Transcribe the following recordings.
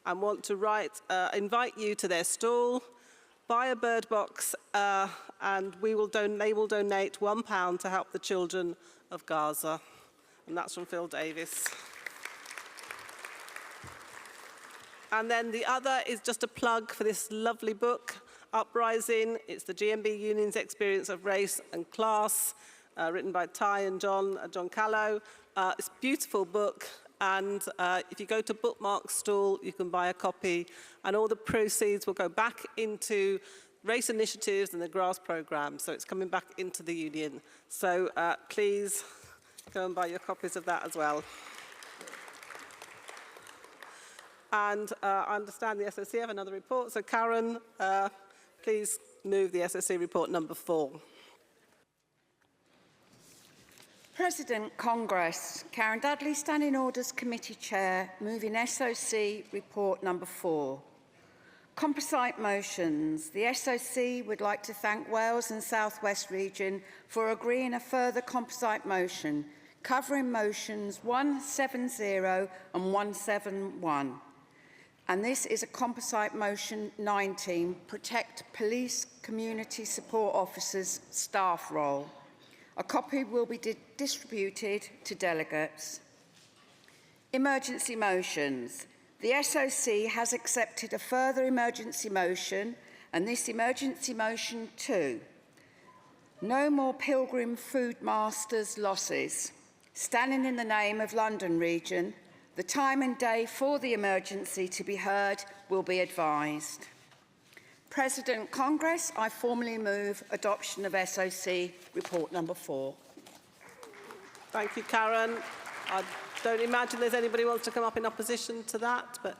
and want to invite you to their stall, buy a bird box, and they will donate £1 to help the children of Gaza. And that's from Phil Davis. And then the other is just a plug for this lovely book, Uprising. It's the GMB Union's Experience of Race and Class, written by Ty and John Callow. It's a beautiful book, and if you go to Bookmark stall, you can buy a copy, and all the proceeds will go back into race initiatives and the grass programme, so it's coming back into the union. So please go and buy your copies of that as well. And I understand the SOC have another report, so Karen, please move the SOC report number 4. President Congress, Karen Dudley, Standing Orders Committee Chair, moving SOC report number 4. Composite motions. The SOC would like to thank Wales and South West Region for agreeing a further composite motion, covering motions 170 and 171. And this is a composite motion 19, protect police community support officers staff role. A copy will be distributed to delegates. Emergency motions. The SOC has accepted a further emergency motion, and this emergency motion 2. No more Pilgrim Food Masters losses. Standing in the name of London Region, the time and day for the emergency to be heard will be advised. President Congress, I formally move adoption of SOC report number 4. Thank you, Karen. I don't imagine there's anybody who wants to come up in opposition to that, but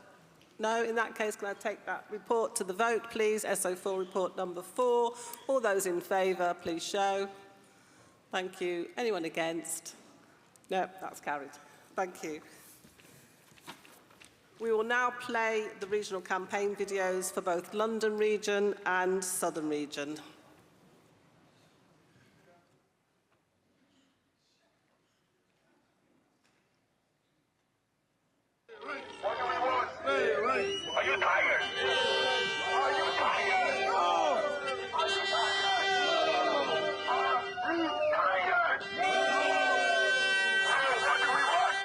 no, in that case, can I take that report to the vote, please? SO4 report number 4. All those in favour, please show. Thank you. Anyone against? No, that's carried. Thank you. We will now play the regional campaign videos for both London Region and Southern Region. What do we want? Are you tired? Are you tired? No! Are you tired? Are you tired? What do we want?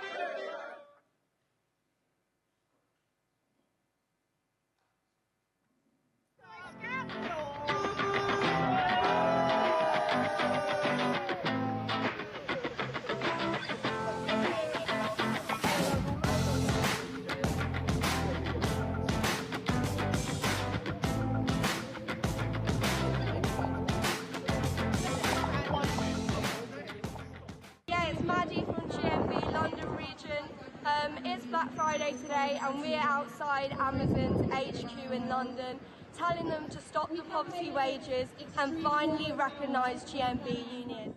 It's Black Friday today and we're outside Amazon's HQ in London telling them to stop the poverty wages and finally recognise GMB Union.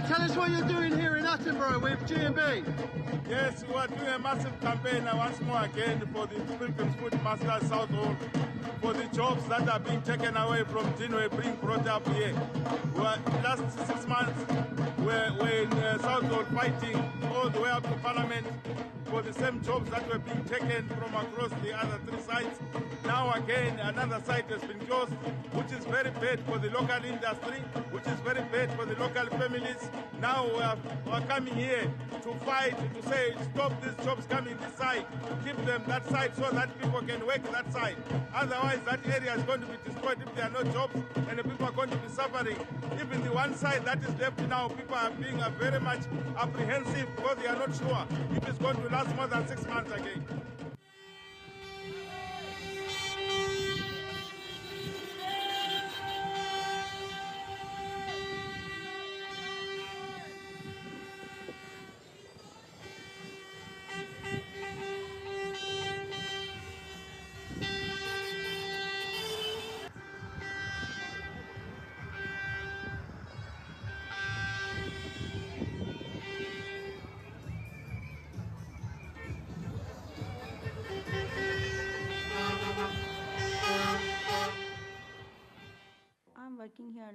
Tell us what you're doing here in Attenborough with GMB. Yes, we are doing a massive campaign once more again for the Pilgrim's Food Masters Southall, for the jobs that are being taken away from Dinway, being brought up here. Last 6 months, we're in Southall fighting all the way up to Parliament for the same jobs that were being taken from across the other 3 sites. Now again, another site has been closed, which is very bad for the local industry, which is very bad for the local families. Now we are coming here to fight, to say, stop these jobs coming this side, keep them that side so that people can work that side. Otherwise, that area is going to be destroyed if there are no jobs, and the people are going to be suffering. Even the one side that is left now, people are being very much apprehensive because they are not sure if it's going to last more than 6 months again.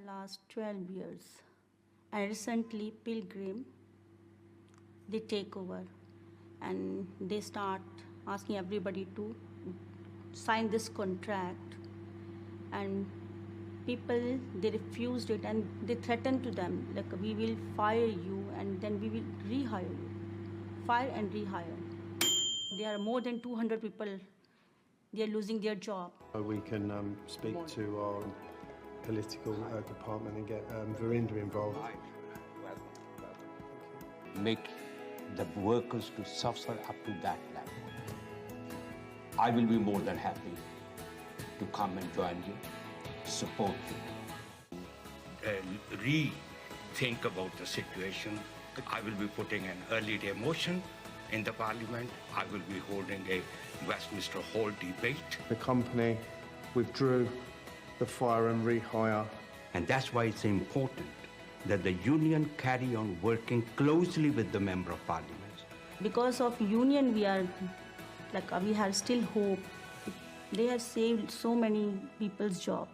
last 12 years. And recently, Pilgrim, they take over and they start asking everybody to sign this contract. And people, they refused it and they threatened to them, like, we will fire you and then we will rehire you. Fire and rehire. There are more than 200 people, they are losing their job. We can speak to our political department and get Verinder involved. Make the workers to suffer up to that level. I will be more than happy to come and join you, support you. Rethink about the situation. I will be putting an early day motion in the Parliament. I will be holding a Westminster Hall debate. The company withdrew the fire and rehire. And that's why it's important that the union carry on working closely with the Member of Parliament. Because of union, we have still hope. They have saved so many people's job.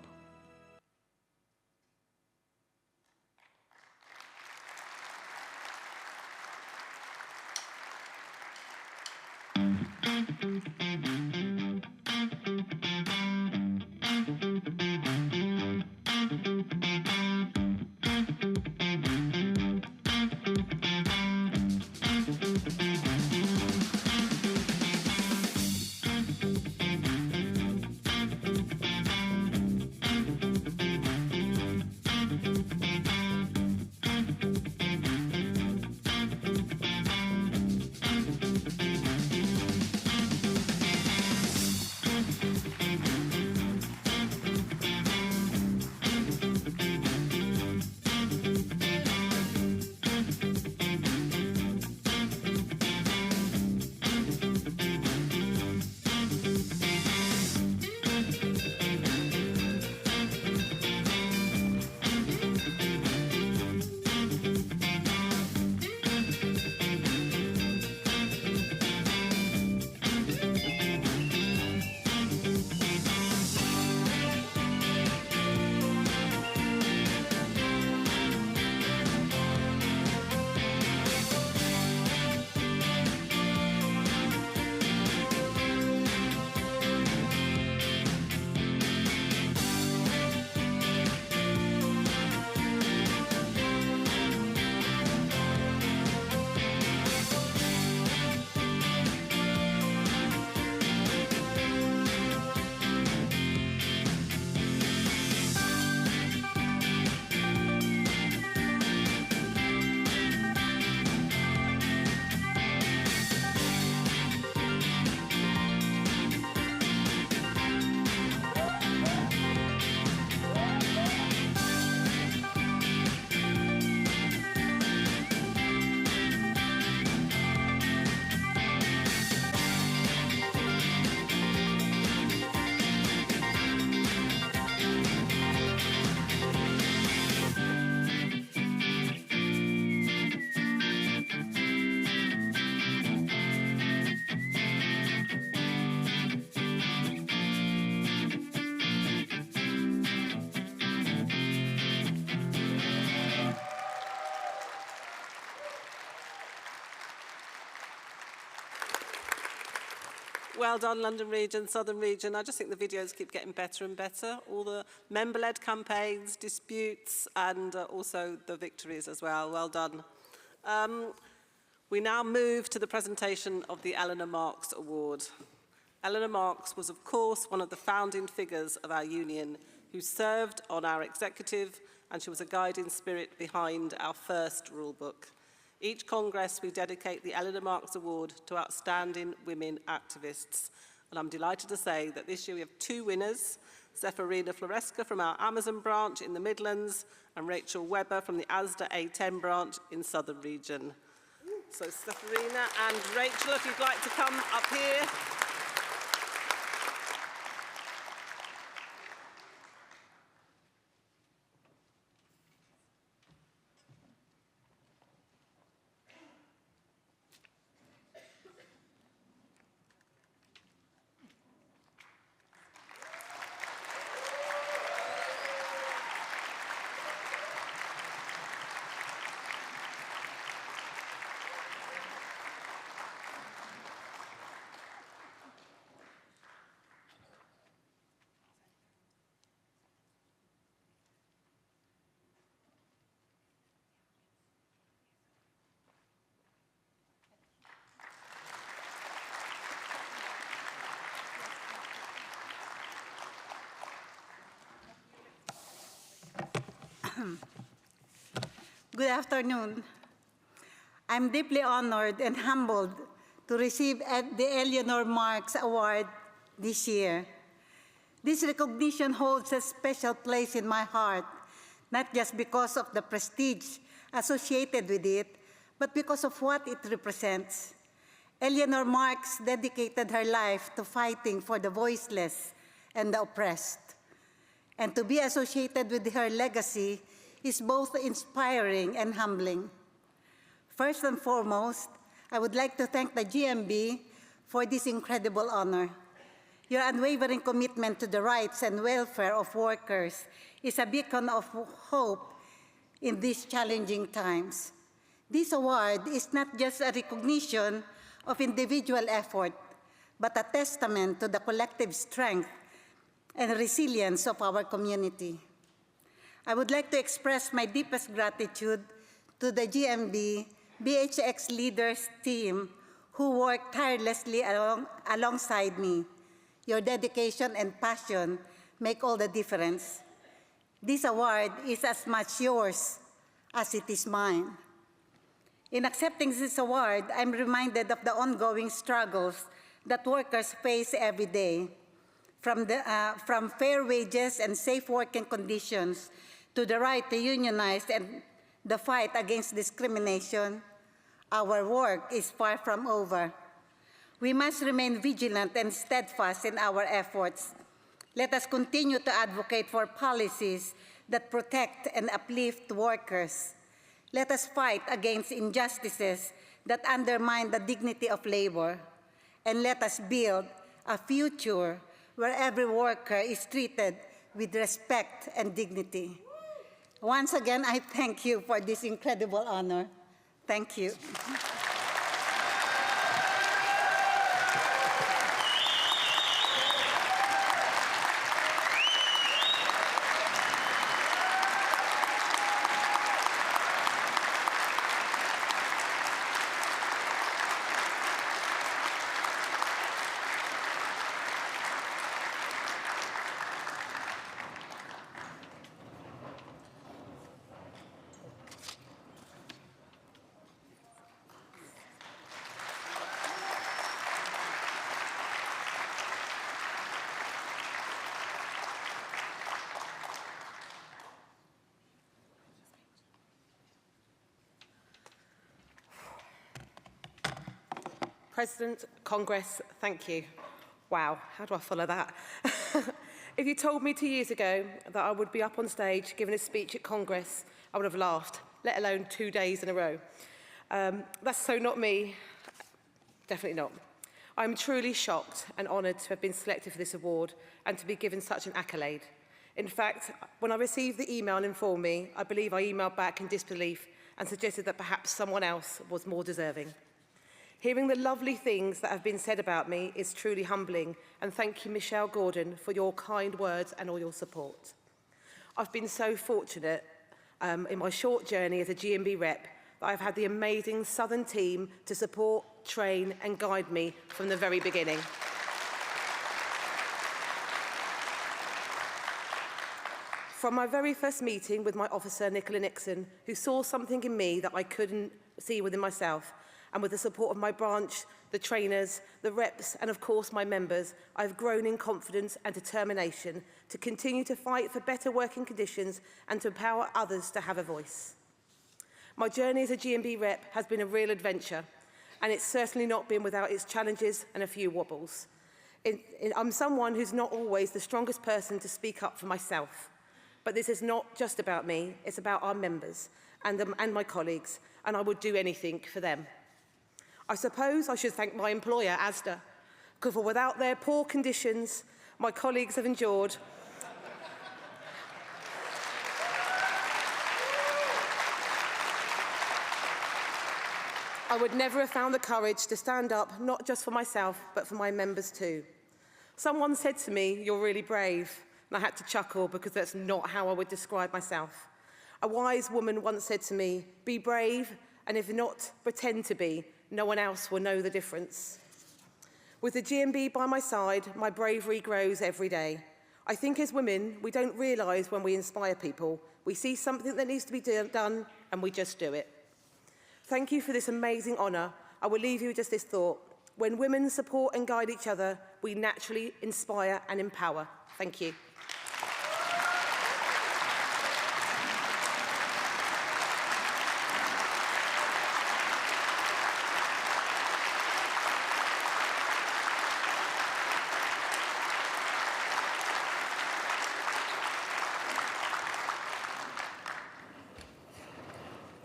Well done, London Region, Southern Region. I just think the videos keep getting better and better. All the member-led campaigns, disputes, and also the victories as well. Well done. We now move to the presentation of the Eleanor Marx Award. Eleanor Marx was, of course, one of the founding figures of our union who served on our executive, and she was a guiding spirit behind our first rule book. Each Congress, we dedicate the Eleanor Marx Award to outstanding women activists. And I'm delighted to say that this year we have two winners, Zephyrina Floresca from our Amazon branch in the Midlands and Rachel Webber from the Asda A10 branch in Southern Region. So Zephyrina and Rachel, if you'd like to come up here. Good afternoon. I'm deeply honored and humbled to receive the Eleanor Marx Award this year. This recognition holds a special place in my heart, not just because of the prestige associated with it, but because of what it represents. Eleanor Marx dedicated her life to fighting for the voiceless and the oppressed. And to be associated with her legacy is both inspiring and humbling. First and foremost, I would like to thank the GMB for this incredible honor. Your unwavering commitment to the rights and welfare of workers is a beacon of hope in these challenging times. This award is not just a recognition of individual effort, but a testament to the collective strength and resilience of our community. I would like to express my deepest gratitude to the GMB BHX leaders team who worked tirelessly alongside me. Your dedication and passion make all the difference. This award is as much yours as it is mine. In accepting this award, I'm reminded of the ongoing struggles that workers face every day, from fair wages and safe working conditions to the right to unionize and the fight against discrimination. Our work is far from over. We must remain vigilant and steadfast in our efforts. Let us continue to advocate for policies that protect and uplift workers. Let us fight against injustices that undermine the dignity of labor. And let us build a future where every worker is treated with respect and dignity. Once again, I thank you for this incredible honor. Thank you. President, Congress, thank you. Wow, how do I follow that? If you told me 2 years ago that I would be up on stage giving a speech at Congress, I would have laughed, let alone 2 days in a row. That's so not me, definitely not. I'm truly shocked and honoured to have been selected for this award and to be given such an accolade. In fact, when I received the email and informed me, I believe I emailed back in disbelief and suggested that perhaps someone else was more deserving. Hearing the lovely things that have been said about me is truly humbling, and thank you, Michelle Gordon, for your kind words and all your support. I've been so fortunate in my short journey as a GMB rep that I've had the amazing Southern team to support, train and guide me from the very beginning. From my very first meeting with my officer, Nicola Nixon, who saw something in me that I couldn't see within myself, and with the support of my branch, the trainers, the reps, and of course my members, I've grown in confidence and determination to continue to fight for better working conditions and to empower others to have a voice. My journey as a GMB rep has been a real adventure, and it's certainly not been without its challenges and a few wobbles. I'm someone who's not always the strongest person to speak up for myself, but this is not just about me, it's about our members and my colleagues, and I would do anything for them. I suppose I should thank my employer, Asda, because without their poor conditions my colleagues have endured, I would never have found the courage to stand up, not just for myself, but for my members too. Someone said to me, "You're really brave," and I had to chuckle because that's not how I would describe myself. A wise woman once said to me, "Be brave, and if not, pretend to be. No one else will know the difference." With the GMB by my side, my bravery grows every day. I think as women, we don't realise when we inspire people, We see something that needs to be done, and we just do it. Thank you for this amazing honour. I will leave you with just this thought. When women support and guide each other, we naturally inspire and empower. Thank you.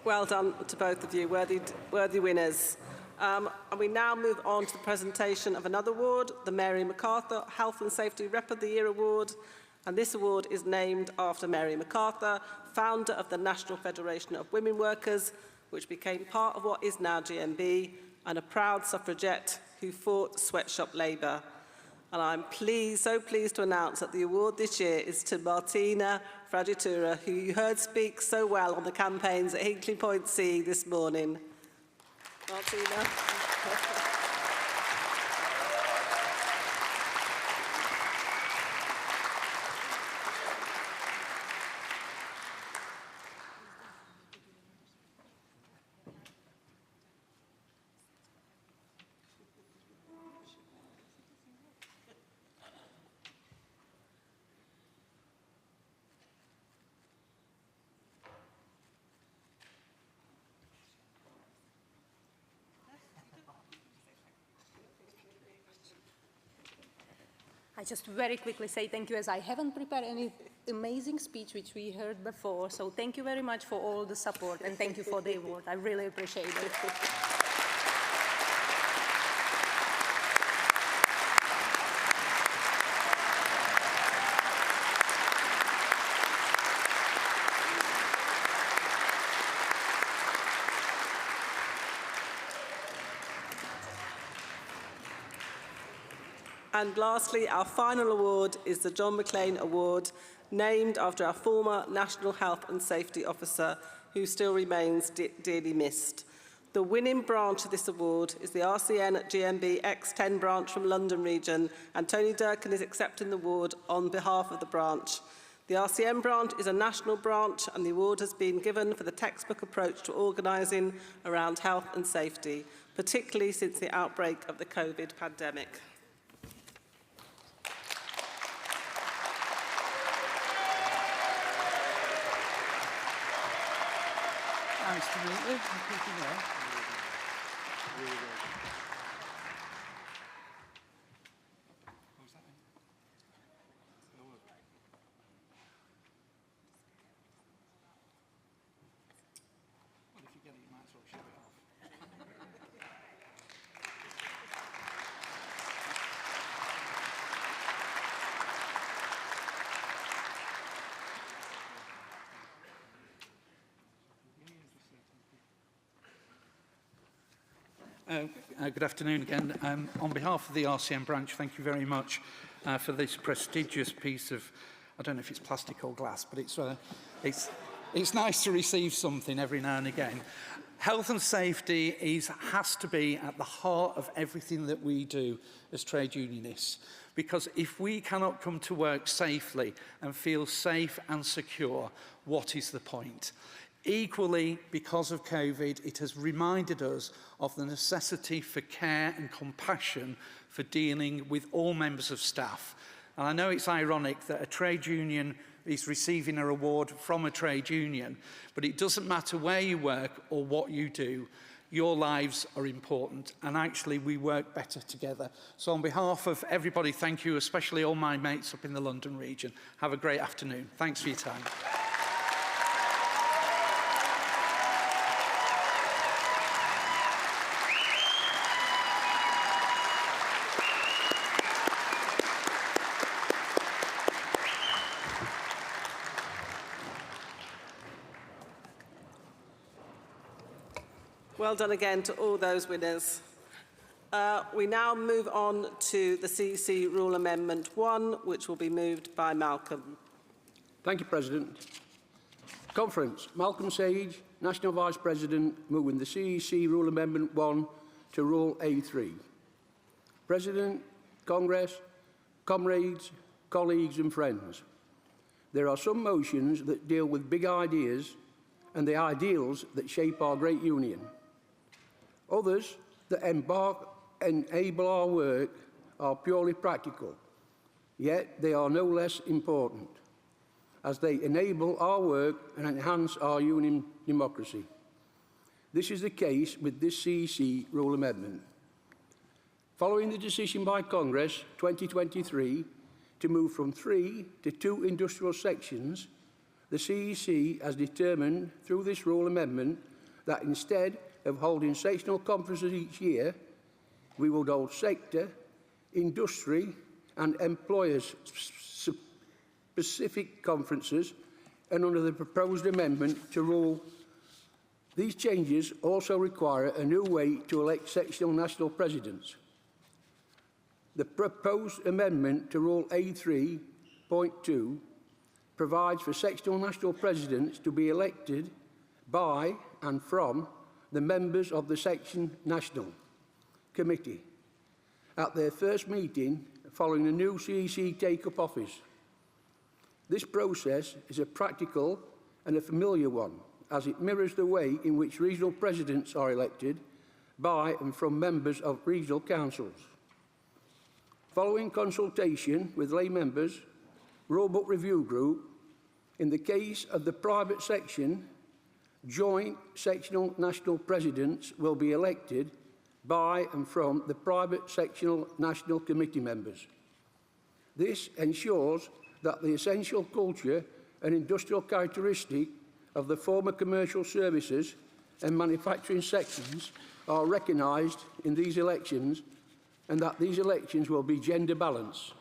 Well done to both of you, worthy winners. And we now move on to the presentation of another award, the Mary MacArthur Health and Safety Rep of the Year Award. And this award is named after Mary MacArthur, founder of the National Federation of Women Workers, which became part of what is now GMB, and a proud suffragette who fought sweatshop labour. And I'm so pleased to announce that the award this year is to Martina Fraditura, who you heard speak so well on the campaigns at Hinkley Point C this morning. Martina. I just very quickly say thank you, as I haven't prepared any amazing speech which we heard before. So thank you very much for all the support, and thank you for the award. I really appreciate it. And lastly, our final award is the John McLean Award, named after our former National Health and Safety Officer, who still remains dearly missed. The winning branch of this award is the RCN at GMB X10 branch from London region, and Tony Durkin is accepting the award on behalf of the branch. The RCN branch is a national branch, and the award has been given for the textbook approach to organising around health and safety, particularly since the outbreak of the COVID pandemic. Nice to meet you. Good afternoon again. On behalf of the RCN branch, thank you very much for this prestigious piece of, I don't know if it's plastic or glass, but it's nice to receive something every now and again. Health and safety has to be at the heart of everything that we do as trade unionists, because if we cannot come to work safely and feel safe and secure, what is the point? Equally, because of COVID, it has reminded us of the necessity for care and compassion for dealing with all members of staff. And I know it's ironic that a trade union is receiving an award from a trade union, but it doesn't matter where you work or what you do, your lives are important, and actually we work better together. So on behalf of everybody, thank you, especially all my mates up in the London region. Have a great afternoon. Thanks for your time. Well done again to all those winners. We now move on to the CEC Rule Amendment 1, which will be moved by Malcolm. Thank you, President. Conference. Malcolm Sage, National Vice President, moving the CEC Rule Amendment 1 to Rule A3. President, Congress, comrades, colleagues and friends. There are some motions that deal with big ideas and the ideals that shape our great union. Others that enable our work are purely practical, yet they are no less important, as they enable our work and enhance our union democracy. This is the case with this CEC rule amendment. Following the decision by Congress 2023 to move from 3 to 2 industrial sections, the CEC has determined through this rule amendment that instead of holding sectional conferences each year, we will hold sector, industry and employers-specific conferences, and under the proposed amendment to rule, these changes also require a new way to elect sectional national presidents. The proposed amendment to Rule A3.2 provides for sectional national presidents to be elected by and from the members of the Section National Committee at their first meeting following the new CEC take-up office. This process is a practical and a familiar one, as it mirrors the way in which regional presidents are elected by and from members of regional councils. Following consultation with lay members, Rulebook Review Group, in the case of the private section, joint sectional national presidents will be elected by and from the private sectional national committee members. This ensures that the essential culture and industrial characteristic of the former commercial services and manufacturing sections are recognised in these elections, and that these elections will be gender balanced.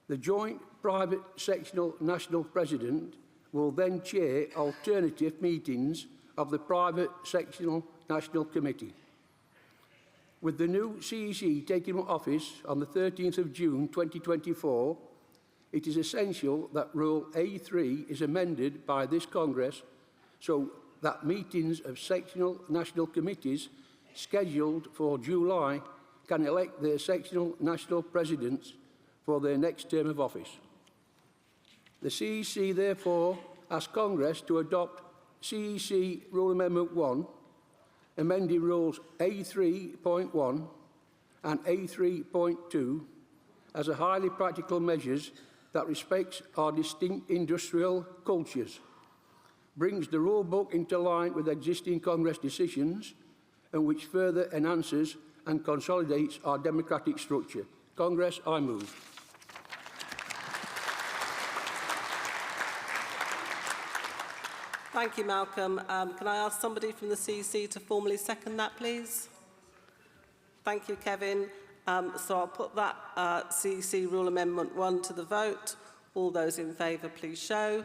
The joint private sectional national president will then chair alternative meetings of the private sectional national committee. With the new CEC taking office on the 13th of June 2024, it is essential that Rule A3 is amended by this Congress so that meetings of sectional national committees scheduled for July can elect their sectional national presidents for their next term of office. The CEC therefore asks Congress to adopt CEC Rule Amendment 1, amending Rules A3.1 and A3.2 as a highly practical measures that respects our distinct industrial cultures, brings the rule book into line with existing Congress decisions, and which further enhances and consolidates our democratic structure. Congress, I move. Thank you, Malcolm. Can I ask somebody from the CEC to formally second that, please? Thank you, Kevin. So I'll put that CEC Rule Amendment 1 to the vote. All those in favour, please show.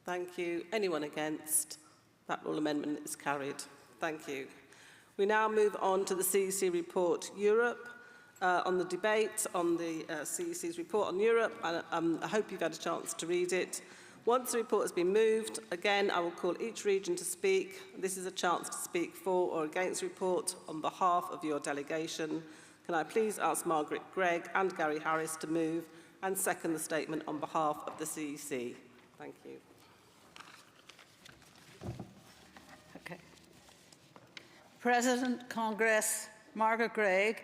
Thank you. Anyone against? That rule amendment is carried. Thank you. We now move on to the CEC report Europe. On the debate on the CEC's report on Europe, and I hope you've had a chance to read it. Once the report has been moved, again, I will call each region to speak. This is a chance to speak for or against the report on behalf of your delegation. Can I please ask Margaret Gregg and Gary Harris to move and second the statement on behalf of the CEC? Thank you. Okay. President, Congress, Margaret Gregg,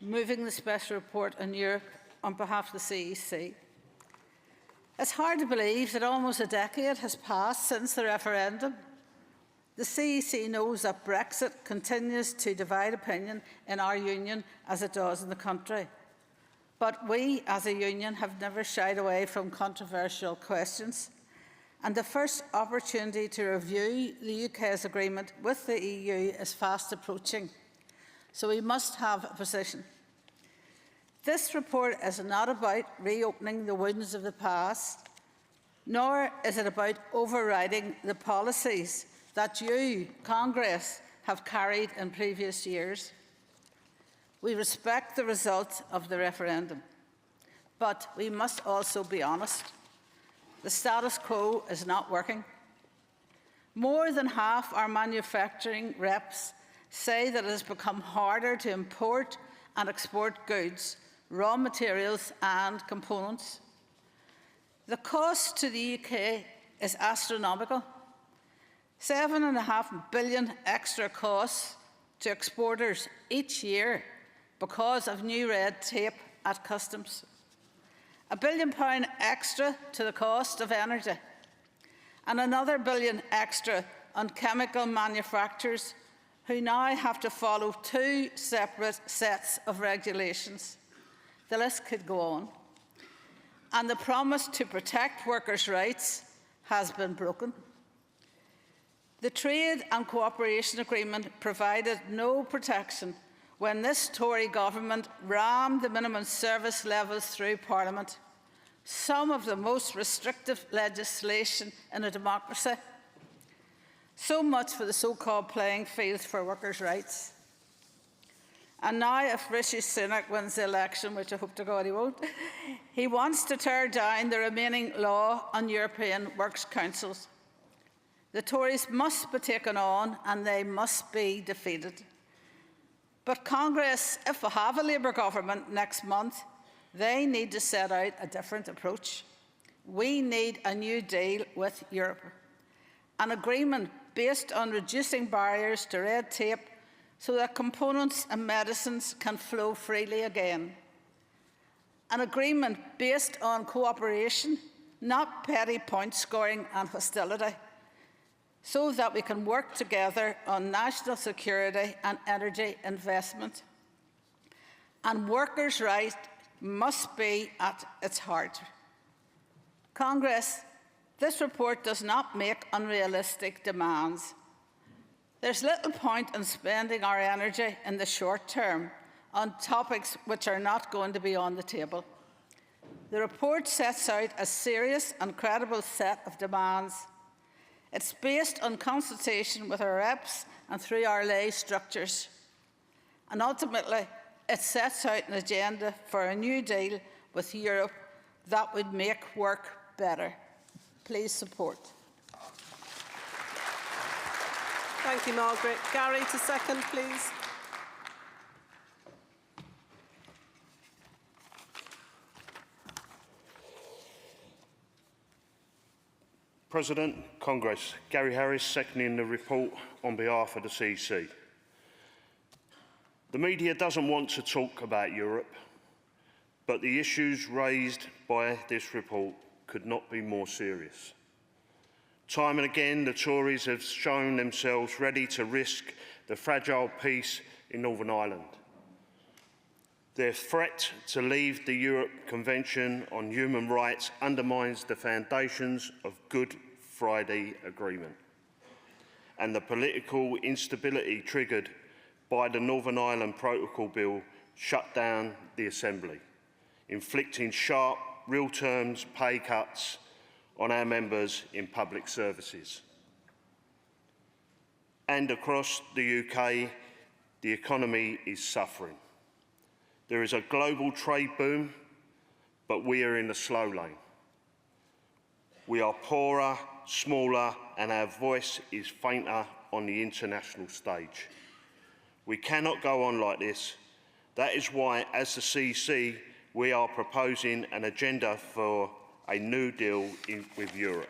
moving the special report on Europe on behalf of the CEC. It's hard to believe that almost a decade has passed since the referendum. The CEC knows that Brexit continues to divide opinion in our union as it does in the country. But we, as a union, have never shied away from controversial questions. And the first opportunity to review the UK's agreement with the EU is fast approaching. So we must have a position. This report is not about reopening the wounds of the past, nor is it about overriding the policies that you, Congress, have carried in previous years. We respect the result of the referendum, but we must also be honest. The status quo is not working. More than half our manufacturing reps say that it has become harder to import and export goods, raw materials and components. The cost to the UK is astronomical. 7.5 billion extra costs to exporters each year because of new red tape at customs. £1 billion extra to the cost of energy, and another billion extra on chemical manufacturers who now have to follow 2 separate sets of regulations. The list could go on. And the promise to protect workers' rights has been broken. The Trade and Cooperation Agreement provided no protection when this Tory government rammed the minimum service levels through Parliament, some of the most restrictive legislation in a democracy. So much for the so-called playing field for workers' rights. And now, if Rishi Sunak wins the election, which I hope to God he won't, he wants to tear down the remaining law on European Works Councils. The Tories must be taken on and they must be defeated. But Congress, if we have a Labour government next month, they need to set out a different approach. We need a new deal with Europe, an agreement based on reducing barriers to red tape so that components and medicines can flow freely again. An agreement based on cooperation, not petty point scoring and hostility, so that we can work together on national security and energy investment. And workers' rights must be at its heart. Congress, this report does not make unrealistic demands. There's little point in spending our energy in the short term on topics which are not going to be on the table. The report sets out a serious and credible set of demands. It's based on consultation with our reps and through our lay structures. And ultimately, it sets out an agenda for a new deal with Europe that would make work better. Please support. Thank you, Margaret. Gary, to second, please. President, Congress, Gary Harris seconding the report on behalf of the CEC. The media doesn't want to talk about Europe, but the issues raised by this report could not be more serious. Time and again, the Tories have shown themselves ready to risk the fragile peace in Northern Ireland. Their threat to leave the Europe Convention on Human Rights undermines the foundations of Good Friday Agreement and the political instability triggered by the Northern Ireland Protocol Bill shut down the Assembly, inflicting sharp, real terms pay cuts on our members in public services. And across the UK, the economy is suffering. There is a global trade boom, but we are in the slow lane. We are poorer, smaller, and our voice is fainter on the international stage. We cannot go on like this. That is why, as the CEC, we are proposing an agenda for a new deal with Europe.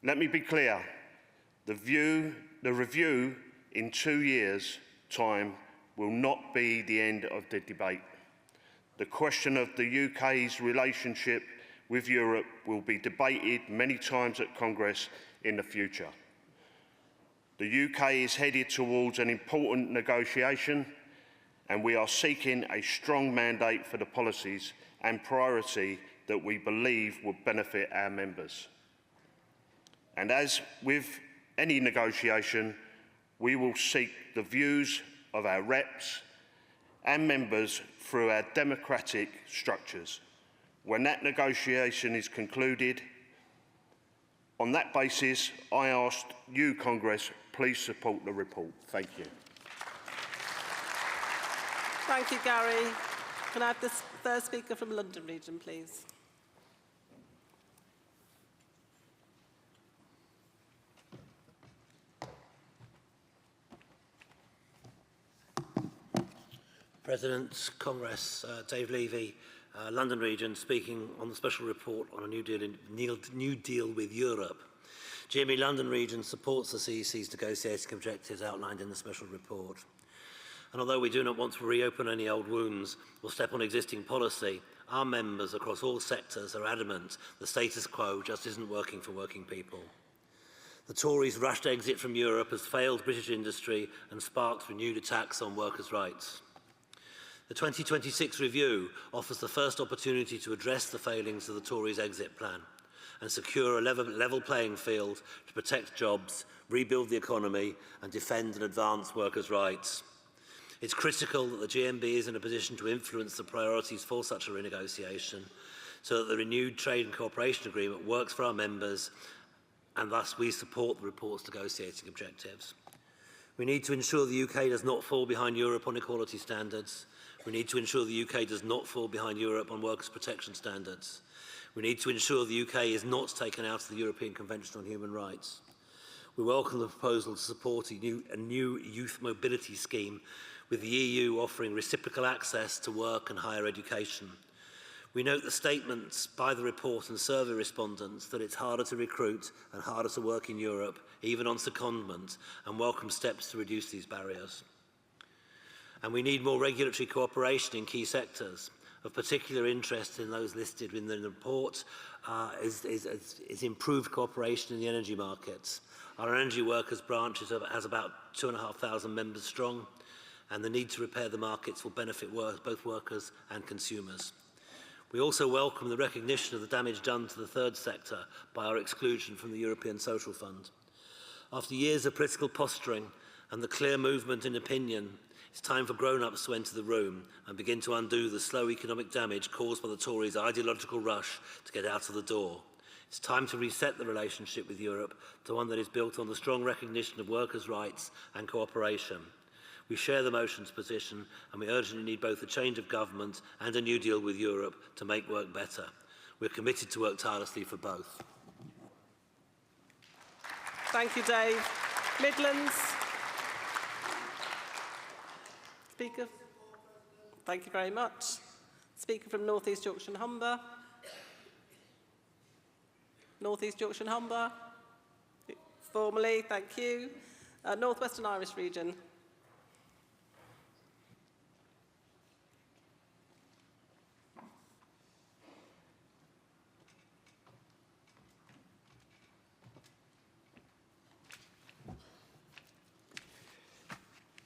Let me be clear. The review in 2 years' time will not be the end of the debate. The question of the UK's relationship with Europe will be debated many times at Congress in the future. The UK is headed towards an important negotiation, and we are seeking a strong mandate for the policies and priority that we believe will benefit our members. And as with any negotiation, we will seek the views of our reps and members through our democratic structures. When that negotiation is concluded, on that basis, I ask you, Congress, please support the report. Thank you. Thank you, Gary. Can I have the third speaker from London Region, please? President, Congress, Dave Levy, London Region, speaking on the special report on a new deal with Europe. GMB London Region supports the CEC's negotiating objectives outlined in the special report. And although we do not want to reopen any old wounds or step on existing policy, our members across all sectors are adamant the status quo just isn't working for working people. The Tories' rushed exit from Europe has failed British industry and sparked renewed attacks on workers' rights. The 2026 review offers the first opportunity to address the failings of the Tories' exit plan and secure a level playing field to protect jobs, rebuild the economy and defend and advance workers' rights. It's critical that the GMB is in a position to influence the priorities for such a renegotiation so that the renewed trade and cooperation agreement works for our members, and thus we support the report's negotiating objectives. We need to ensure the UK does not fall behind Europe on equality standards. We need to ensure the UK does not fall behind Europe on workers' protection standards. We need to ensure the UK is not taken out of the European Convention on Human Rights. We welcome the proposal to support a new youth mobility scheme with the EU offering reciprocal access to work and higher education. We note the statements by the report and survey respondents that it's harder to recruit and harder to work in Europe, even on secondment, and welcome steps to reduce these barriers. And we need more regulatory cooperation in key sectors. Of particular interest in those listed in the report is improved cooperation in the energy markets. Our energy workers branch has about 2,500 members strong, and the need to repair the markets will benefit both workers and consumers. We also welcome the recognition of the damage done to the third sector by our exclusion from the European Social Fund. After years of political posturing and the clear movement in opinion, it's time for grown-ups to enter the room and begin to undo the slow economic damage caused by the Tories' ideological rush to get out of the door. It's time to reset the relationship with Europe to one that is built on the strong recognition of workers' rights and cooperation. We share the motion's position, and we urgently need both a change of government and a new deal with Europe to make work better. We're committed to work tirelessly for both. Thank you, Dave. Midlands. Speaker. Thank you very much. Speaker from North East Yorkshire and Humber. North East Yorkshire and Humber. Formally, thank you. North Western Irish region.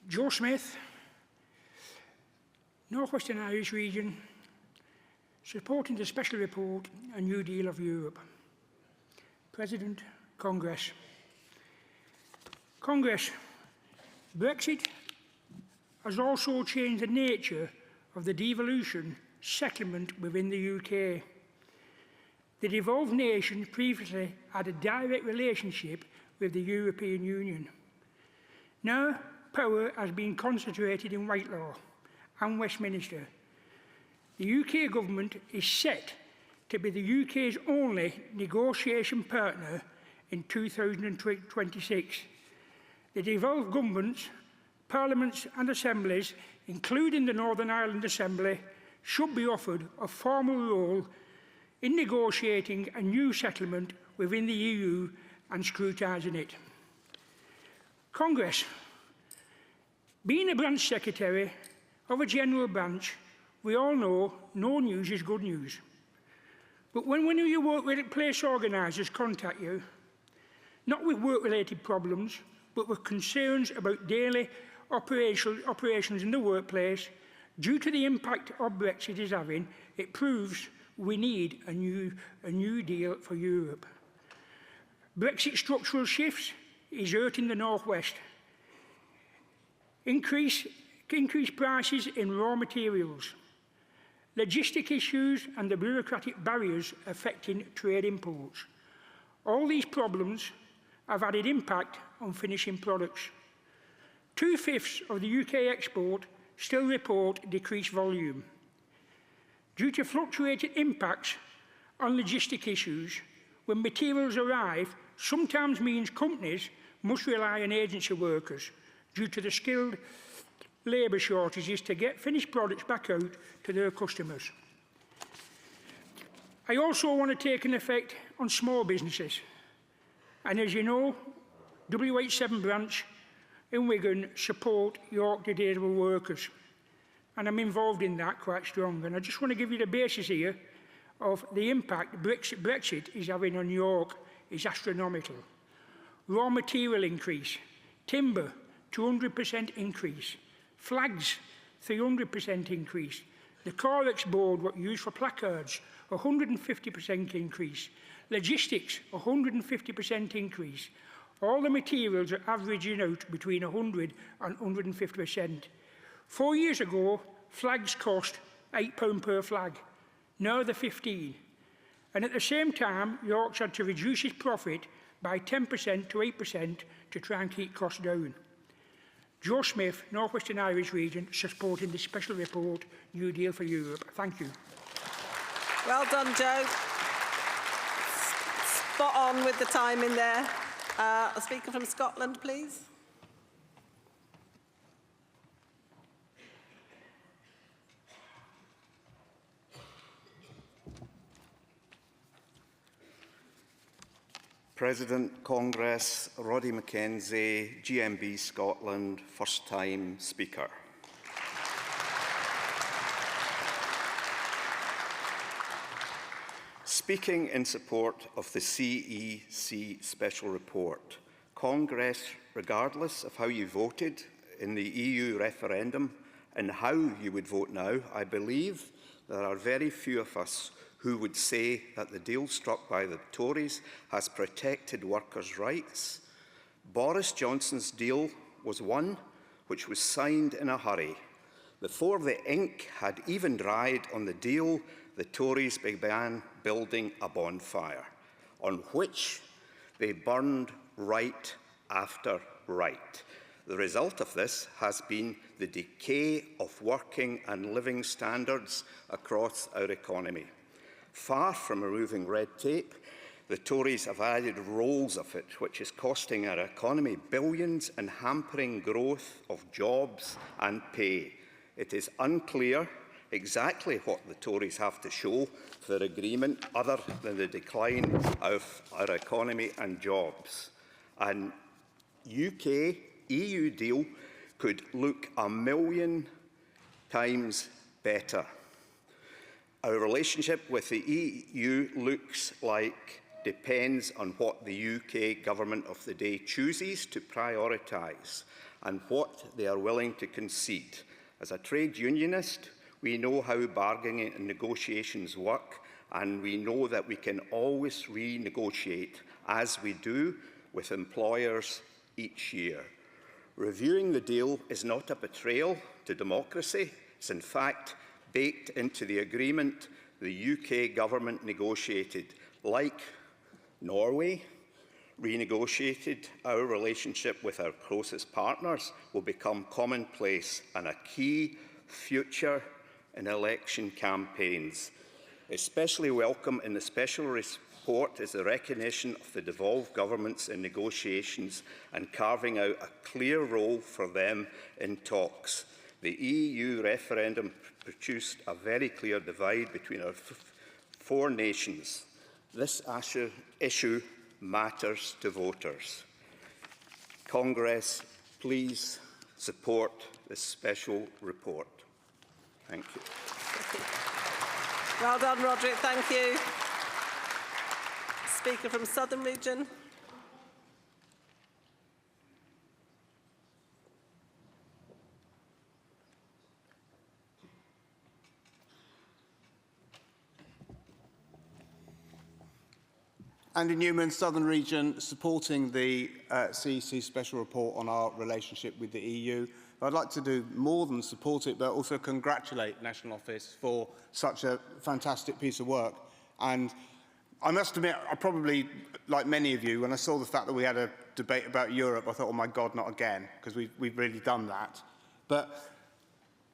Joe Smith, North Western Irish region, supporting the special report, A New Deal of Europe. President, Congress. Congress, Brexit has also changed the nature of the devolution settlement within the UK. The devolved nation previously had a direct relationship with the European Union. Now, power has been concentrated in Whitelaw and Westminster. The UK government is set to be the UK's only negotiation partner in 2026. The devolved governments, parliaments and assemblies, including the Northern Ireland Assembly, should be offered a formal role in negotiating a new settlement within the EU and scrutinising it. Congress. Being a branch secretary of a general branch, we all know no news is good news. But when your workplace organisers contact you, not with work-related problems, but with concerns about daily operations in the workplace, due to the impact of Brexit is having, it proves we need a new deal for Europe. Brexit structural shifts is hurting the North West. Increased prices in raw materials, logistic issues and the bureaucratic barriers affecting trade imports. All these problems have added impact on finishing products. 2/5 of the UK export still report decreased volume. Due to fluctuating impacts on logistic issues, when materials arrive, sometimes means companies must rely on agency workers due to the skilled labour shortages to get finished products back out to their customers. I also want to take an effect on small businesses. And as you know, WH7 branch in Wigan support York disabled workers. And I'm involved in that quite strong. And I just want to give you the basis here of the impact Brexit is having on York is astronomical. Raw material increase, timber 200% increase, flags 300% increase, the Corex board what used for placards 150% increase, logistics 150% increase. All the materials are averaging out between 100 and 150%. 4 years ago, flags cost £8 per flag. Now they're 15. And at the same time, York's had to reduce its profit by 10% to 8% to try and keep costs down. Joe Smith, North Western Irish Region, supporting the special report, New Deal for Europe. Thank you. Well done, Joe. Spot on with the time in there. A speaker from Scotland, please. President, Congress, Roddy Mackenzie, GMB Scotland, first time speaker. Speaking in support of the CEC Special Report, Congress, regardless of how you voted in the EU referendum and how you would vote now, I believe there are very few of us who would say that the deal struck by the Tories has protected workers' rights. Boris Johnson's deal was one which was signed in a hurry. Before the ink had even dried on the deal, the Tories began building a bonfire, on which they burned right after right. The result of this has been the decay of working and living standards across our economy. Far from removing red tape, the Tories have added rolls of it, which is costing our economy billions and hampering growth of jobs and pay. It is unclear exactly what the Tories have to show for agreement other than the decline of our economy and jobs. An UK-EU deal could look 1,000,000 times better. Our relationship with the EU looks like depends on what the UK government of the day chooses to prioritise and what they are willing to concede. As a trade unionist, we know how bargaining and negotiations work, and we know that we can always renegotiate, as we do with employers each year. Reviewing the deal is not a betrayal to democracy. It's in fact baked into the agreement the UK government negotiated. Like Norway renegotiated, our relationship with our closest partners will become commonplace and a key future in election campaigns. Especially welcome in the special report is the recognition of the devolved governments in negotiations and carving out a clear role for them in talks. The EU referendum produced a very clear divide between our four nations. This issue matters to voters. Congress, please support this special report. Thank you. Well done, Roderick. Thank you. Speaker from Southern Region. Andy Newman, Southern Region, supporting the CEC Special Report on our relationship with the EU. I'd like to do more than support it, but also congratulate National Office for such a fantastic piece of work. And I must admit, I probably, like many of you, when I saw the fact that we had a debate about Europe, I thought, oh my God, not again, because we've really done that. But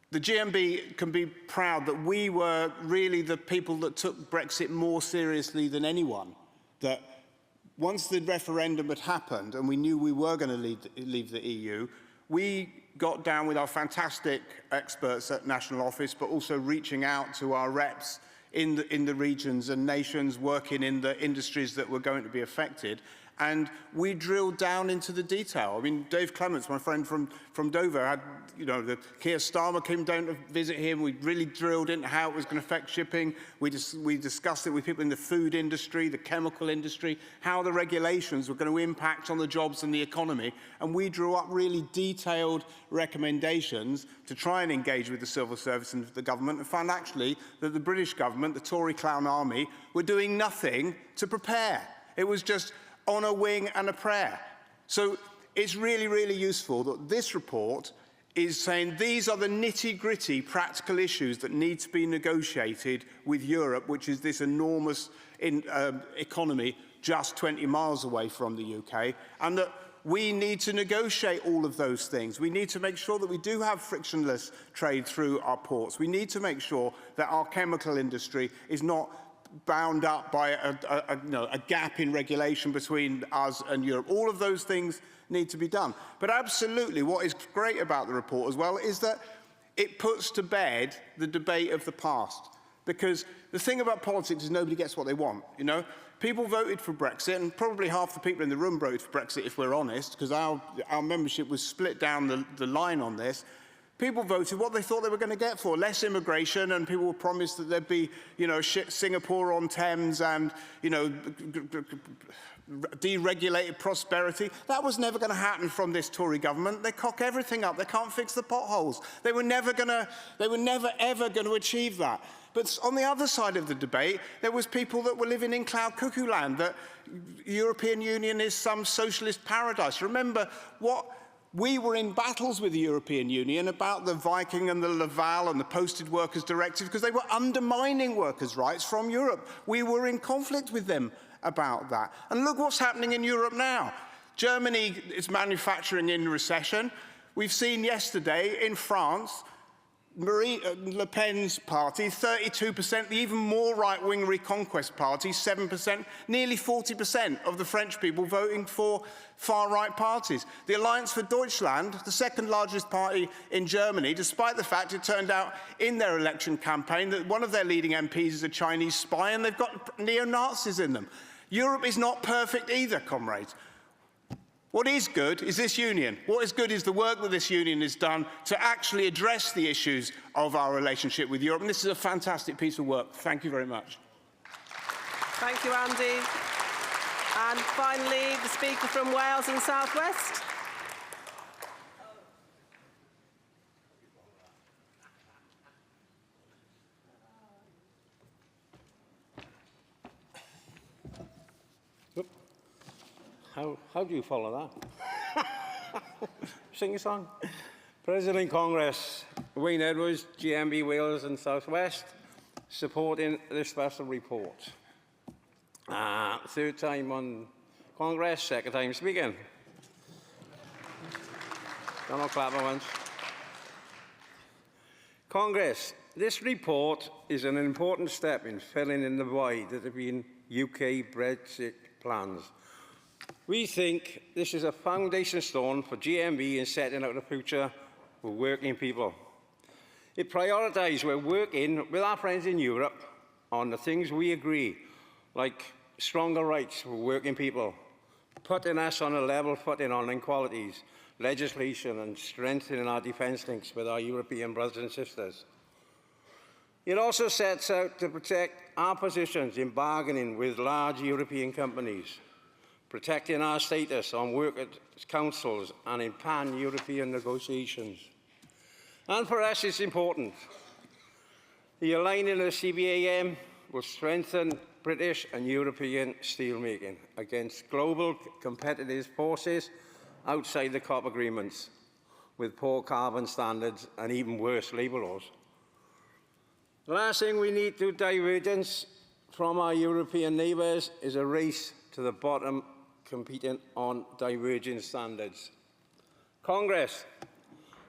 the GMB can be proud that we were really the people that took Brexit more seriously than anyone. That once the referendum had happened and we knew we were going to leave the EU, we got down with our fantastic experts at National Office, but also reaching out to our reps in the regions and nations working in the industries that were going to be affected. And we drilled down into the detail. I mean, Dave Clements, my friend from Dover, had, the Keir Starmer came down to visit him. We really drilled into how it was going to affect shipping. We discussed it with people in the food industry, the chemical industry, how the regulations were going to impact on the jobs and the economy. And we drew up really detailed recommendations to try and engage with the civil service and the government, and found actually that the British government, the Tory clown army, were doing nothing to prepare. It was just on a wing and a prayer. So it's really, really useful that this report is saying these are the nitty-gritty practical issues that need to be negotiated with Europe, which is this enormous economy just 20 miles away from the UK, and that we need to negotiate all of those things. We need to make sure that we do have frictionless trade through our ports. We need to make sure that our chemical industry is not bound up by a gap in regulation between us and Europe. All of those things need to be done. But absolutely, what is great about the report as well is that it puts to bed the debate of the past. Because the thing about politics is nobody gets what they want, People voted for Brexit, and probably half the people in the room voted for Brexit, if we're honest, because our membership was split down the line on this. People voted what they thought they were going to get for less immigration, and people were promised that there'd be, Singapore on Thames and, deregulated prosperity. That was never going to happen from this Tory government. They cock everything up. They can't fix the potholes. They were never ever going to achieve that. But on the other side of the debate, there was people that were living in cloud cuckoo land, that European Union is some socialist paradise. Remember we were in battles with the European Union about the Viking and the Laval and the Posted Workers Directive because they were undermining workers' rights from Europe. We were in conflict with them about that. And look what's happening in Europe now. Germany is manufacturing in recession. We've seen yesterday in France, Marine Le Pen's party, 32%, the even more right-wing Reconquest party, 7%, nearly 40% of the French people voting for far-right parties. The Alliance for Deutschland, the second largest party in Germany, despite the fact it turned out in their election campaign that one of their leading MPs is a Chinese spy and they've got neo-Nazis in them. Europe is not perfect either, comrades. What is good is this union. What is good is the work that this union has done to actually address the issues of our relationship with Europe. And this is a fantastic piece of work. Thank you very much. Thank you, Andy. And finally, the Speaker from Wales and South West. How do you follow that? Sing a song. President Congress, Wayne Edwards, GMB Wales and South West, supporting this special report. Third time on Congress, second time speaking. Don't know, clap at once. Congress, this report is an important step in filling in the void that have been UK Brexit plans. We think this is a foundation stone for GMB in setting out the future for working people. It prioritises we're working with our friends in Europe on the things we agree, like stronger rights for working people, putting us on a level footing on inequalities, legislation and strengthening our defence links with our European brothers and sisters. It also sets out to protect our positions in bargaining with large European companies, protecting our status on workers' councils and in pan-European negotiations. And for us, it's important. The aligning of the CBAM will strengthen British and European steelmaking against global competitive forces outside the COP agreements, with poor carbon standards and even worse labour laws. The last thing we need to divergence from our European neighbours is a race to the bottom competing on diverging standards. Congress,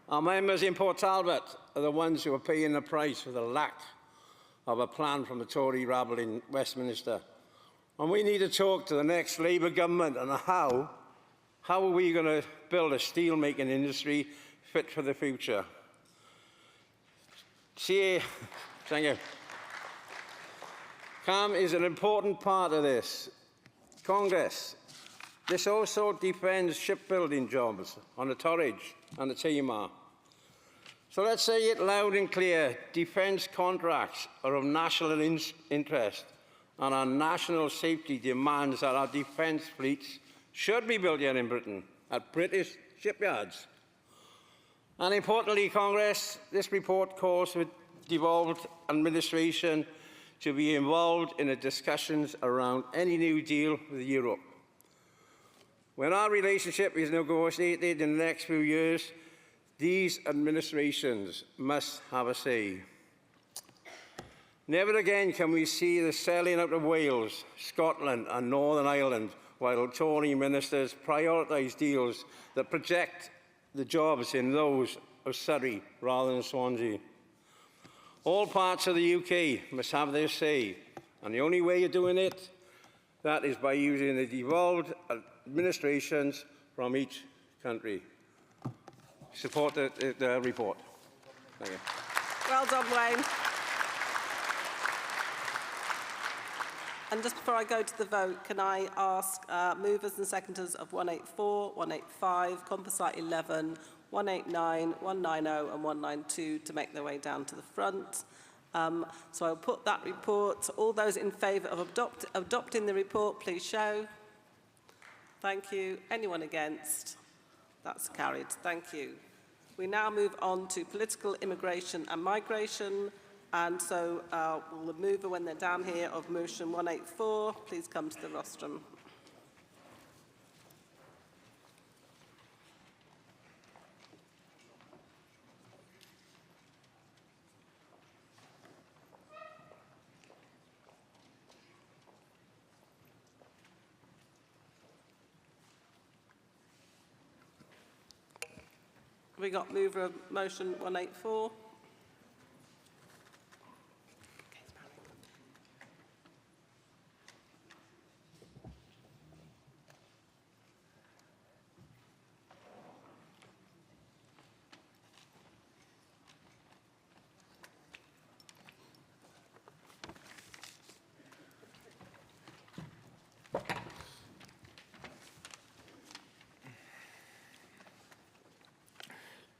our members in Port Talbot are the ones who are paying the price for the lack of a plan from the Tory rabble in Westminster. And we need to talk to the next Labour government on how are we going to build a steel-making industry fit for the future. Thank you. CAM is an important part of this. Congress. This also defends shipbuilding jobs on the Torridge and the Timor. So let's say it loud and clear, defence contracts are of national interest, and our national safety demands that our defence fleets should be built here in Britain at British shipyards. And importantly, Congress, this report calls for devolved administration to be involved in the discussions around any new deal with Europe. When our relationship is negotiated in the next few years, these administrations must have a say. Never again can we see the selling out of Wales, Scotland and Northern Ireland while Tory ministers prioritise deals that project the jobs in those of Surrey rather than Swansea. All parts of the UK must have their say, and the only way of doing it, that is by using the devolved administrations from each country. Support the report. Thank you. Well done, Wayne. And just before I go to the vote, can I ask movers and seconders of 184, 185, Composite 11, 189, 190 and 192 to make their way down to the front. So I'll put that report. All those in favour of adopting the report, please show. Thank you. Anyone against? That's carried. Thank you. We now move on to political immigration and migration. And so will the mover, when they're down here, of motion 184, please come to the rostrum. We got mover of motion 184.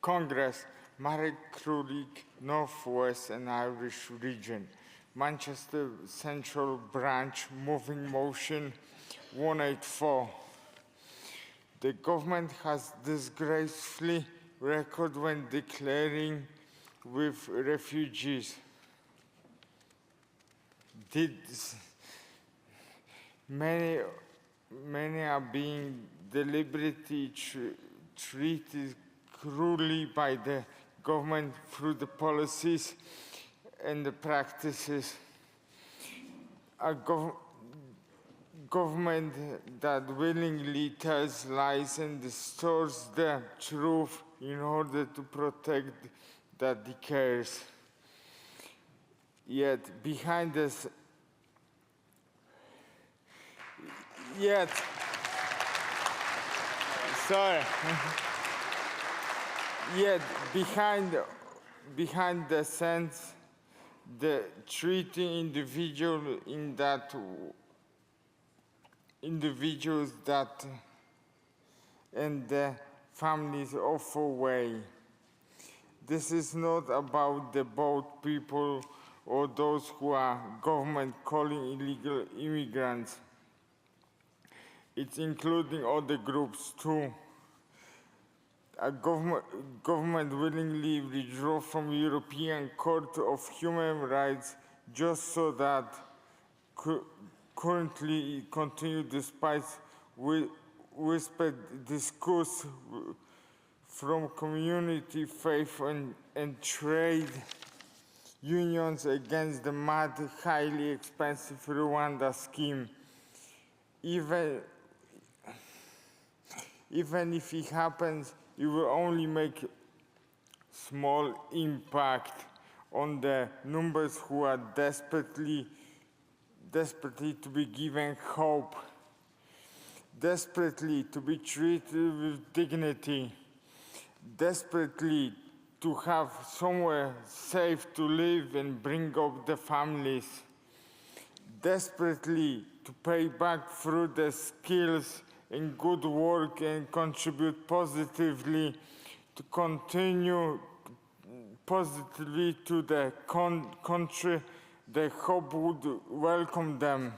Congress, Marek Królik, Northwest and Irish Region, Manchester Central Branch, moving motion 184. The government has disgracefully record when declaring with refugees. Many are being deliberately treated cruelly by the government through the policies and the practices. A government that willingly tells lies and distorts the truth in order to protect that it cares. Yet behind this, Yet behind the sense, the treating individuals that and the families awful way. This is not about the boat people or those who are government calling illegal immigrants. It's including other groups too. A government willingly withdraw from European Court of Human Rights just so that currently it continue despite whispered discourse from community, faith and trade unions against the mad, highly expensive Rwanda scheme. Even if it happens, it will only make small impact on the numbers who are desperately to be given hope, desperately to be treated with dignity, desperately to have somewhere safe to live and bring up the families, desperately to pay back through their skills in good work and contribute positively to continue positively to the country they hope would welcome them.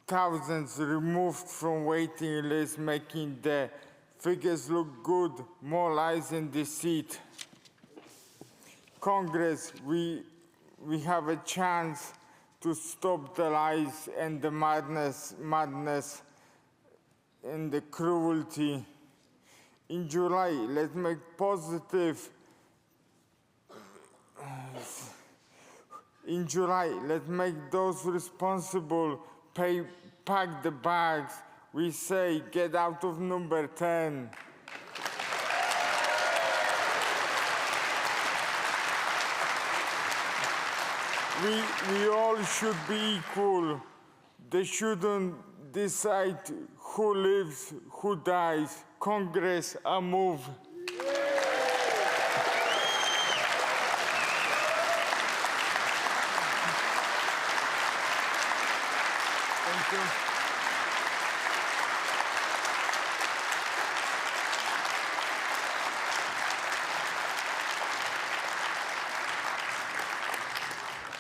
Thousands removed from waiting lists, making the figures look good, more lies in deceit. Congress, we have a chance to stop the lies and the madness and the cruelty. In July, let's make positive. In July, let's make those responsible pack the bags. We say, get out of number 10. We all should be equal. They shouldn't decide who lives, who dies. Congress, a move. Thank you.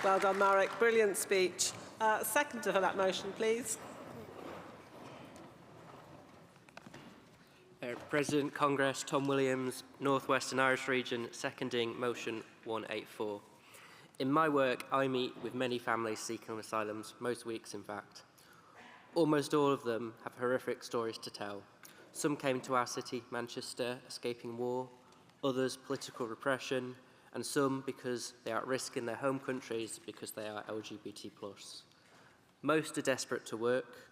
Well done, Marek. Brilliant speech. Seconder for that motion, please. President Congress, Tom Williams, North Western Irish Region, seconding motion 184. In my work, I meet with many families seeking asylums, most weeks in fact. Almost all of them have horrific stories to tell. Some came to our city, Manchester, escaping war, others political repression, and some because they are at risk in their home countries because they are LGBT+. Most are desperate to work.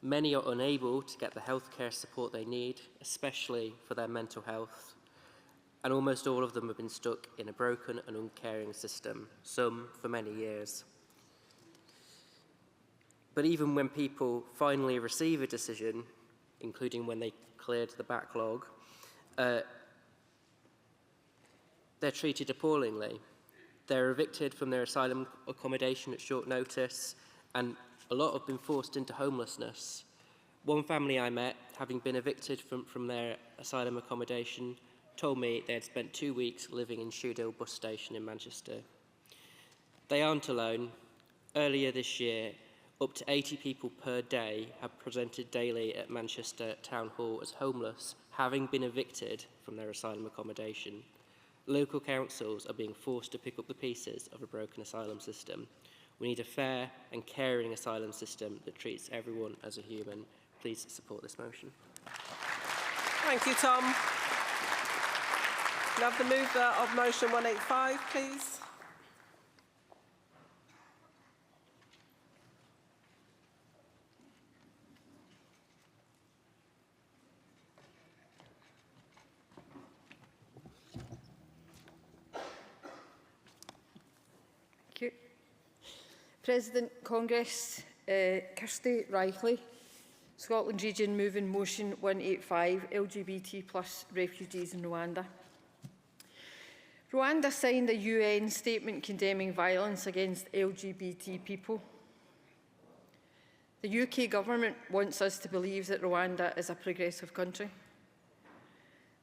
Many are unable to get the healthcare support they need, especially for their mental health. And almost all of them have been stuck in a broken and uncaring system, some for many years. But even when people finally receive a decision, including when they cleared the backlog, they're treated appallingly. They're evicted from their asylum accommodation at short notice, and a lot have been forced into homelessness. One family I met, having been evicted from their asylum accommodation, told me they had spent 2 weeks living in Shoedale bus station in Manchester. They aren't alone. Earlier this year, up to 80 people per day have presented daily at Manchester Town Hall as homeless, having been evicted from their asylum accommodation. Local councils are being forced to pick up the pieces of a broken asylum system. We need a fair and caring asylum system that treats everyone as a human. Please support this motion. Thank you, Tom. Can I have the mover of motion 185, please? Thank you. President, Congress, Kirsty Reichley, Scotland Region, moving motion 185, LGBT+ refugees in Rwanda. Rwanda signed a UN statement condemning violence against LGBT people. The UK government wants us to believe that Rwanda is a progressive country.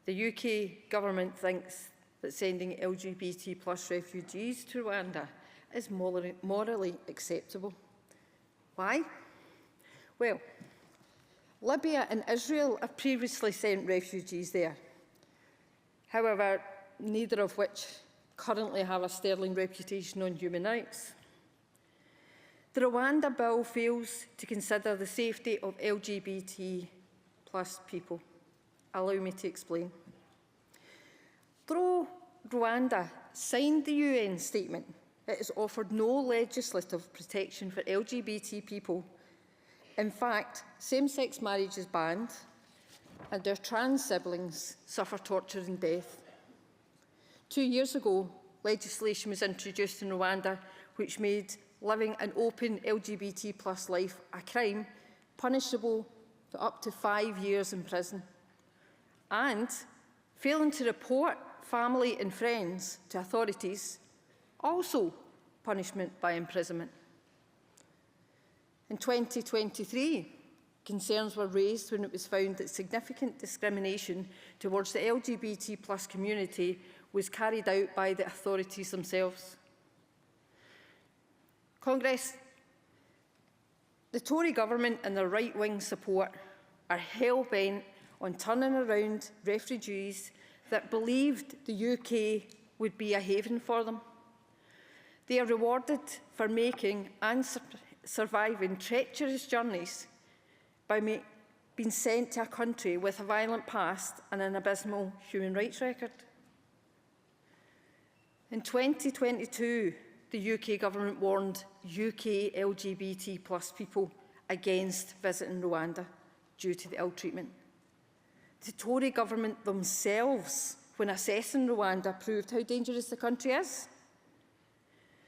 The UK government thinks that sending LGBT+ refugees to Rwanda is morally acceptable. Why? Well, Libya and Israel have previously sent refugees there. However, neither of which currently have a sterling reputation on human rights. The Rwanda bill fails to consider the safety of LGBT+ people. Allow me to explain. Though Rwanda signed the UN statement, it has offered no legislative protection for LGBT people. In fact, same-sex marriage is banned, and their trans siblings suffer torture and death. 2 years ago, legislation was introduced in Rwanda which made living an open LGBT+ life a crime, punishable for up to 5 years in prison. And failing to report family and friends to authorities, also punishment by imprisonment. In 2023, concerns were raised when it was found that significant discrimination towards the LGBT+ community was carried out by the authorities themselves. Congress, the Tory government and their right-wing support are hell-bent on turning around refugees that believed the UK would be a haven for them. They are rewarded for making and surviving treacherous journeys by being sent to a country with a violent past and an abysmal human rights record. In 2022, the UK government warned UK LGBT+ people against visiting Rwanda due to the ill treatment. The Tory government themselves, when assessing Rwanda, proved how dangerous the country is.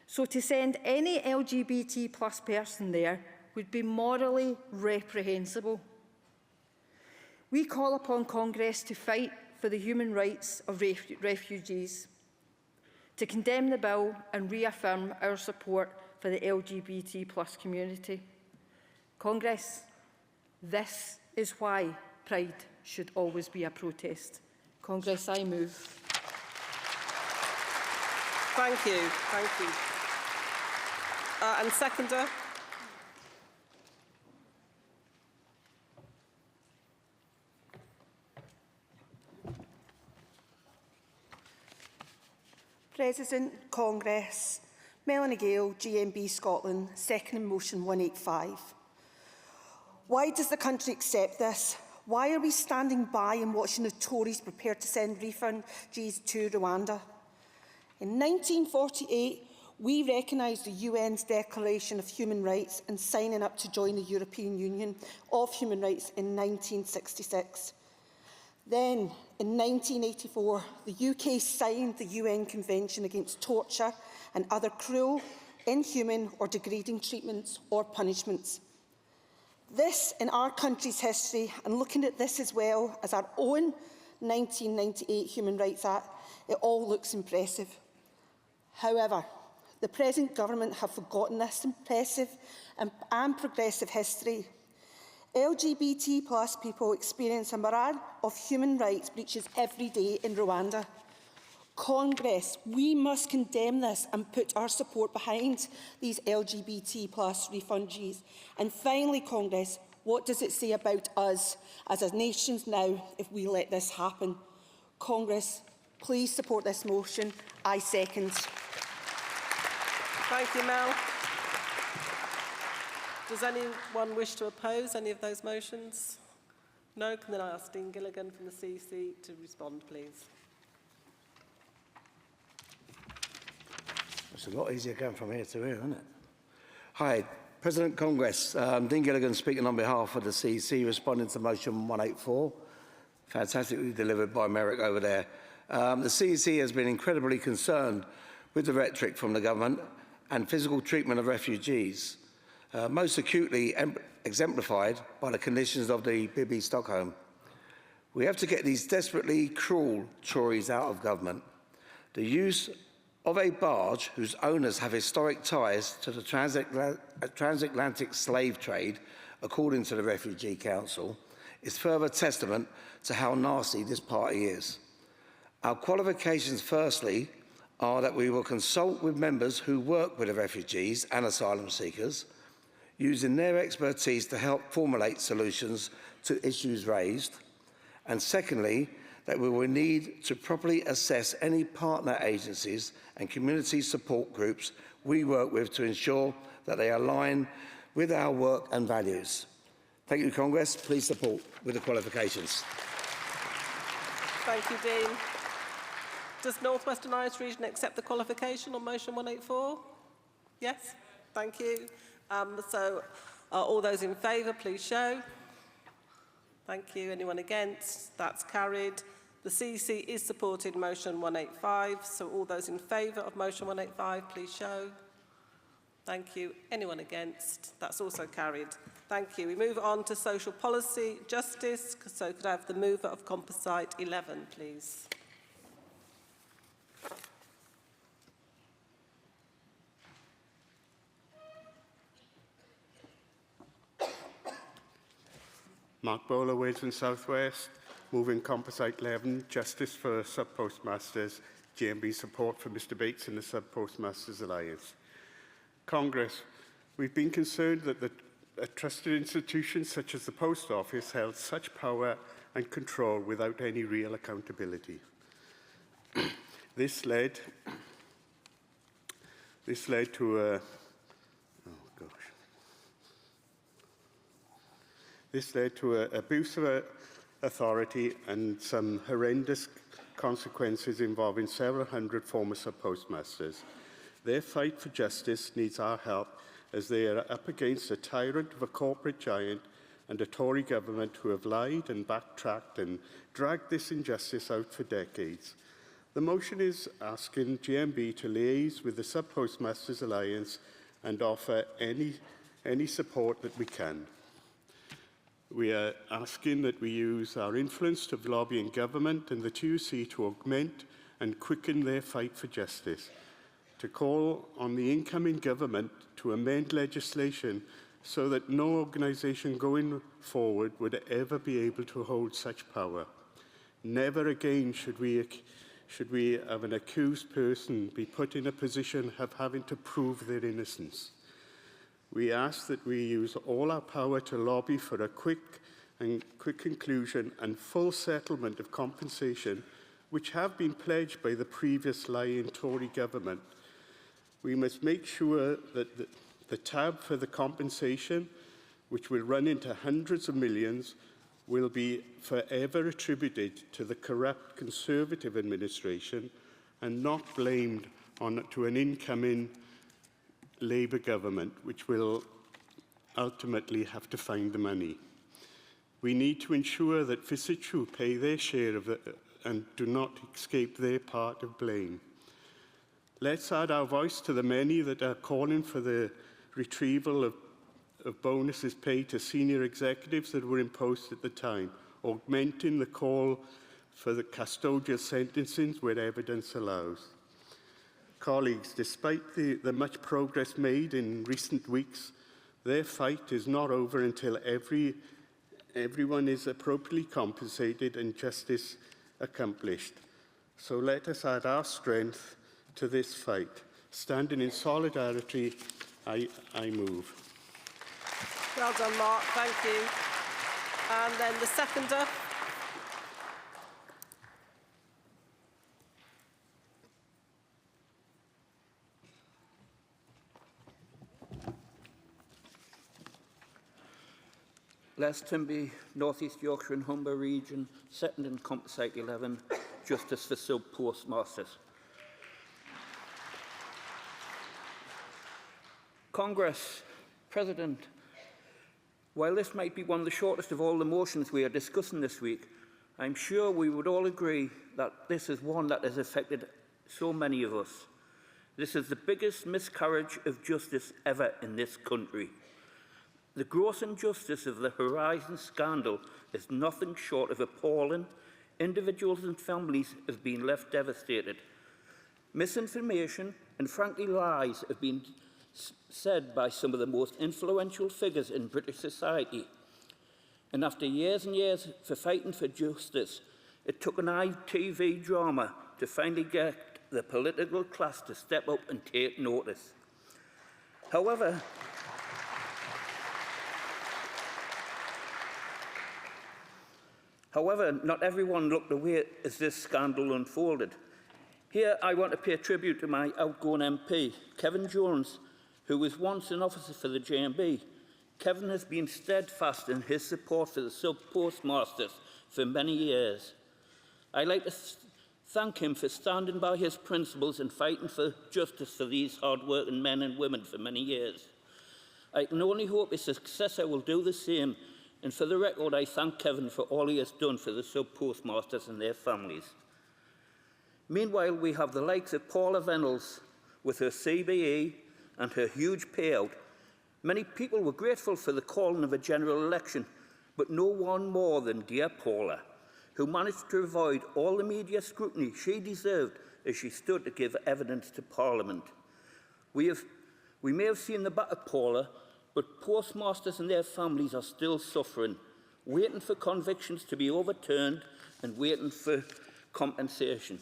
So to send any LGBT+ person there would be morally reprehensible. We call upon Congress to fight for the human rights of refugees, to condemn the bill and reaffirm our support for the LGBT+ community. Congress, this is why Pride should always be a protest. Congress, I move. Thank you. Thank you. And seconder? President, Congress, Melanie Gale, GMB Scotland, second in motion 185. Why does the country accept this? Why are we standing by and watching the Tories prepare to send refugees to Rwanda? In 1948, we recognised the UN's Declaration of Human Rights and signing up to join the European Union of Human Rights in 1966. Then, in 1984, the UK signed the UN Convention Against Torture and other cruel, inhuman or degrading treatments or punishments. This, in our country's history, and looking at this as well as our own 1998 Human Rights Act, it all looks impressive. However, the present government have forgotten this impressive and progressive history. LGBT+ people experience a myriad of human rights breaches every day in Rwanda. Congress, we must condemn this and put our support behind these LGBT+ refugees. And finally, Congress, what does it say about us as a nation now if we let this happen? Congress, please support this motion. I second. Thank you, Mel. Does anyone wish to oppose any of those motions? No? Can then I ask Dean Gilligan from the CC to respond, please? It's a lot easier going from here to here, isn't it? Hi, President Congress. Dean Gilligan speaking on behalf of the CC, responding to motion 184. Fantastically delivered by Merrick over there. The CC has been incredibly concerned with the rhetoric from the government and physical treatment of refugees, most acutely exemplified by the conditions of the Bibi Stockholm. We have to get these desperately cruel Tories out of government. The use of a barge whose owners have historic ties to the transatlantic slave trade, according to the Refugee Council, is further testament to how nasty this party is. Our qualifications, firstly, are that we will consult with members who work with the refugees and asylum seekers, using their expertise to help formulate solutions to issues raised. And secondly, that we will need to properly assess any partner agencies and community support groups we work with to ensure that they align with our work and values. Thank you, Congress. Please support with the qualifications. Thank you, Dean. Does North Western Irish Region accept the qualification on motion 184? Yes? Thank you. All those in favour, please show. Thank you. Anyone against? That's carried. The CC is supported motion 185, so all those in favour of motion 185, please show. Thank you. Anyone against? That's also carried. Thank you. We move on to social policy, justice. So could I have the mover of composite 11, please? Mark Bowler, Wales and South West, moving Composite 11, Justice for Sub-Postmasters, GMB support for Mr Bates and the Sub-Postmasters Alliance. Congress, we've been concerned that a trusted institution such as the Post Office held such power and control without any real accountability. This led to a abuse of authority and some horrendous consequences involving several hundred former sub-postmasters. Their fight for justice needs our help as they are up against a tyrant of a corporate giant and a Tory government who have lied and backtracked and dragged this injustice out for decades. The motion is asking GMB to liaise with the Sub-Postmasters Alliance and offer any support that we can. We are asking that we use our influence to lobbying government and the TUC to augment and quicken their fight for justice, to call on the incoming government to amend legislation so that no organisation going forward would ever be able to hold such power. Never again should we have an accused person be put in a position of having to prove their innocence. We ask that we use all our power to lobby for a quick conclusion and full settlement of compensation, which have been pledged by the previous lying Tory government. We must make sure that the tab for the compensation, which will run into hundreds of millions, will be forever attributed to the corrupt Conservative administration and not blamed to an incoming Labour government, which will ultimately have to find the money. We need to ensure that Fisichu pay their share of it and do not escape their part of blame. Let's add our voice to the many that are calling for the retrieval of bonuses paid to senior executives that were imposed at the time, augmenting the call for the custodial sentencing where evidence allows. Colleagues, despite the much progress made in recent weeks, their fight is not over until everyone is appropriately compensated and justice accomplished. So let us add our strength to this fight. Standing in solidarity, I move. Well done, Mark. Thank you. And then the seconder. Les Timby, North East Yorkshire and Humber region, second in Composite 11, Justice for Sub-Postmasters. Congress, President, while this might be one of the shortest of all the motions we are discussing this week, I'm sure we would all agree that this is one that has affected so many of us. This is the biggest miscarriage of justice ever in this country. The gross injustice of the Horizon scandal is nothing short of appalling. Individuals and families have been left devastated. Misinformation and frankly lies have been said by some of the most influential figures in British society. And after years and years for fighting for justice, it took an ITV drama to finally get the political class to step up and take notice. However, not everyone looked away as this scandal unfolded. Here, I want to pay tribute to my outgoing MP, Kevin Jones, who was once an officer for the GMB. Kevin has been steadfast in his support for the sub-postmasters for many years. I'd like to thank him for standing by his principles and fighting for justice for these hard-working men and women for many years. I can only hope his successor will do the same. And for the record, I thank Kevin for all he has done for the sub-postmasters and their families. Meanwhile, we have the likes of Paula Venables with her CBE and her huge payout. Many people were grateful for the calling of a general election, but no one more than dear Paula, who managed to avoid all the media scrutiny she deserved as she stood to give evidence to Parliament. We may have seen the back of Paula, but postmasters and their families are still suffering. waiting for convictions to be overturned and waiting for compensation.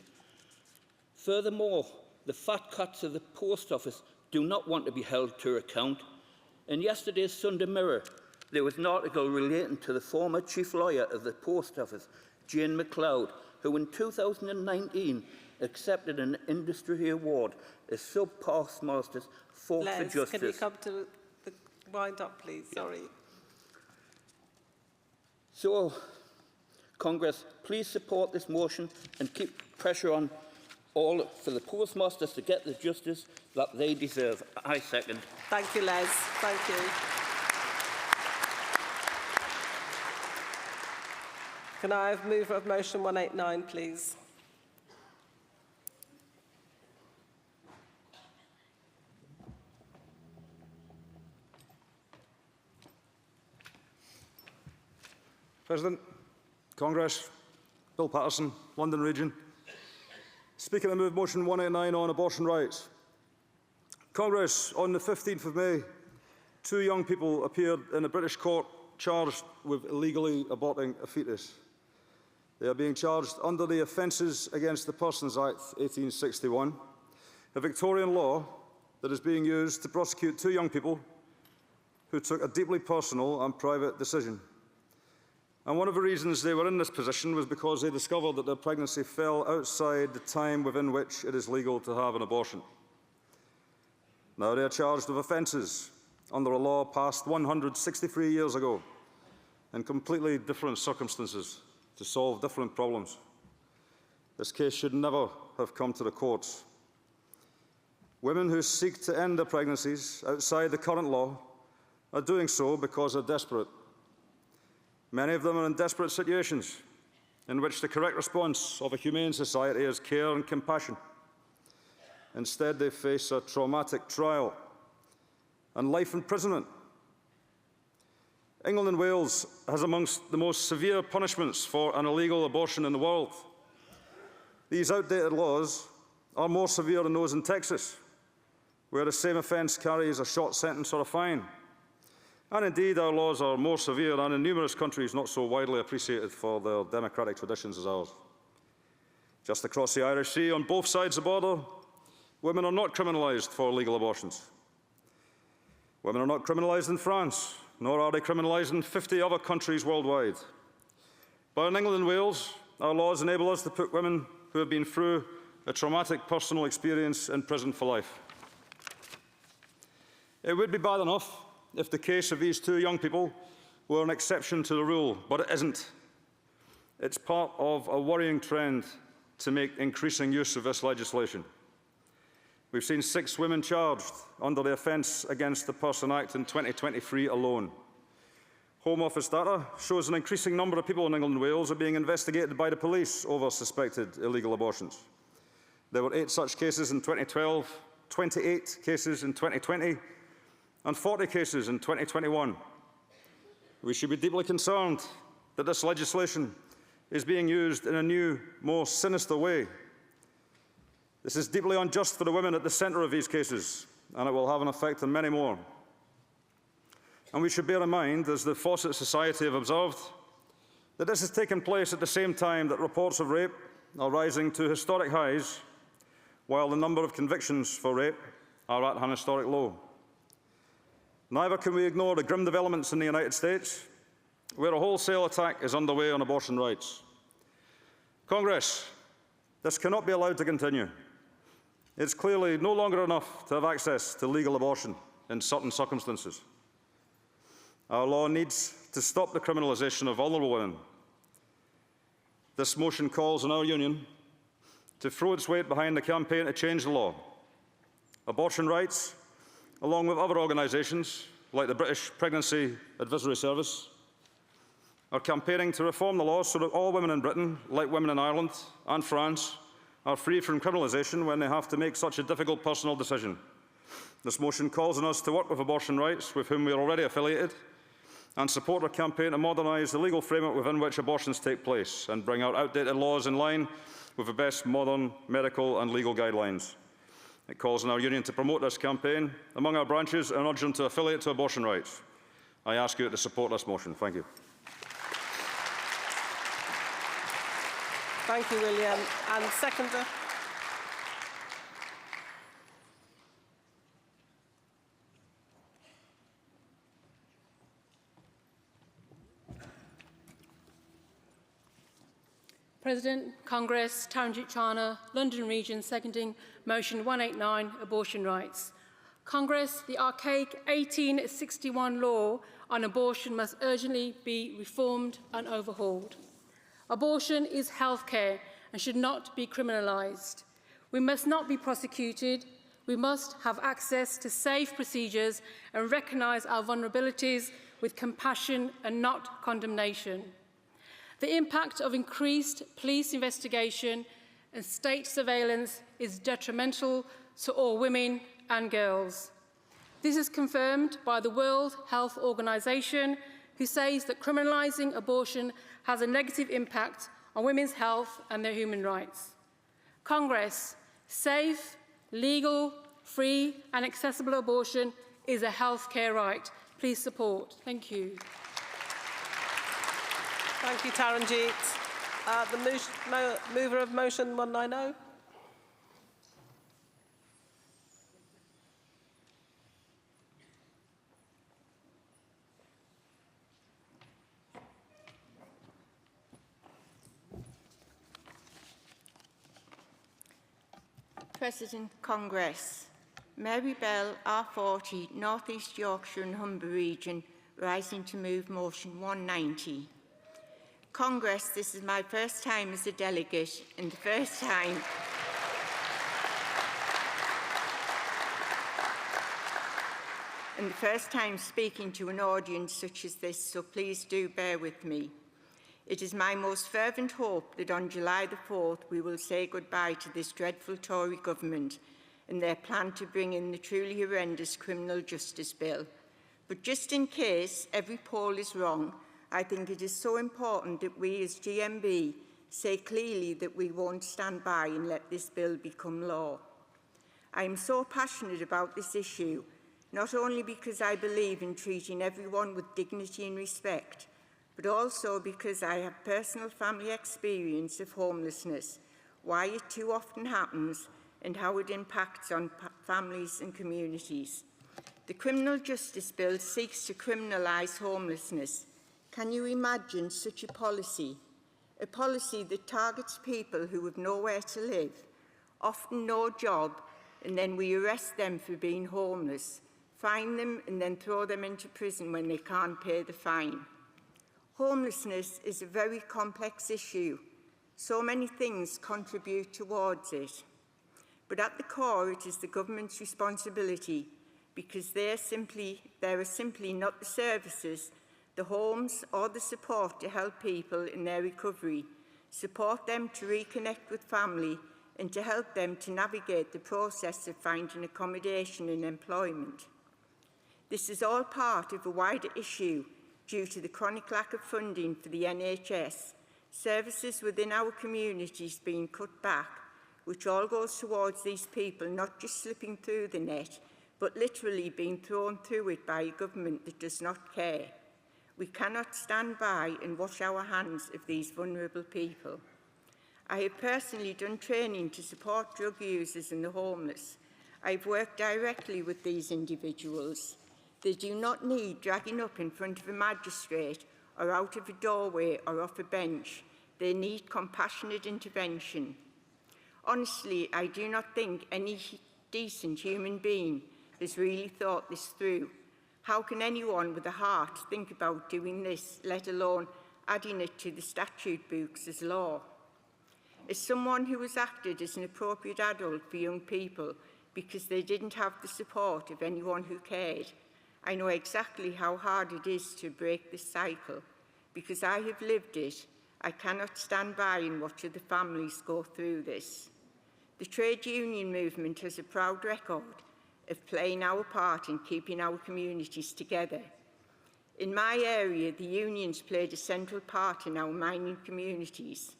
Furthermore, the fat cats of the post office do not want to be held to account. In yesterday's Sunday Mirror, there was an article relating to the former chief lawyer of the post office, Jane McLeod, who in 2019 accepted an industry award as sub-postmasters fought for justice. Can you come to the wind up, please? Sorry. So, Congress, please support this motion and keep pressure on all for the postmasters to get the justice that they deserve. I second. Thank you, Les. Thank you. Can I have move of motion 189, please? President, Congress, Bill Patterson, London Region. Speaking, I move motion 189 on abortion rights. Congress, on the 15th of May, 2 young people appeared in a British court charged with illegally aborting a fetus. They are being charged under the Offences Against the Persons Act 1861, a Victorian law that is being used to prosecute 2 young people who took a deeply personal and private decision. And one of the reasons they were in this position was because they discovered that their pregnancy fell outside the time within which it is legal to have an abortion. Now they are charged with offences under a law passed 163 years ago in completely different circumstances to solve different problems. This case should never have come to the courts. Women who seek to end their pregnancies outside the current law are doing so because they're desperate. Many of them are in desperate situations in which the correct response of a humane society is care and compassion. Instead, they face a traumatic trial and life imprisonment. England and Wales has amongst the most severe punishments for an illegal abortion in the world. These outdated laws are more severe than those in Texas, where the same offence carries a short sentence or a fine. And indeed, our laws are more severe than in numerous countries not so widely appreciated for their democratic traditions as ours. Just across the Irish Sea, on both sides of the border, women are not criminalised for illegal abortions. Women are not criminalised in France, nor are they criminalised in 50 other countries worldwide. But in England and Wales, our laws enable us to put women who have been through a traumatic personal experience in prison for life. It would be bad enough if the case of these 2 young people were an exception to the rule, but it isn't. It's part of a worrying trend to make increasing use of this legislation. We've seen 6 women charged under the Offence Against the Person Act in 2023 alone. Home Office data shows an increasing number of people in England and Wales are being investigated by the police over suspected illegal abortions. There were 8 such cases in 2012, 28 cases in 2020, and 40 cases in 2021. We should be deeply concerned that this legislation is being used in a new, more sinister way. This is deeply unjust for the women at the centre of these cases, and it will have an effect on many more. And we should bear in mind, as the Fawcett Society have observed, that this has taken place at the same time that reports of rape are rising to historic highs, while the number of convictions for rape are at an historic low. Neither can we ignore the grim developments in the United States, where a wholesale attack is underway on abortion rights. Congress, this cannot be allowed to continue. It's clearly no longer enough to have access to legal abortion in certain circumstances. Our law needs to stop the criminalisation of vulnerable women. This motion calls on our union to throw its weight behind the campaign to change the law. Abortion rights, along with other organisations like the British Pregnancy Advisory Service, are campaigning to reform the law so that all women in Britain, like women in Ireland and France, are free from criminalisation when they have to make such a difficult personal decision. This motion calls on us to work with abortion rights, with whom we are already affiliated, and support our campaign to modernise the legal framework within which abortions take place and bring our outdated laws in line with the best modern medical and legal guidelines. It calls on our union to promote this campaign among our branches and urge them to affiliate to abortion rights. I ask you to support this motion. Thank you. Thank you, William. And seconder? President, Congress, Taranjit Chana, London Region, seconding motion 189, abortion rights. Congress, the archaic 1861 law on abortion must urgently be reformed and overhauled. Abortion is healthcare and should not be criminalised. We must not be prosecuted. We must have access to safe procedures and recognise our vulnerabilities with compassion and not condemnation. The impact of increased police investigation and state surveillance is detrimental to all women and girls. This is confirmed by the World Health Organization, who says that criminalising abortion has a negative impact on women's health and their human rights. Congress, safe, legal, free and accessible abortion is a healthcare right. Please support. Thank you. Thank you, Taranjit. The mover of motion 190. President, Congress. Mary Bell, R40, North East Yorkshire and Humber region, rising to move motion 190. Congress, this is my first time as a delegate and the first time speaking to an audience such as this, so please do bear with me. It is my most fervent hope that on July the 4th we will say goodbye to this dreadful Tory government and their plan to bring in the truly horrendous criminal justice bill. But just in case every poll is wrong, I think it is so important that we as GMB say clearly that we won't stand by and let this bill become law. I am so passionate about this issue, not only because I believe in treating everyone with dignity and respect, but also because I have personal family experience of homelessness, why it too often happens, and how it impacts on families and communities. The Criminal Justice Bill seeks to criminalise homelessness. Can you imagine such a policy? A policy that targets people who have nowhere to live, often no job, and then we arrest them for being homeless, fine them and then throw them into prison when they can't pay the fine. Homelessness is a very complex issue. So many things contribute towards it. But at the core, it is the government's responsibility because there are simply not the services, the homes or the support to help people in their recovery, support them to reconnect with family and to help them to navigate the process of finding accommodation and employment. This is all part of a wider issue due to the chronic lack of funding for the NHS, services within our communities being cut back, which all goes towards these people not just slipping through the net, but literally being thrown through it by a government that does not care. We cannot stand by and wash our hands of these vulnerable people. I have personally done training to support drug users and the homeless. I've worked directly with these individuals. They do not need dragging up in front of a magistrate or out of a doorway or off a bench. They need compassionate intervention. Honestly, I do not think any decent human being has really thought this through. How can anyone with a heart think about doing this, let alone adding it to the statute books as law? As someone who has acted as an appropriate adult for young people because they didn't have the support of anyone who cared, I know exactly how hard it is to break this cycle. Because I have lived it, I cannot stand by and watch other families go through this. The trade union movement has a proud record of playing our part in keeping our communities together. In my area, the unions played a central part in our mining communities.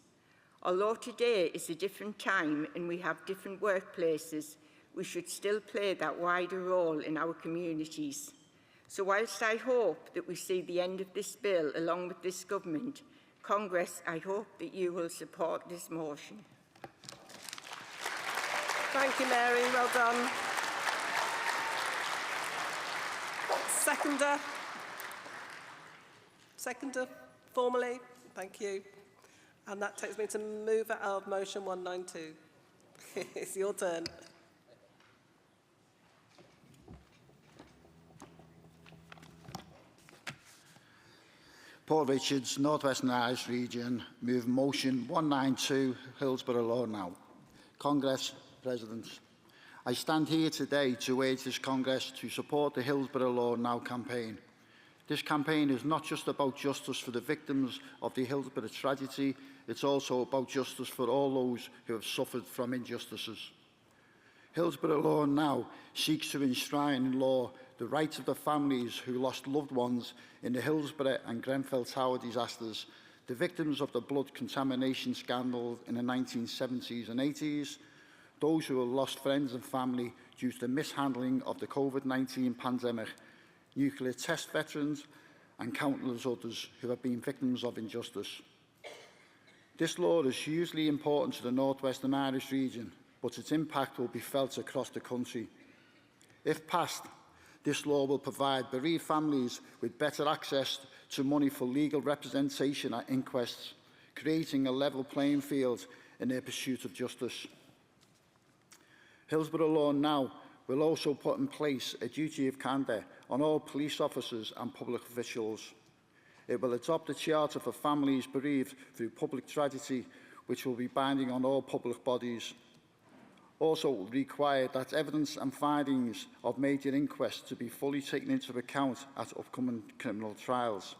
Although today is a different time and we have different workplaces, we should still play that wider role in our communities. So whilst I hope that we see the end of this bill along with this government, Congress, I hope that you will support this motion. Thank you, Mary. Well done. Seconder? Seconder, formally. Thank you. And that takes me to mover of motion 192. It's your turn. Paul Richards, North Western Irish Region, move motion 192, Hillsborough Law now. Congress, President. I stand here today to urge this Congress to support the Hillsborough Law Now campaign. This campaign is not just about justice for the victims of the Hillsborough tragedy, it's also about justice for all those who have suffered from injustices. Hillsborough Law Now seeks to enshrine in law the rights of the families who lost loved ones in the Hillsborough and Grenfell Tower disasters, the victims of the blood contamination scandal in the 1970s and 80s, those who have lost friends and family due to the mishandling of the COVID-19 pandemic, nuclear test veterans and countless others who have been victims of injustice. This law is hugely important to the North Western Irish region, but its impact will be felt across the country. If passed, this law will provide bereaved families with better access to money for legal representation at inquests, creating a level playing field in their pursuit of justice. Hillsborough Law Now will also put in place a duty of candour on all police officers and public officials. It will adopt a charter for families bereaved through public tragedy, which will be binding on all public bodies. Also require that evidence and findings of major inquests to be fully taken into account at upcoming criminal trials.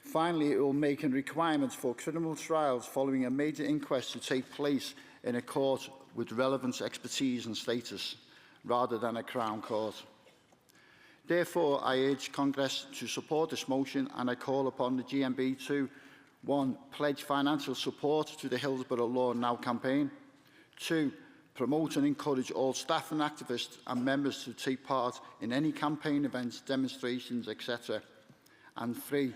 Finally, it will make a requirement for criminal trials following a major inquest to take place in a court with relevant expertise and status, rather than a Crown Court. Therefore, I urge Congress to support this motion, and I call upon the GMB to 1. Pledge financial support to the Hillsborough Law Now campaign. 2. Promote and encourage all staff and activists and members to take part in any campaign events, demonstrations, etc. And 3.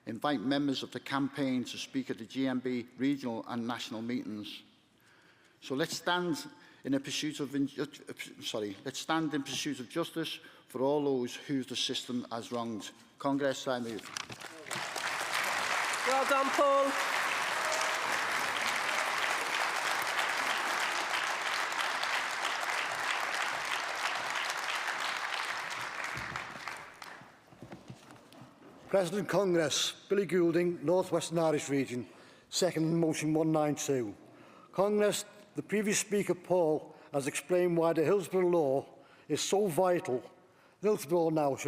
Invite members of the campaign to speak at the GMB regional and national meetings. So let's stand in pursuit of justice for all those whose the system has wronged. Congress, I move. Well done, Paul. President Congress, Billy Goulding, North Western Irish Region, second motion 192. Congress, the previous speaker, Paul, has explained why the Hillsborough Law is so vital. The Hillsborough Law now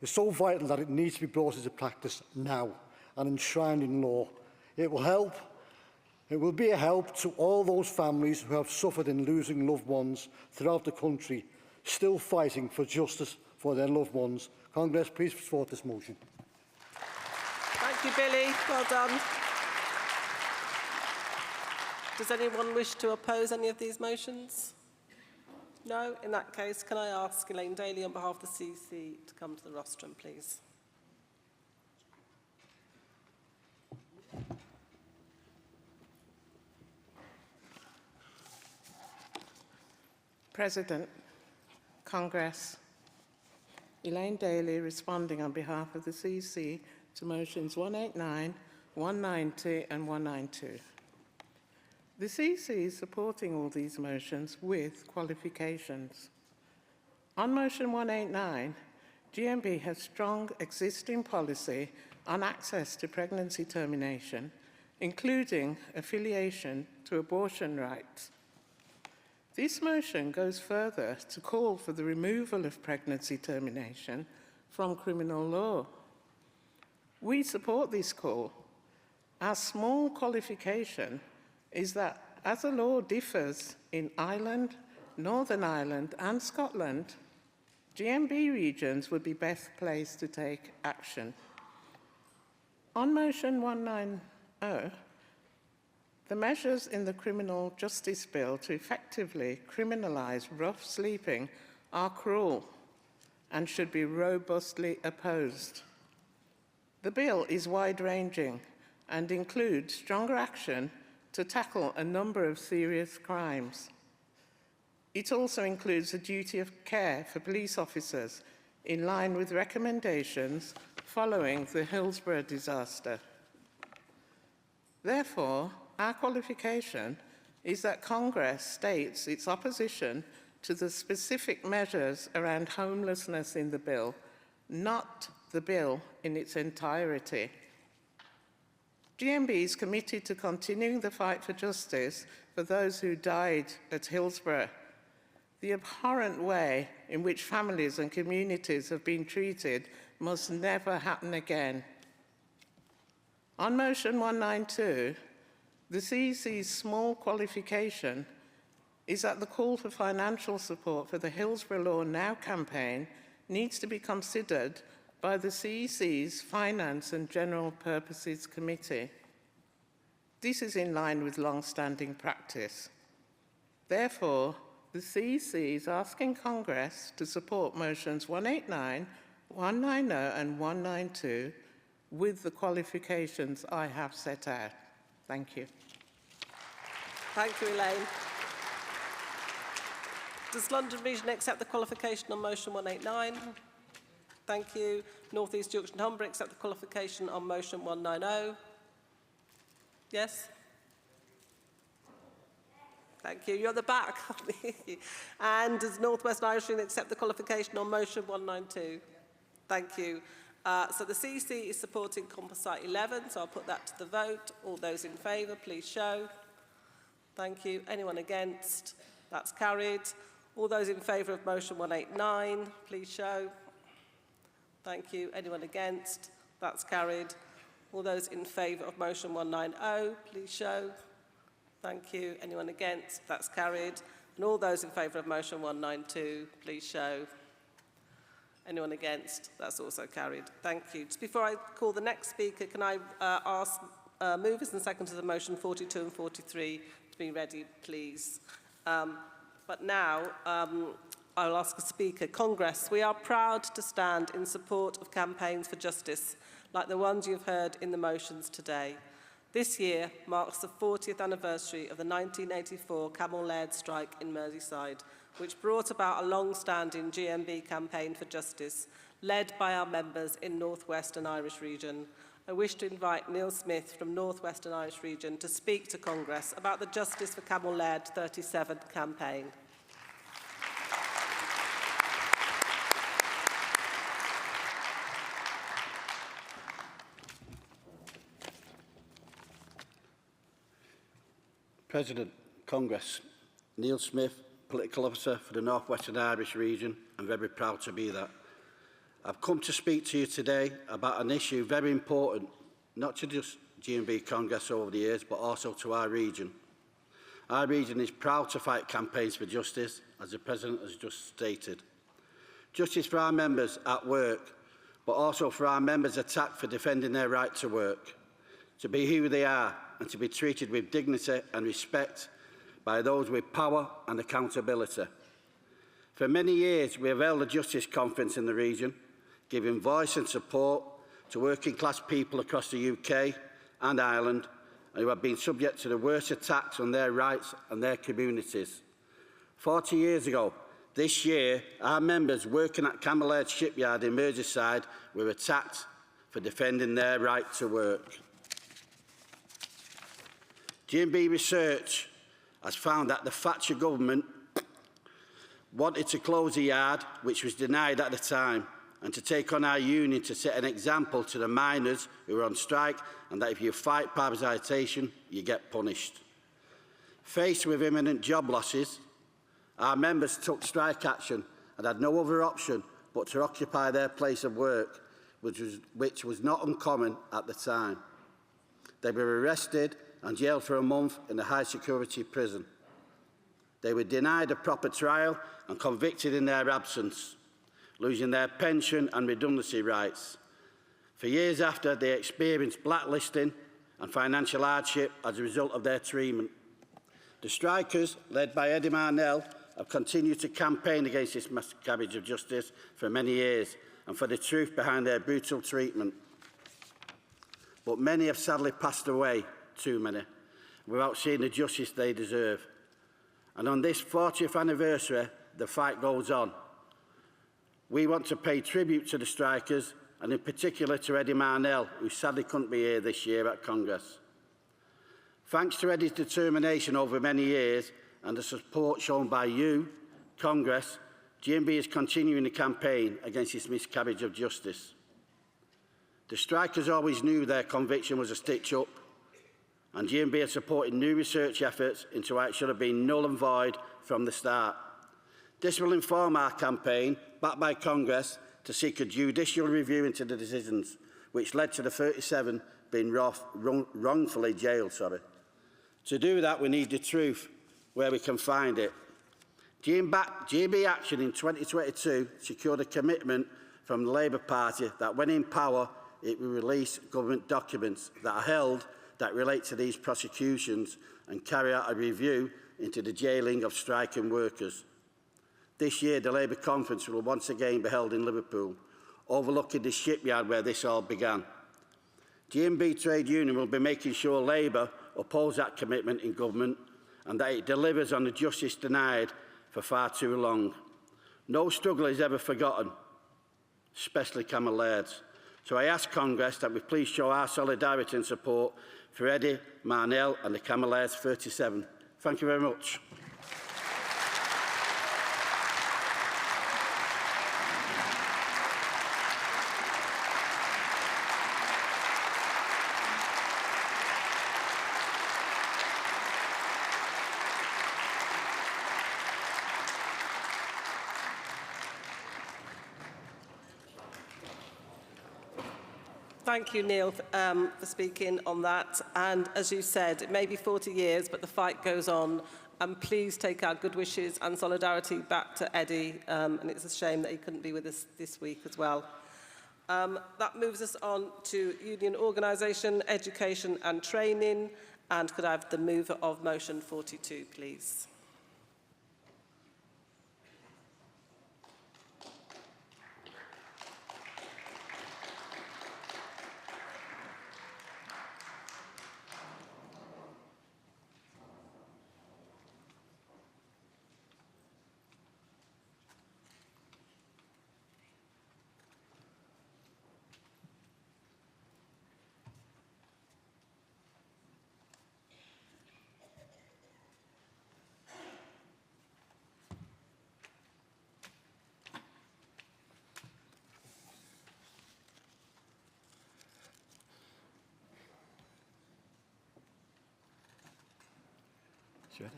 is so vital that it needs to be brought into practice now and enshrined in law. It will be a help to all those families who have suffered in losing loved ones throughout the country, still fighting for justice for their loved ones. Congress, please support this motion. Thank you, Billy. Well done. Does anyone wish to oppose any of these motions? No? In that case, can I ask Elaine Daly on behalf of the CC to come to the rostrum, please? President, Congress, Elaine Daly responding on behalf of the CC to motions 189, 190 and 192. The CC is supporting all these motions with qualifications. On motion 189, GMB has strong existing policy on access to pregnancy termination, including affiliation to abortion rights. This motion goes further to call for the removal of pregnancy termination from criminal law. We support this call. Our small qualification is that as the law differs in Ireland, Northern Ireland and Scotland, GMB regions would be best placed to take action. On motion 190, the measures in the Criminal Justice Bill to effectively criminalise rough sleeping are cruel and should be robustly opposed. The bill is wide-ranging and includes stronger action to tackle a number of serious crimes. It also includes a duty of care for police officers in line with recommendations following the Hillsborough disaster. Therefore, our qualification is that Congress states its opposition to the specific measures around homelessness in the bill, not the bill in its entirety. GMB is committed to continuing the fight for justice for those who died at Hillsborough. The abhorrent way in which families and communities have been treated must never happen again. On motion 192, the CEC's small qualification is that the call for financial support for the Hillsborough Law Now campaign needs to be considered by the CEC's Finance and General Purposes Committee. This is in line with long-standing practice. Therefore, the CEC is asking Congress to support motions 189, 190 and 192 with the qualifications I have set out. Thank you. Thank you, Elaine. Does London Region accept the qualification on motion 189? Thank you. North East Yorkshire and Humber accept the qualification on motion 190? Yes? Thank you. You're at the back. And does North West Irish Region accept the qualification on motion 192? Thank you. So the CEC is supporting Composite 11, so I'll put that to the vote. All those in favour, please show. Thank you. Anyone against? That's carried. All those in favour of motion 189, please show. Thank you. Anyone against? That's carried. All those in favour of motion 190, please show. Thank you. Anyone against? That's carried. And all those in favour of motion 192, please show. Anyone against? That's also carried. Thank you. Just before I call the next speaker, can I ask movers and seconders of motion 42 and 43 to be ready, please? But now, I'll ask a speaker. Congress, we are proud to stand in support of campaigns for justice, like the ones you've heard in the motions today. This year marks the 40th anniversary of the 1984 Cammell Laird strike in Merseyside, which brought about a long-standing GMB campaign for justice, led by our members in North Western Irish Region. I wish to invite Neil Smith from North Western Irish Region to speak to Congress about the Justice for Cammell Laird 37th campaign. President, Congress, Neil Smith, Political Officer for the North Western Irish Region. I'm very proud to be that. I've come to speak to you today about an issue very important, not to just GMB Congress over the years, but also to our region. Our region is proud to fight campaigns for justice, as the President has just stated. Justice for our members at work, but also for our members attacked for defending their right to work, to be who they are, and to be treated with dignity and respect by those with power and accountability. For many years, we have held a justice conference in the region, giving voice and support to working-class people across the UK and Ireland, and who have been subject to the worst attacks on their rights and their communities. 40 years ago, this year, our members working at Cammell Laird shipyard in Merseyside were attacked for defending their right to work. GMB research has found that the Thatcher government wanted to close the yard, which was denied at the time, and to take on our union to set an example to the miners who were on strike, and that if you fight privatisation, you get punished. Faced with imminent job losses, our members took strike action and had no other option but to occupy their place of work, which was not uncommon at the time. They were arrested and jailed for a month in a high-security prison. They were denied a proper trial and convicted in their absence, losing their pension and redundancy rights. For years after, they experienced blacklisting and financial hardship as a result of their treatment. The strikers, led by Eddie Marnell, have continued to campaign against this miscarriage of justice for many years and for the truth behind their brutal treatment. but many have sadly passed away, too many, without seeing the justice they deserve. And on this 40th anniversary, the fight goes on. We want to pay tribute to the strikers, and in particular to Eddie Marnell, who sadly couldn't be here this year at Congress. Thanks to Eddie's determination over many years and the support shown by you, Congress, GMB is continuing the campaign against this miscarriage of justice. The strikers always knew their conviction was a stitch-up, and GMB has supported new research efforts into why it should have been null and void from the start. This will inform our campaign, backed by Congress, to seek a judicial review into the decisions, which led to the 37 being wrongfully jailed. To do that, we need the truth, where we can find it. GMB action in 2022 secured a commitment from the Labour Party that when in power, it will release government documents that are held that relate to these prosecutions and carry out a review into the jailing of striking workers. This year, the Labour conference will once again be held in Liverpool, overlooking the shipyard where this all began. GMB Trade Union will be making sure Labour upholds that commitment in government and that it delivers on the justice denied for far too long. No struggle is ever forgotten, especially Cammell Laird's. So I ask Congress that we please show our solidarity and support for Eddie Marnell and the Cammell Laird's 37. Thank you very much. Thank you, Neil, for speaking on that. And as you said, it may be 40 years, but the fight goes on. And please take our good wishes and solidarity back to Eddie. And it's a shame that he couldn't be with us this week as well. That moves us on to union organisation, education and training. And could I have the mover of motion 42, please? Ready?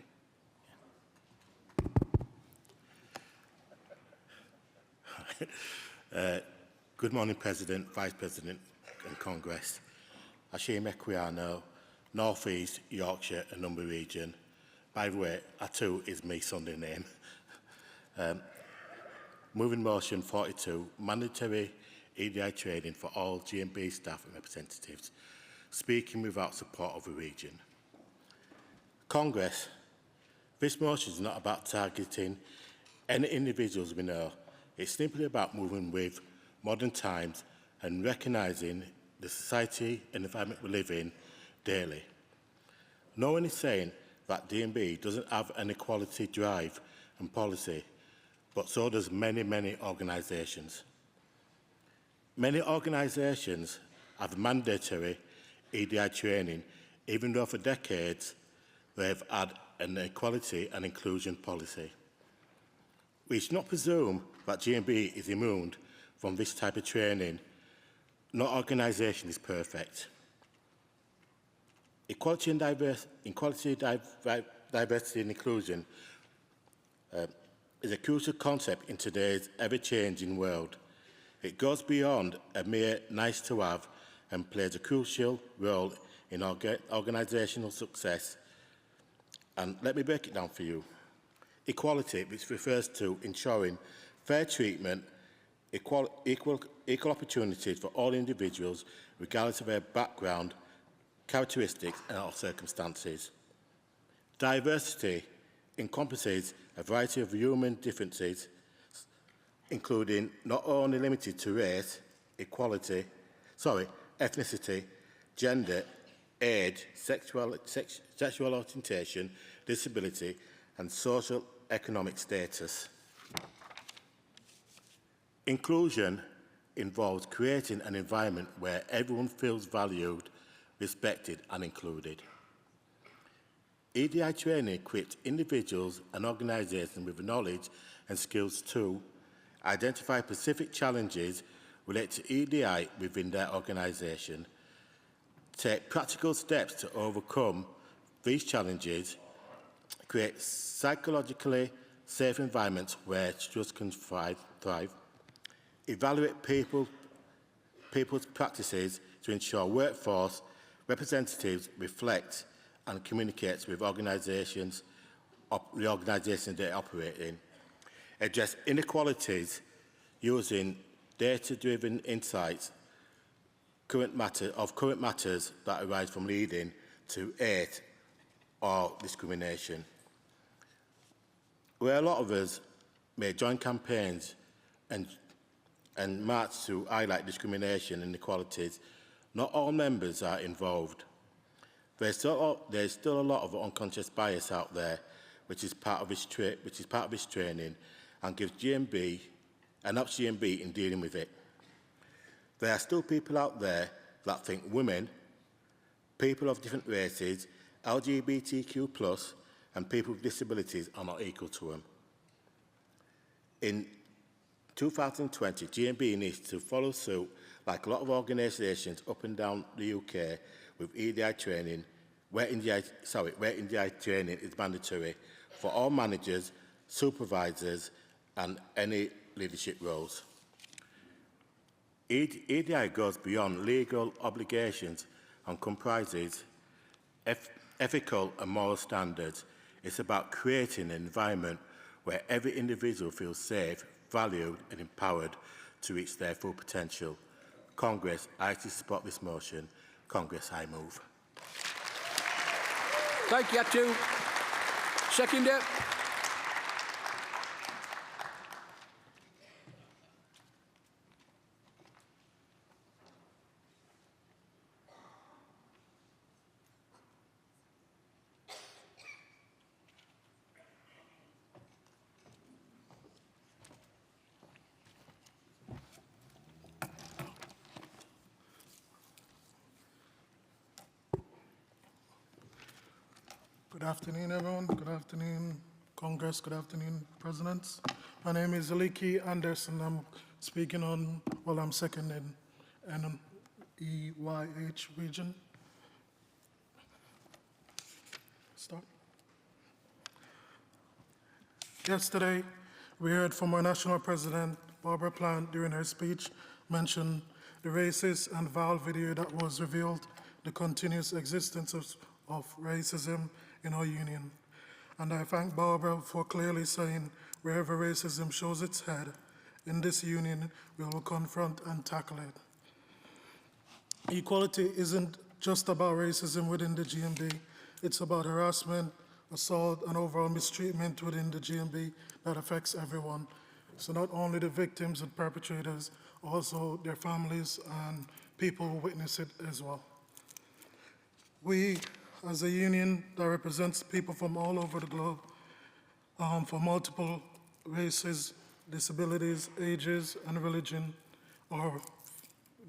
Good morning, President, Vice President and Congress. Ashim Equiano, North East, Yorkshire and Humber region. By the way, Atu is my Sunday name. Moving motion 42, mandatory EDI training for all GMB staff and representatives, speaking without support of the region. Congress, this motion is not about targeting any individuals we know. It's simply about moving with modern times and recognising the society and environment we live in daily. No one is saying that DMB doesn't have an equality drive and policy, but so does many, many organisations. Many organisations have mandatory EDI training, even though for decades they have had an equality and inclusion policy. We should not presume that GMB is immune from this type of training. No organisation is perfect. Equality, diversity and inclusion is a crucial concept in today's ever-changing world. It goes beyond a mere nice-to-have and plays a crucial role in organisational success. And let me break it down for you. Equality, which refers to ensuring fair treatment, equal opportunities for all individuals, regardless of their background, characteristics and or circumstances. Diversity encompasses a variety of human differences, including not only limited to race, ethnicity, gender, age, sexual orientation, disability, and social economic status. Inclusion involves creating an environment where everyone feels valued, respected, and included. EDI training equips individuals and organisations with knowledge and skills to identify specific challenges related to EDI within their organisation, take practical steps to overcome these challenges, create psychologically safe environments where trust can thrive, evaluate people's practices to ensure workforce representatives reflect and communicate with the organisations they operate in, address inequalities using data-driven insights current matters that arise from leading to hate or discrimination. Where a lot of us may join campaigns and march to highlight discrimination and inequalities, not all members are involved. There's still a lot of unconscious bias out there, which is part of this training, and gives GMB and helps GMB in dealing with it. There are still people out there that think women, people of different races, LGBTQ+, and people with disabilities are not equal to them. In 2020, GMB needs to follow suit like a lot of organisations up and down the UK with EDI training, where EDI training is mandatory for all managers, supervisors, and any leadership roles. EDI goes beyond legal obligations and comprises ethical and moral standards. It's about creating an environment where every individual feels safe, valued and empowered to reach their full potential. Congress, I actually support this motion. Congress, I move. Thank you. Seconder. Good afternoon, everyone. Good afternoon, Congress. Good afternoon, Presidents. My name is Aliki Anderson. I'm speaking on, I'm second in NEYH region. Start. Yesterday, we heard from our national president, Barbara Plant, during her speech, mention the racist and vile video that was revealed, the continuous existence of racism in our union. And I thank Barbara for clearly saying wherever racism shows its head, in this union, we will confront and tackle it. Equality isn't just about racism within the GMB, it's about harassment, assault, and overall mistreatment within the GMB that affects everyone. So not only the victims and perpetrators, also their families and people who witness it as well. We, as a union that represents people from all over the globe, for multiple races, disabilities, ages, and religion, or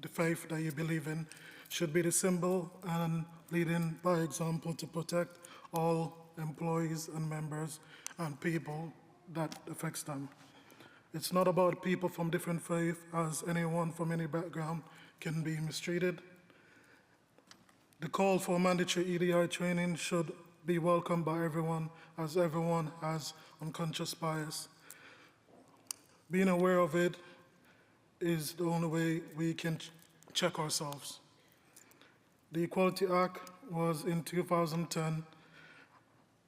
the faith that you believe in, should be the symbol and leading by example to protect all employees and members and people that affects them. It's not about people from different faiths, as anyone from any background can be mistreated. The call for mandatory EDI training should be welcomed by everyone, as everyone has unconscious bias. Being aware of it is the only way we can check ourselves. The Equality Act was in 2010,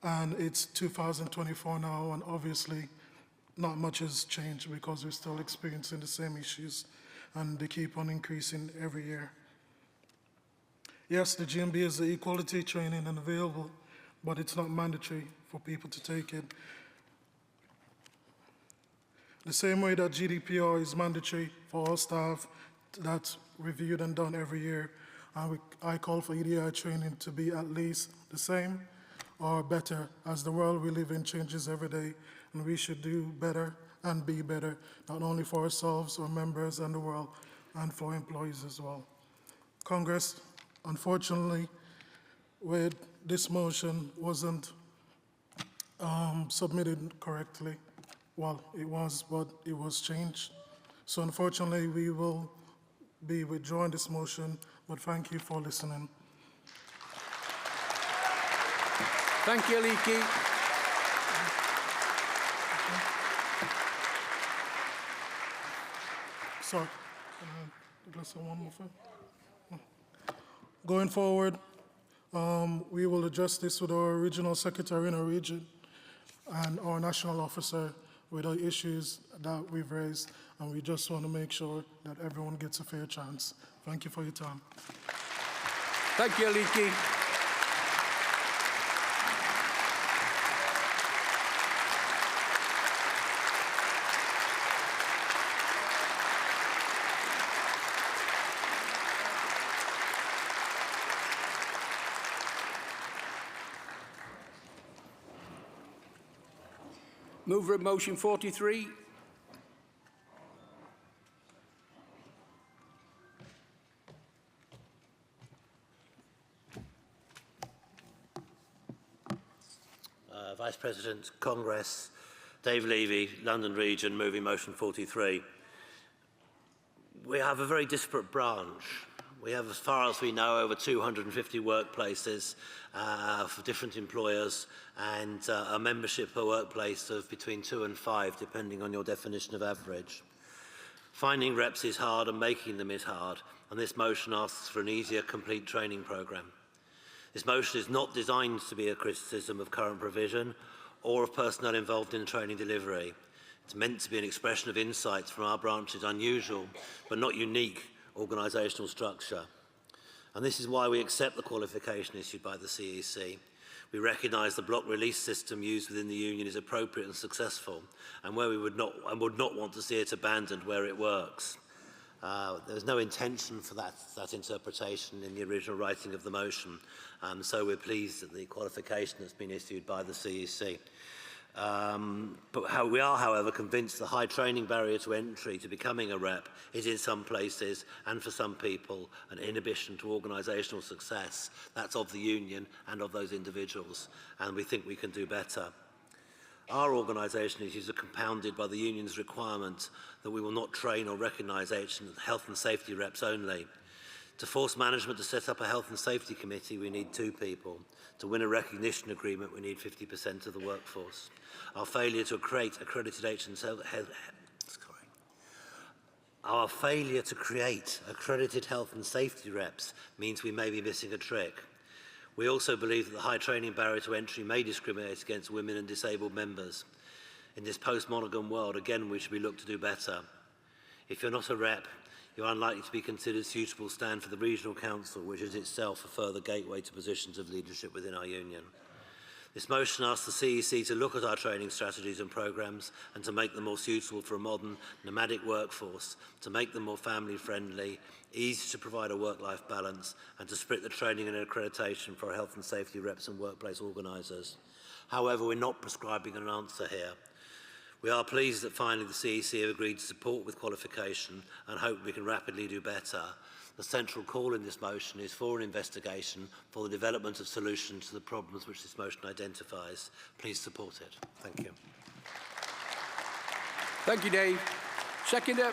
and it's 2024 now, and obviously not much has changed because we're still experiencing the same issues, and they keep on increasing every year. Yes, the GMB is the equality training and available, but it's not mandatory for people to take it. The same way that GDPR is mandatory for all staff, that's reviewed and done every year, And I call for EDI training to be at least the same or better, as the world we live in changes every day, and we should do better and be better, not only for ourselves, our members, and the world, and for employees as well. Congress, unfortunately, with this motion wasn't submitted correctly. Well, it was, but it was changed. So unfortunately, we will be withdrawing this motion, but thank you for listening. Thank you, Leakey. Sorry, just one more thing. Going forward, we will address this with our regional secretary in our region and our national officer with our issues that we've raised, and we just want to make sure that everyone gets a fair chance. Thank you for your time. Thank you, Leakey. Mover of motion 43. Vice President, Congress, Dave Levy, London Region, moving motion 43. We have a very disparate branch. We have, as far as we know, over 250 workplaces for different employers, and a membership per workplace of between 2 and 5, depending on your definition of average. Finding reps is hard and making them is hard, and this motion asks for an easier, complete training programme. This motion is not designed to be a criticism of current provision or of personnel involved in training delivery. It's meant to be an expression of insights from our branch's unusual but not unique organisational structure. And this is why we accept the qualification issued by the CEC. We recognise the block release system used within the union is appropriate and successful, and where we would not want to see it abandoned where it works. There's no intention for that interpretation in the original writing of the motion, so we're pleased at the qualification that's been issued by the CEC. We are, however, convinced the high training barrier to entry to becoming a rep is in some places, and for some people, an inhibition to organisational success. That's of the union and of those individuals, and we think we can do better. Our organisation issues are compounded by the union's requirement that we will not train or recognise health and safety reps only. To force management to set up a health and safety committee, we need 2 people. To win a recognition agreement, we need 50% of the workforce. Our failure to create accredited health and safety reps means we may be missing a trick. We also believe that the high training barrier to entry may discriminate against women and disabled members. In this post-monogam world, again, we should be looked to do better. If you're not a rep, you're unlikely to be considered suitable to stand for the regional council, which is itself a further gateway to positions of leadership within our union. This motion asks the CEC to look at our training strategies and programmes and to make them more suitable for a modern nomadic workforce, to make them more family-friendly, easy to provide a work-life balance, and to split the training and accreditation for our health and safety reps and workplace organisers. However, we're not prescribing an answer here. We are pleased that finally the CEC have agreed to support with qualification and hope we can rapidly do better. The central call in this motion is for an investigation for the development of solutions to the problems which this motion identifies. Please support it. Thank you. Thank you, Dave. Seconder.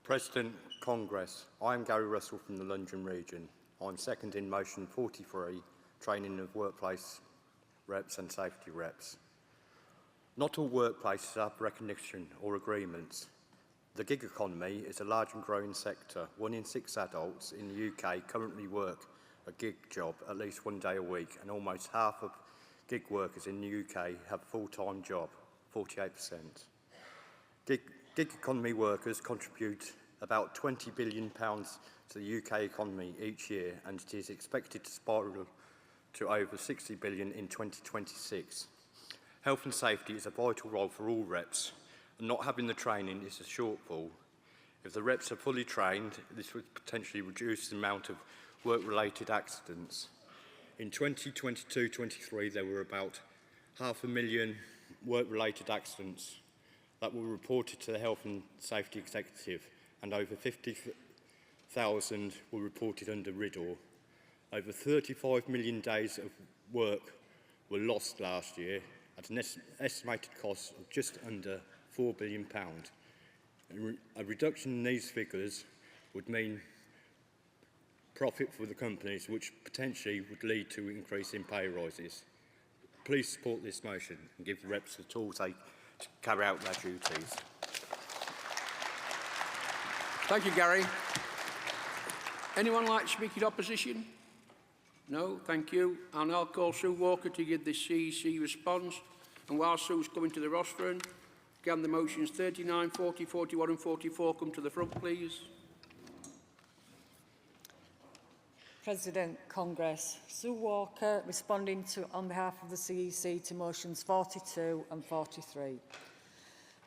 President, Congress, I'm Gary Russell from the London Region. I'm seconding motion 43, training of workplace reps and safety reps. Not all workplaces have recognition or agreements. The gig economy is a large and growing sector. 1 in 6 adults in the UK currently work a gig job at least 1 day a week, and almost half of gig workers in the UK have a full-time job, 48%. Gig economy workers contribute about £20 billion to the UK economy each year, and it is expected to spiral to over 60 billion in 2026. Health and safety is a vital role for all reps, and not having the training is a shortfall. If the reps are fully trained, this would potentially reduce the amount of work-related accidents. In 2022-23, there were about 500,000 work-related accidents that were reported to the Health and Safety Executive, and over 50,000 were reported under RIDDOR. Over 35 million days of work were lost last year at an estimated cost of just under £4 billion. A reduction in these figures would mean profit for the companies, which potentially would lead to increase in pay rises. Please support this motion and give the reps the tools to carry out their duties. Thank you, Gary. Anyone like to speak in opposition? No, thank you. I'll now call Sue Walker to give the CEC response. And while Sue's coming to the rostrum, can the motions 39, 40, 41 and 44 come to the front, please? President Congress, Sue Walker responding on behalf of the CEC to motions 42 and 43.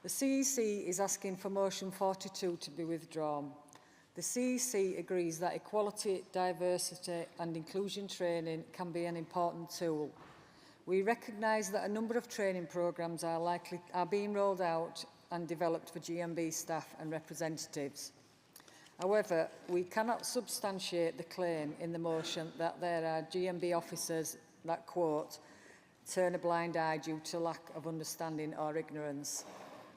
The CEC is asking for motion 42 to be withdrawn. The CEC agrees that equality, diversity and inclusion training can be an important tool. We recognise that a number of training programmes are being rolled out and developed for GMB staff and representatives. However, we cannot substantiate the claim in the motion that there are GMB officers that, quote, turn a blind eye due to lack of understanding or ignorance,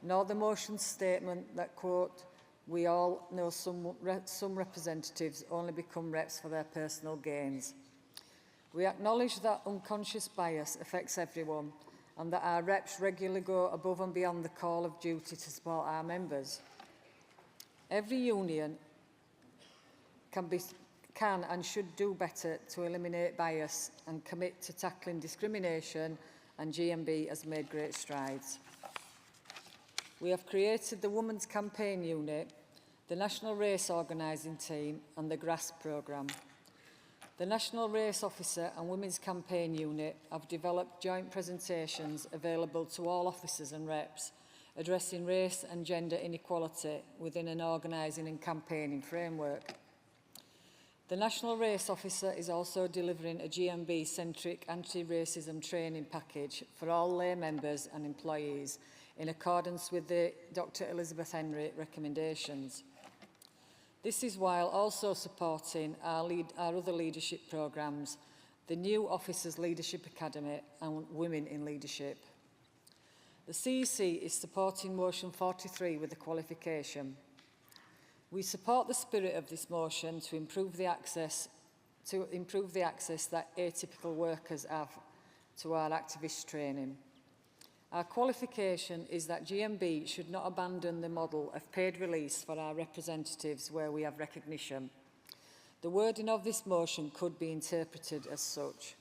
nor the motion statement that, quote, we all know some representatives only become reps for their personal gains. We acknowledge that unconscious bias affects everyone and that our reps regularly go above and beyond the call of duty to support our members. Every union can and should do better to eliminate bias and commit to tackling discrimination, and GMB has made great strides. We have created the Women's Campaign Unit, the National Race Organising Team and the GRASP programme. The National Race Officer and Women's Campaign Unit have developed joint presentations available to all officers and reps, addressing race and gender inequality within an organising and campaigning framework. The National Race Officer is also delivering a GMB-centric anti-racism training package for all lay members and employees in accordance with the Dr. Elizabeth Henry recommendations. This is while also supporting our other leadership programmes, the new Officers Leadership Academy and Women in Leadership. The CEC is supporting motion 43 with a qualification. We support the spirit of this motion to improve the access that atypical workers have to our activist training. Our qualification is that GMB should not abandon the model of paid release for our representatives where we have recognition. The wording of this motion could be interpreted as such.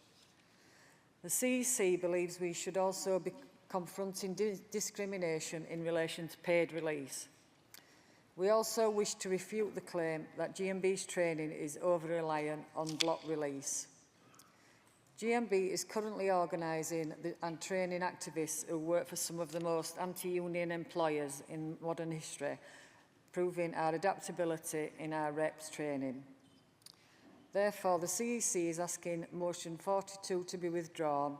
The CEC believes we should also be confronting discrimination in relation to paid release. We also wish to refute the claim that GMB's training is over-reliant on block release. GMB is currently organising and training activists who work for some of the most anti-union employers in modern history, proving our adaptability in our reps training. Therefore, the CEC is asking motion 42 to be withdrawn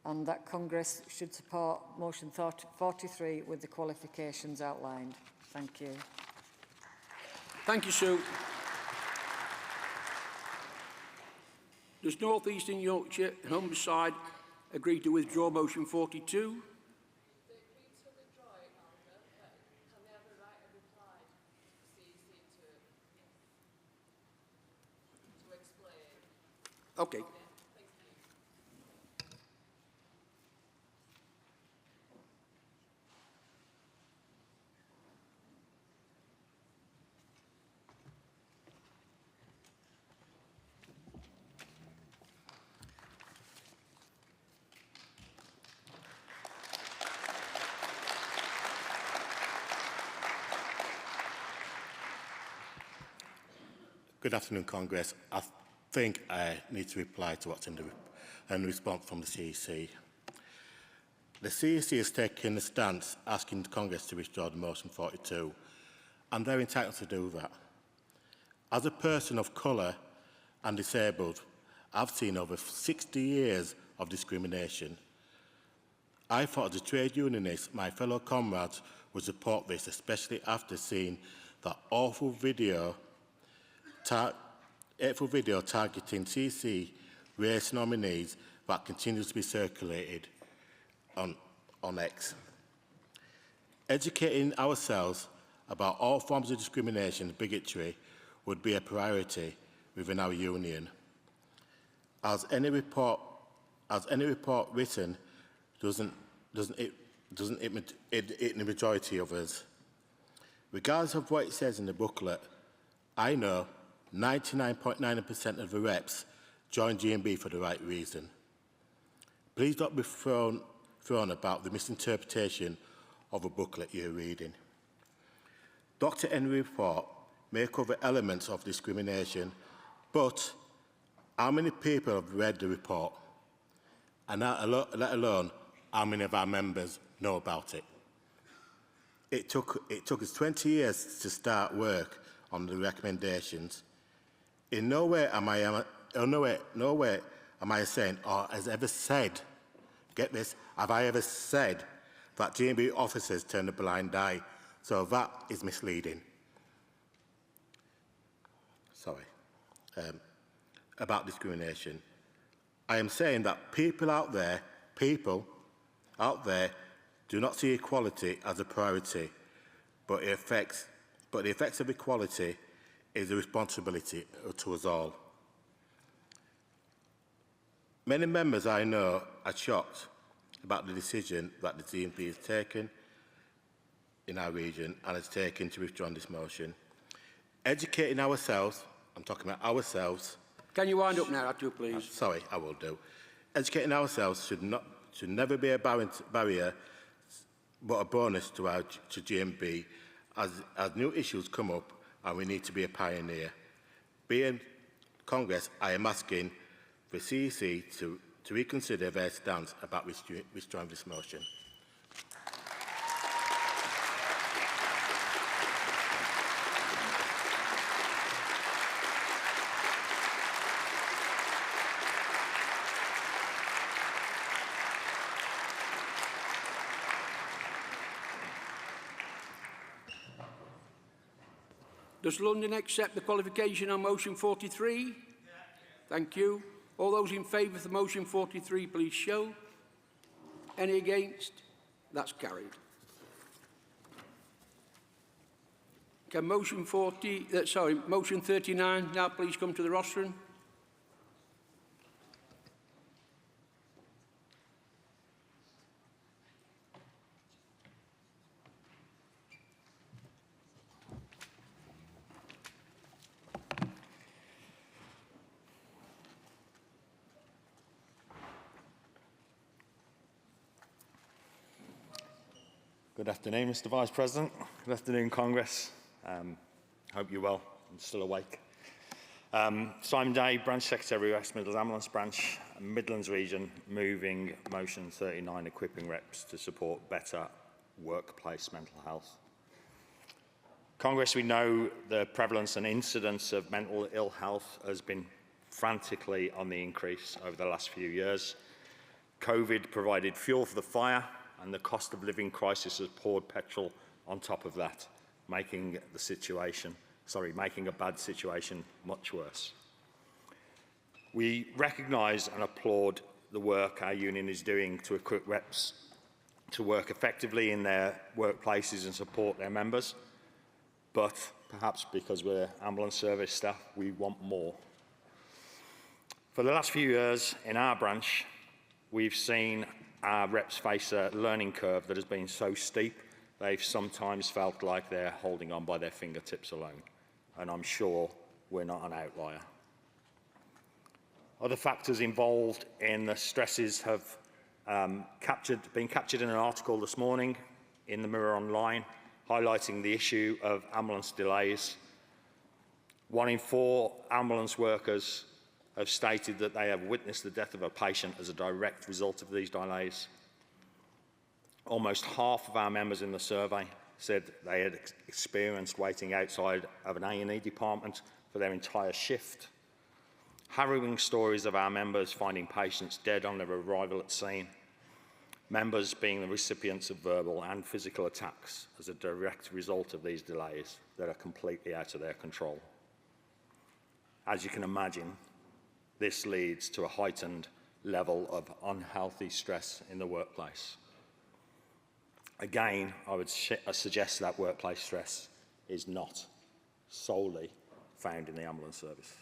and that Congress should support motion 43 with the qualifications outlined. Thank you. Thank you, Sue. Does North Eastern Yorkshire and Humberside agree to withdraw motion 42? Okay. Good afternoon, Congress. I think I need to reply to what's in the and response from the CEC. The CEC has taken a stance asking Congress to withdraw the motion 42, and they're entitled to do that. As a person of colour and disabled, I've seen over 60 years of discrimination. I thought as a trade unionist, my fellow comrades would support this, especially after seeing that awful video targeting CC race nominees that continues to be circulated on X. Educating ourselves about all forms of discrimination and bigotry would be a priority within our union. As any report written, doesn't it in the majority of us. Regardless of what it says in the booklet, I know 99.9% of the reps join GMB for the right reason. Please don't be thrown about the misinterpretation of a booklet you're reading. Dr. Henry's report may cover elements of discrimination, but how many people have read the report? And let alone how many of our members know about it? It took us 20 years to start work on the recommendations. In no way am I saying, or has ever said, get this, have I ever said that GMB officers turn a blind eye? So that is misleading. Sorry. About discrimination. I am saying that people out there do not see equality as a priority, but the effects of equality is a responsibility to us all. Many members I know are shocked about the decision that the GMB has taken in our region and has taken to withdraw this motion. Educating ourselves, I'm talking about ourselves. Can you wind up now, please? Sorry, I will do. Educating ourselves should never be a barrier, but a bonus to GMB as new issues come up and we need to be a pioneer. Being Congress, I am asking the CEC to reconsider their stance about withdrawing this motion. Does London accept the qualification on motion 43? Yeah. Thank you. All those in favour of the motion 43, please show. Any against? That's carried. Can motion 39 now please come to the rostrum? Good afternoon, Mr. Vice President. Good afternoon, Congress. Hope you're well and still awake. Simon Day, Branch Secretary, West Midlands Ambulance Branch, Midlands Region, moving motion 39, equipping reps to support better workplace mental health. Congress, we know the prevalence and incidence of mental ill health has been frantically on the increase over the last few years. COVID provided fuel for the fire, and the cost of living crisis has poured petrol on top of that, making a bad situation much worse. We recognise and applaud the work our union is doing to equip reps to work effectively in their workplaces and support their members, but perhaps because we're ambulance service staff, we want more. For the last few years in our branch, we've seen our reps face a learning curve that has been so steep, they've sometimes felt like they're holding on by their fingertips alone. And I'm sure we're not an outlier. Other factors involved in the stresses have been captured in an article this morning in the Mirror Online, highlighting the issue of ambulance delays. 1 in 4 ambulance workers have stated that they have witnessed the death of a patient as a direct result of these delays. Almost half of our members in the survey said they had experienced waiting outside of an A&E department for their entire shift. Harrowing stories of our members finding patients dead on their arrival at scene, members being the recipients of verbal and physical attacks as a direct result of these delays that are completely out of their control. As you can imagine, this leads to a heightened level of unhealthy stress in the workplace. Again, I would suggest that workplace stress is not solely found in the ambulance service.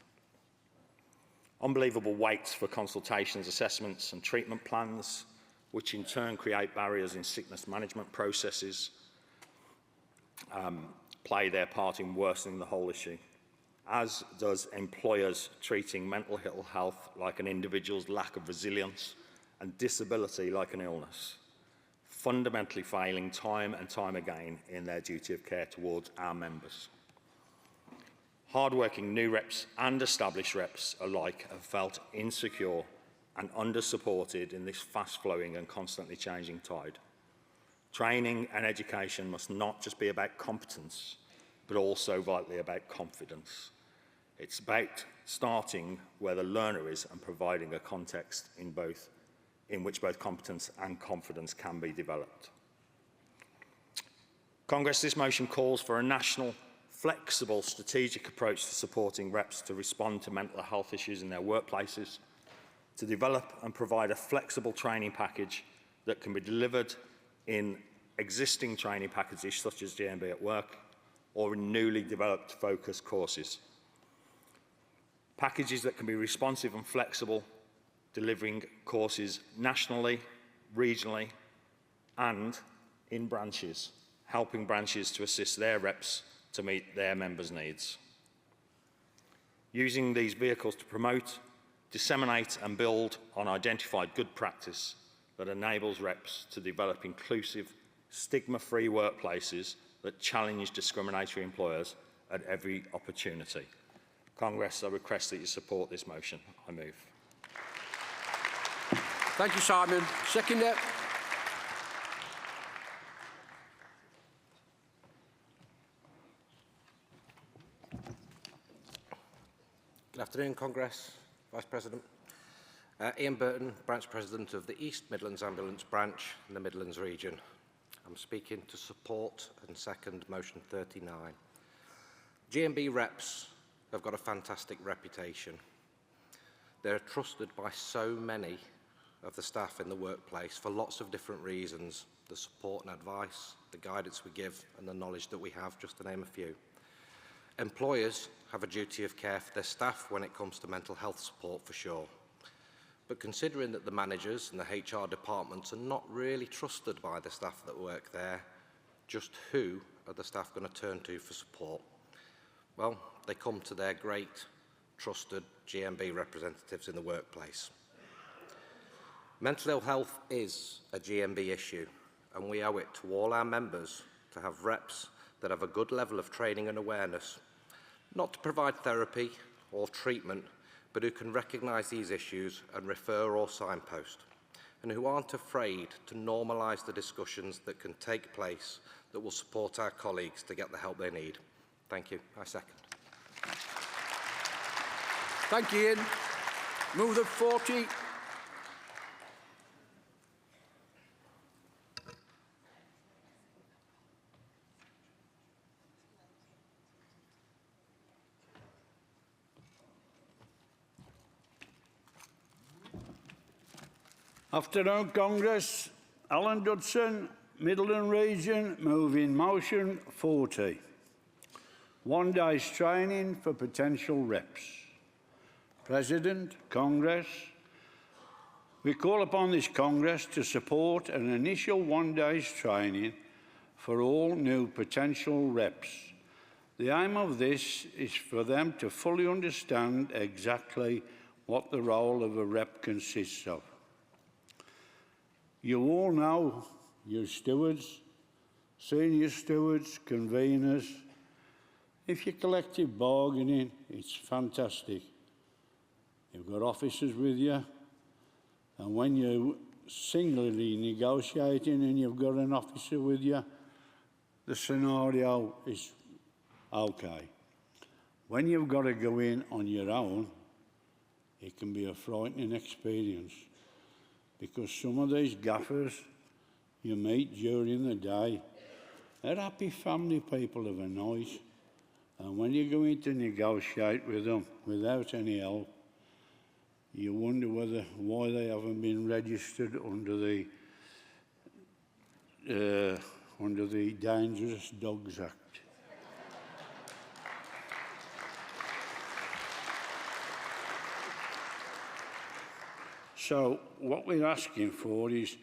Unbelievable waits for consultations, assessments and treatment plans, which in turn create barriers in sickness management processes, play their part in worsening the whole issue, as does employers treating mental health like an individual's lack of resilience and disability like an illness, fundamentally failing time and time again in their duty of care towards our members. Hard-working new reps and established reps alike have felt insecure and under-supported in this fast-flowing and constantly changing tide. Training and education must not just be about competence, but also vitally about confidence. It's about starting where the learner is and providing a context in which both competence and confidence can be developed. Congress, this motion calls for a national, flexible, strategic approach to supporting reps to respond to mental health issues in their workplaces, to develop and provide a flexible training package that can be delivered in existing training packages such as GMB at Work or in newly developed focus courses. Packages that can be responsive and flexible, delivering courses nationally, regionally and in branches, helping branches to assist their reps to meet their members' needs. Using these vehicles to promote, disseminate and build on identified good practice that enables reps to develop inclusive, stigma-free workplaces that challenge discriminatory employers at every opportunity. Congress, I request that you support this motion. I move. Thank you, Simon. Seconder. Good afternoon, Congress, Vice President. Ian Burton, Branch President of the East Midlands Ambulance Branch in the Midlands region. I'm speaking to support and second motion 39. GMB reps have got a fantastic reputation. They're trusted by so many of the staff in the workplace for lots of different reasons, the support and advice, the guidance we give and the knowledge that we have, just to name a few. Employers have a duty of care for their staff when it comes to mental health support, for sure. But considering that the managers and the HR departments are not really trusted by the staff that work there, just who are the staff going to turn to for support? Well, they come to their great, trusted GMB representatives in the workplace. Mental ill health is a GMB issue, and we owe it to all our members to have reps that have a good level of training and awareness, not to provide therapy or treatment, but who can recognise these issues and refer or signpost, and who aren't afraid to normalise the discussions that can take place that will support our colleagues to get the help they need. Thank you. I second. Thank you, Ian. Move the 40. Afternoon, Congress. Alan Dudson, Midland Region, moving motion 40. 1 day's training for potential reps. President, Congress, we call upon this Congress to support an initial 1 day's training for all new potential reps. The aim of this is for them to fully understand exactly what the role of a rep consists of. You all know your stewards, senior stewards, conveners. If you're collective bargaining, it's fantastic. you've got officers with you, and when you're singly negotiating and you've got an officer with you, the scenario is okay. When you've got to go in on your own, it can be a frightening experience, because some of these gaffers you meet during the day, they're happy family people of a night, and when you go in to negotiate with them without any help, you wonder why they haven't been registered under the Dangerous Dogs Act. So what we're asking for is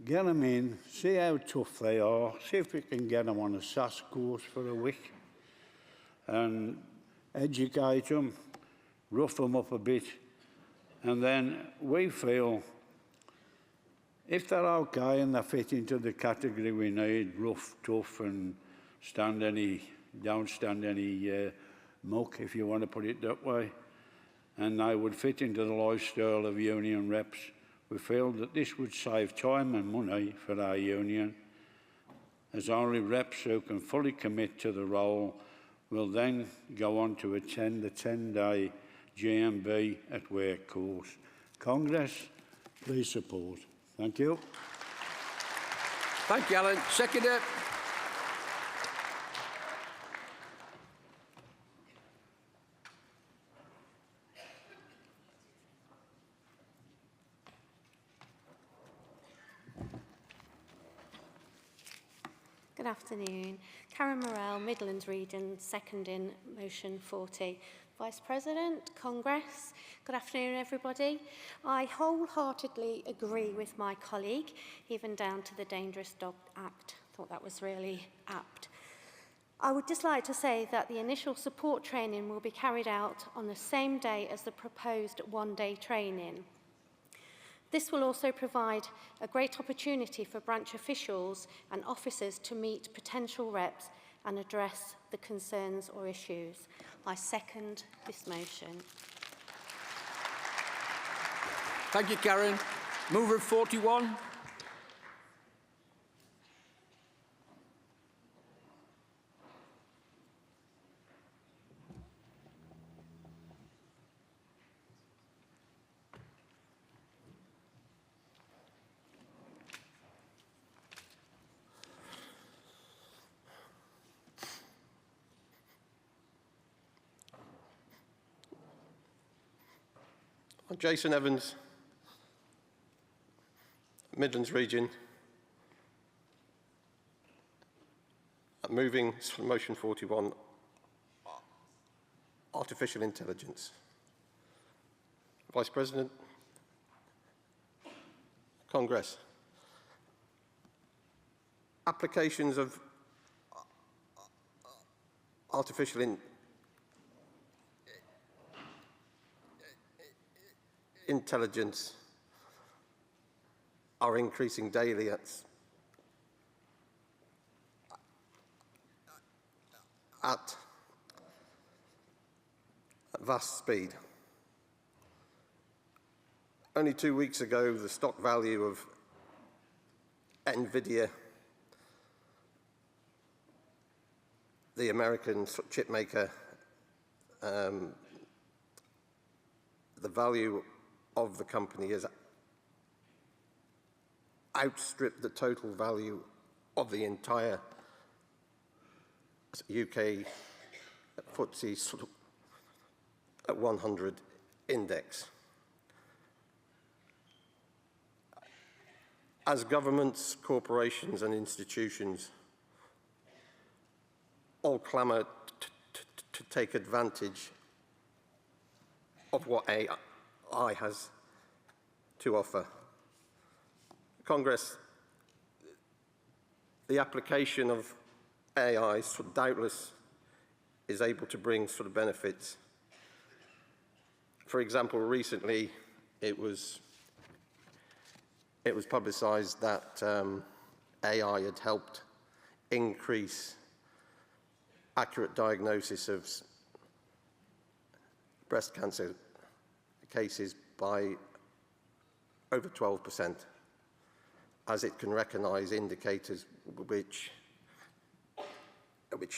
get them in, see how tough they are, see if we can get them on a SAS course for a week and educate them, rough them up a bit, and then we feel if they're okay and they fit into the category we need, rough, tough, and don't stand any muck, if you want to put it that way, and they would fit into the lifestyle of union reps, we feel that this would save time and money for our union, as only reps who can fully commit to the role will then go on to attend the 10-day GMB at Work course. Congress, please support. Thank you. Thank you, Alan. Seconder. Good afternoon. Karen Morell, Midlands Region, seconding motion 40. Vice President, Congress, good afternoon everybody. I wholeheartedly agree with my colleague, even down to the Dangerous Dog Act. Thought that was really apt. I would just like to say that the initial support training will be carried out on the same day as the proposed one-day training. This will also provide a great opportunity for branch officials and officers to meet potential reps and address the concerns or issues. I second this motion. Thank you, Karen. Mover 41. I'm Jason Evans, Midlands Region. I'm moving motion 41, artificial intelligence. Vice President, Congress. Applications of artificial intelligence are increasing daily at vast speed. Only 2 weeks ago, the stock value of NVIDIA, the American chip maker, the value of the company has outstripped the total value of the entire UK FTSE at 100 index. As governments, corporations and institutions all clamour to take advantage of what AI has to offer. Congress, the application of AI doubtless is able to bring benefits. For example, recently it was publicised that AI had helped increase accurate diagnosis of breast cancer cases by over 12%, as it can recognise indicators which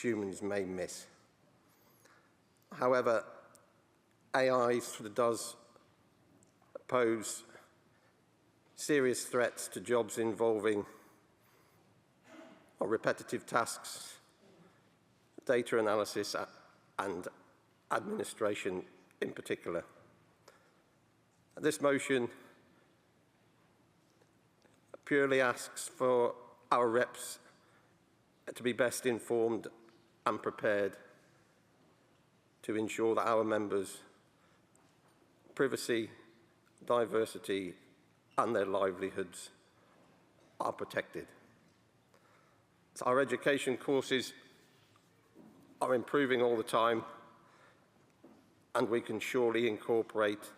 humans may miss. However, AI does pose serious threats to jobs involving repetitive tasks, data analysis and administration in particular. This motion purely asks for our reps to be best informed and prepared to ensure that our members' privacy, diversity and their livelihoods are protected. So our education courses are improving all the time, and we can surely incorporate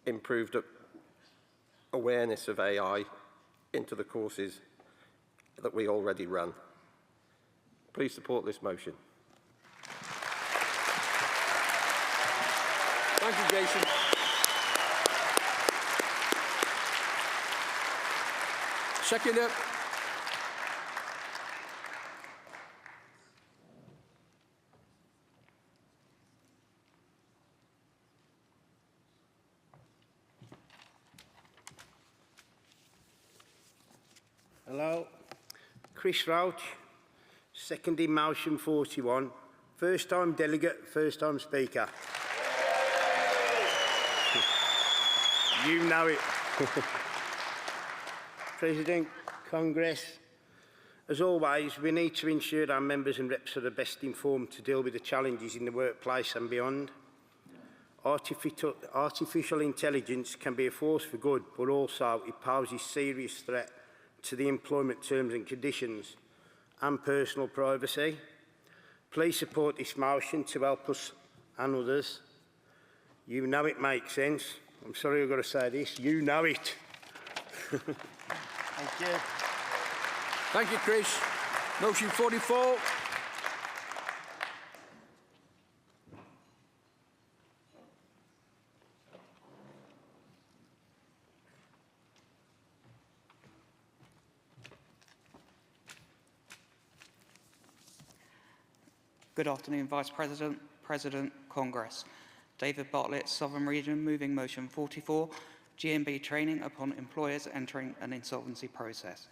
improved awareness of AI into the courses that we already run. Please support this motion. Thank you, Jason. Seconder. Hello, Chris Roach, seconding motion 41. First time delegate, first time speaker. You know it. President, Congress, as always, we need to ensure our members and reps are the best informed to deal with the challenges in the workplace and beyond. Artificial intelligence can be a force for good, but also it poses serious threat to the employment terms and conditions and personal privacy. Please support this motion to help us and others. You know it makes sense. I'm sorry I've got to say this. You know it. Thank you. Thank you, Chris. Motion 44. Good afternoon, Vice President, President, Congress. David Bartlett, Southern Region, moving motion 44, GMB training upon employers entering an insolvency process.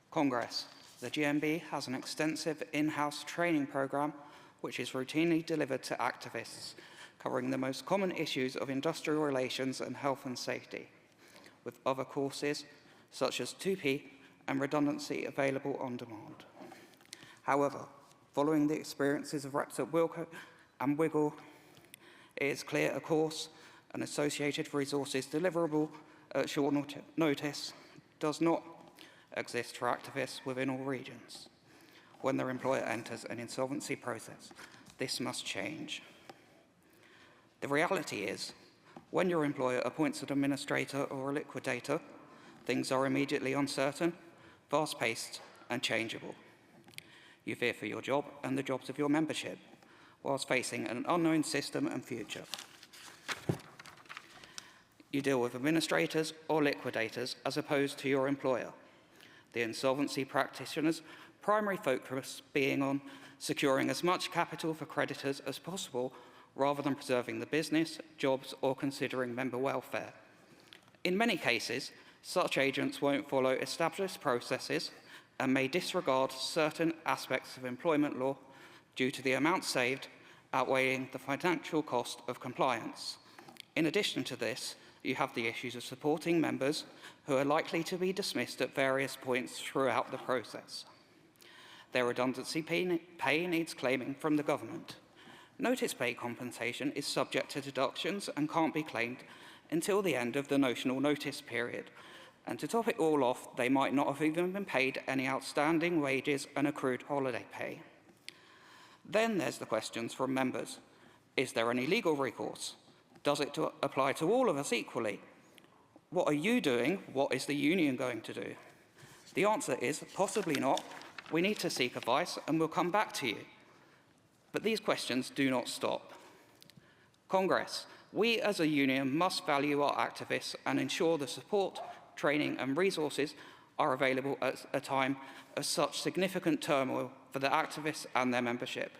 Congress, the GMB has an extensive in-house training programme which is routinely delivered to activists, covering the most common issues of industrial relations and health and safety, with other courses such as 2P and redundancy available on demand. However, following the experiences of reps at Wilco and Wiggle, it is clear a course and associated resources deliverable at short notice does not exist for activists within all regions. When their employer enters an insolvency process, this must change. The reality is, when your employer appoints an administrator or a liquidator, things are immediately uncertain, fast-paced, and changeable. You fear for your job and the jobs of your membership, whilst facing an unknown system and future. You deal with administrators or liquidators as opposed to your employer. The insolvency practitioner's primary focus being on securing as much capital for creditors as possible rather than preserving the business, jobs, or considering member welfare. In many cases, such agents won't follow established processes and may disregard certain aspects of employment law due to the amount saved outweighing the financial cost of compliance. In addition to this, you have the issues of supporting members who are likely to be dismissed at various points throughout the process. Their redundancy pay needs claiming from the government. Notice pay compensation is subject to deductions and can't be claimed until the end of the notional notice period. And to top it all off, they might not have even been paid any outstanding wages and accrued holiday pay. Then there's the questions from members. Is there any legal recourse? Does it apply to all of us equally? What are you doing? What is the union going to do? The answer is possibly not. We need to seek advice and we'll come back to you. But these questions do not stop. Congress, we as a union must value our activists and ensure the support, training and resources are available at a time of such significant turmoil for the activists and their membership.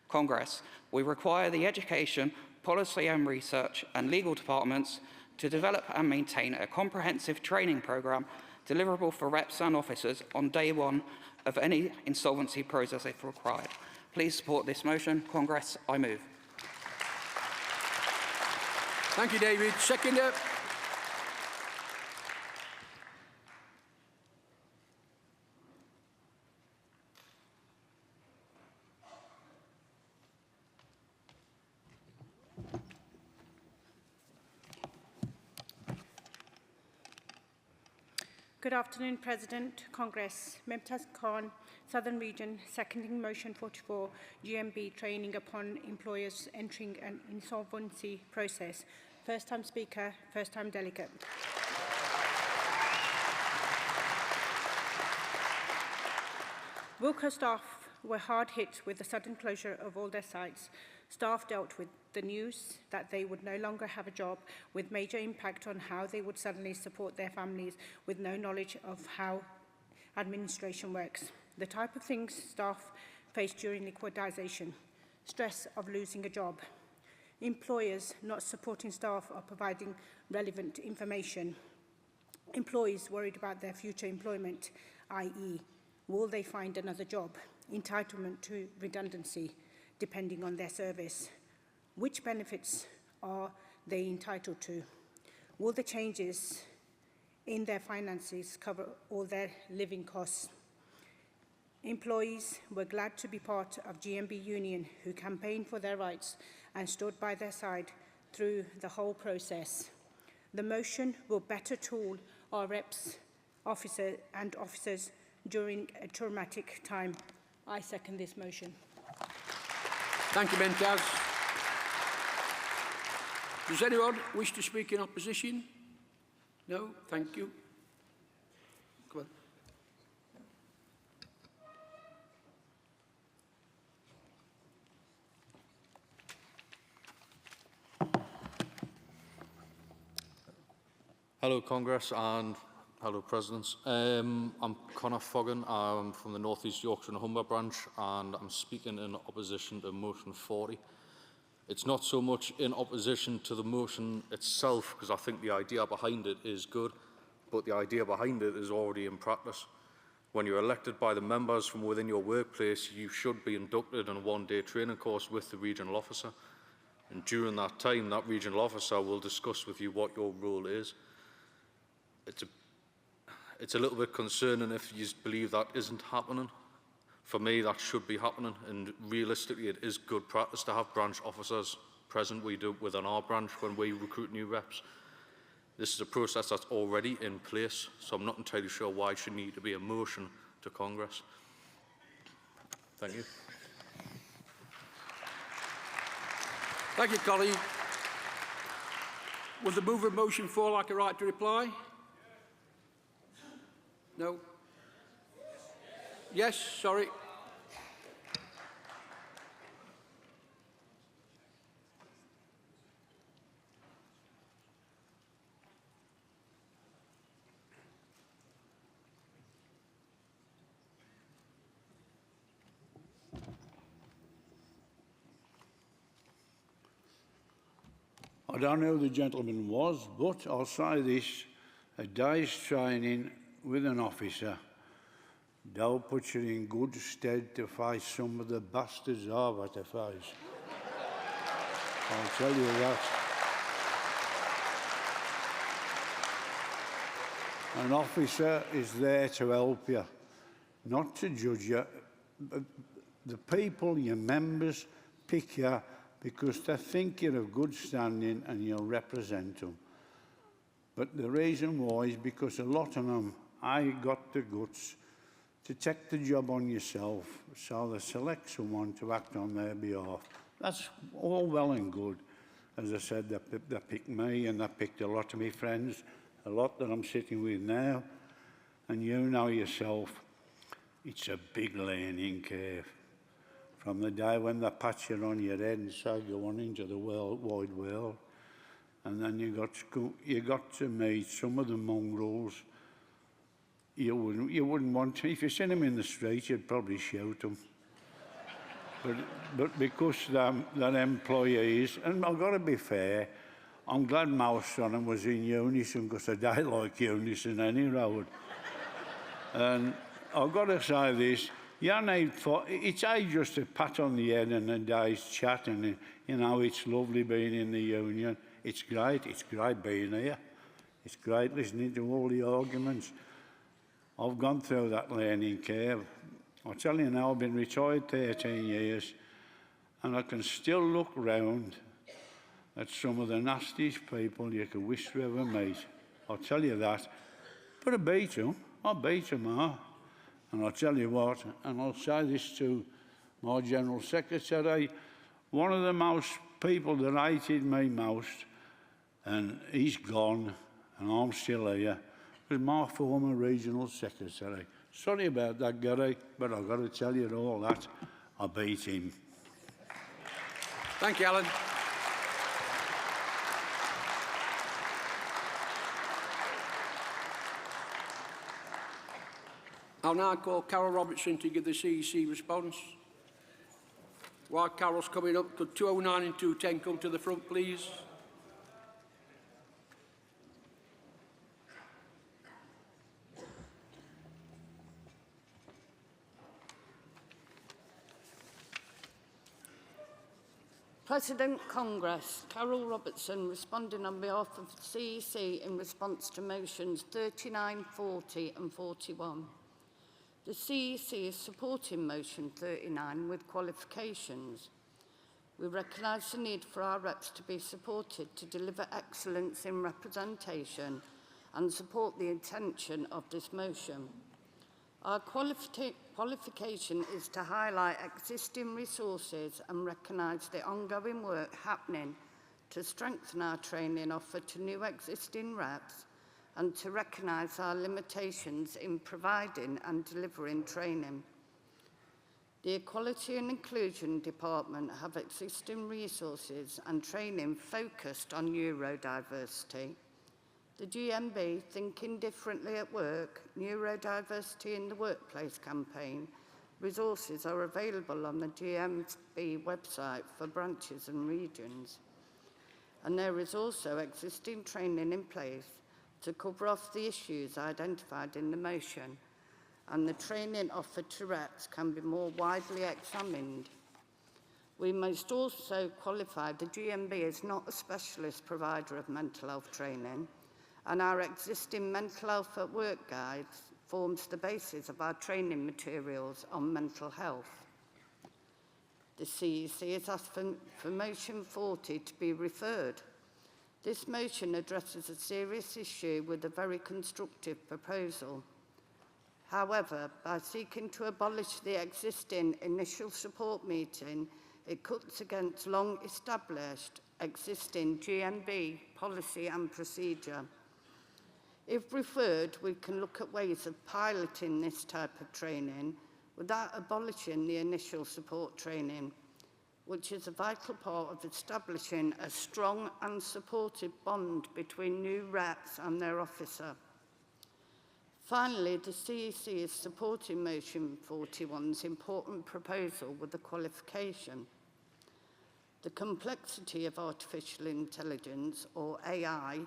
Congress, we require the education, policy and research and legal departments to develop and maintain a comprehensive training programme deliverable for reps and officers on day one of any insolvency process if required. Please support this motion. Congress, I move. Thank you, David. Seconder. Good afternoon, President, Congress. Mumtaz Khan, Southern Region, seconding motion 44, GMB training upon employers entering an insolvency process. First time speaker, first time delegate. Wilko staff were hard hit with the sudden closure of all their sites. Staff dealt with the news that they would no longer have a job, with major impact on how they would suddenly support their families with no knowledge of how administration works. The type of things staff face during liquidation, stress of losing a job, employers not supporting staff or providing relevant information, employees worried about their future employment, i.e., will they find another job, entitlement to redundancy, depending on their service. Which benefits are they entitled to? Will the changes in their finances cover all their living costs? Employees were glad to be part of GMB Union, who campaigned for their rights and stood by their side through the whole process. The motion will better tool our reps, officers during a traumatic time. I second this motion. Thank you, Mumtaz. Does anyone wish to speak in opposition? No? Thank you. Come on. Hello, Congress, and hello, Presidents. I'm Conor Foggan. I'm from the North East Yorkshire and Humber branch, and I'm speaking in opposition to motion 40. It's not so much in opposition to the motion itself, because I think the idea behind it is good, but the idea behind it is already in practice. When you're elected by the members from within your workplace, you should be inducted in a one-day training course with the regional officer. And during that time, that regional officer will discuss with you what your role is. It's a little bit concerning if you believe that isn't happening. For me, that should be happening, and realistically, it is good practice to have branch officers present. We do it within our branch when we recruit new reps. This is a process that's already in place, so I'm not entirely sure why it should need to be a motion to Congress. Thank you. Thank you, colleague. Will the mover of motion 4 like a right to reply? No? Yes, sorry. I don't know who the gentleman was, but I'll say this: a day's training with an officer, they'll put you in good stead to face some of the bastards I've had to face. I'll tell you that. An officer is there to help you, not to judge you. The people, your members, pick you because they think you're of good standing and you'll represent them. But the reason why is because a lot of them, I got the guts to take the job on yourself, so they select someone to act on their behalf. That's all well and good. As I said, they picked me, and they picked a lot of my friends, a lot that I'm sitting with now. And you know yourself, it's a big learning curve. From the day when they pat you on your head and say, go on into the wide world, and then you got to meet some of the mongrels. You wouldn't want to. If you seen them in the street, you'd probably shoot them. But because they're employees, and I've got to be fair, I'm glad most of them was in unison, because they like unison any road. And I've got to say this, it's just a pat on the head and a day's chat, and you know, it's lovely being in the union. It's great being here. It's great listening to all the arguments. I've gone through that learning curve. I tell you now, I've been retired 13 years, and I can still look round at some of the nastiest people you could wish to ever meet. I'll tell you that. But I beat them all. And I'll tell you what, and I'll say this to my General Secretary, one of the most people that hated me most, and he's gone, and I'm still here, was my former Regional Secretary. Sorry about that, Gary, but I've got to tell you all that. I beat him. Thank you, Alan. I'll now call Carol Robertson to give the CEC response. While Carol's coming up, could 209 and 210 come to the front, please? President Congress, Carol Robertson, responding on behalf of the CEC in response to motions 39, 40 and 41. The CEC is supporting motion 39 with qualifications. We recognise the need for our reps to be supported to deliver excellence in representation and support the intention of this motion. Our qualification is to highlight existing resources and recognise the ongoing work happening to strengthen our training offer to new existing reps and to recognise our limitations in providing and delivering training. The Equality and Inclusion Department have existing resources and training focused on neurodiversity. The GMB Thinking Differently at Work, Neurodiversity in the Workplace campaign, resources are available on the GMB website for branches and regions. And there is also existing training in place to cover off the issues identified in the motion, and the training offered to reps can be more widely examined. We must also qualify the GMB is not a specialist provider of mental health training, and our existing mental health at work guides forms the basis of our training materials on mental health. The CEC has asked for motion 40 to be referred. This motion addresses a serious issue with a very constructive proposal. However, by seeking to abolish the existing initial support meeting, it cuts against long-established existing GMB policy and procedure. If referred, we can look at ways of piloting this type of training without abolishing the initial support training, which is a vital part of establishing a strong and supportive bond between new reps and their officer. Finally, the CEC is supporting motion 41's important proposal with a qualification. The complexity of artificial intelligence, or AI,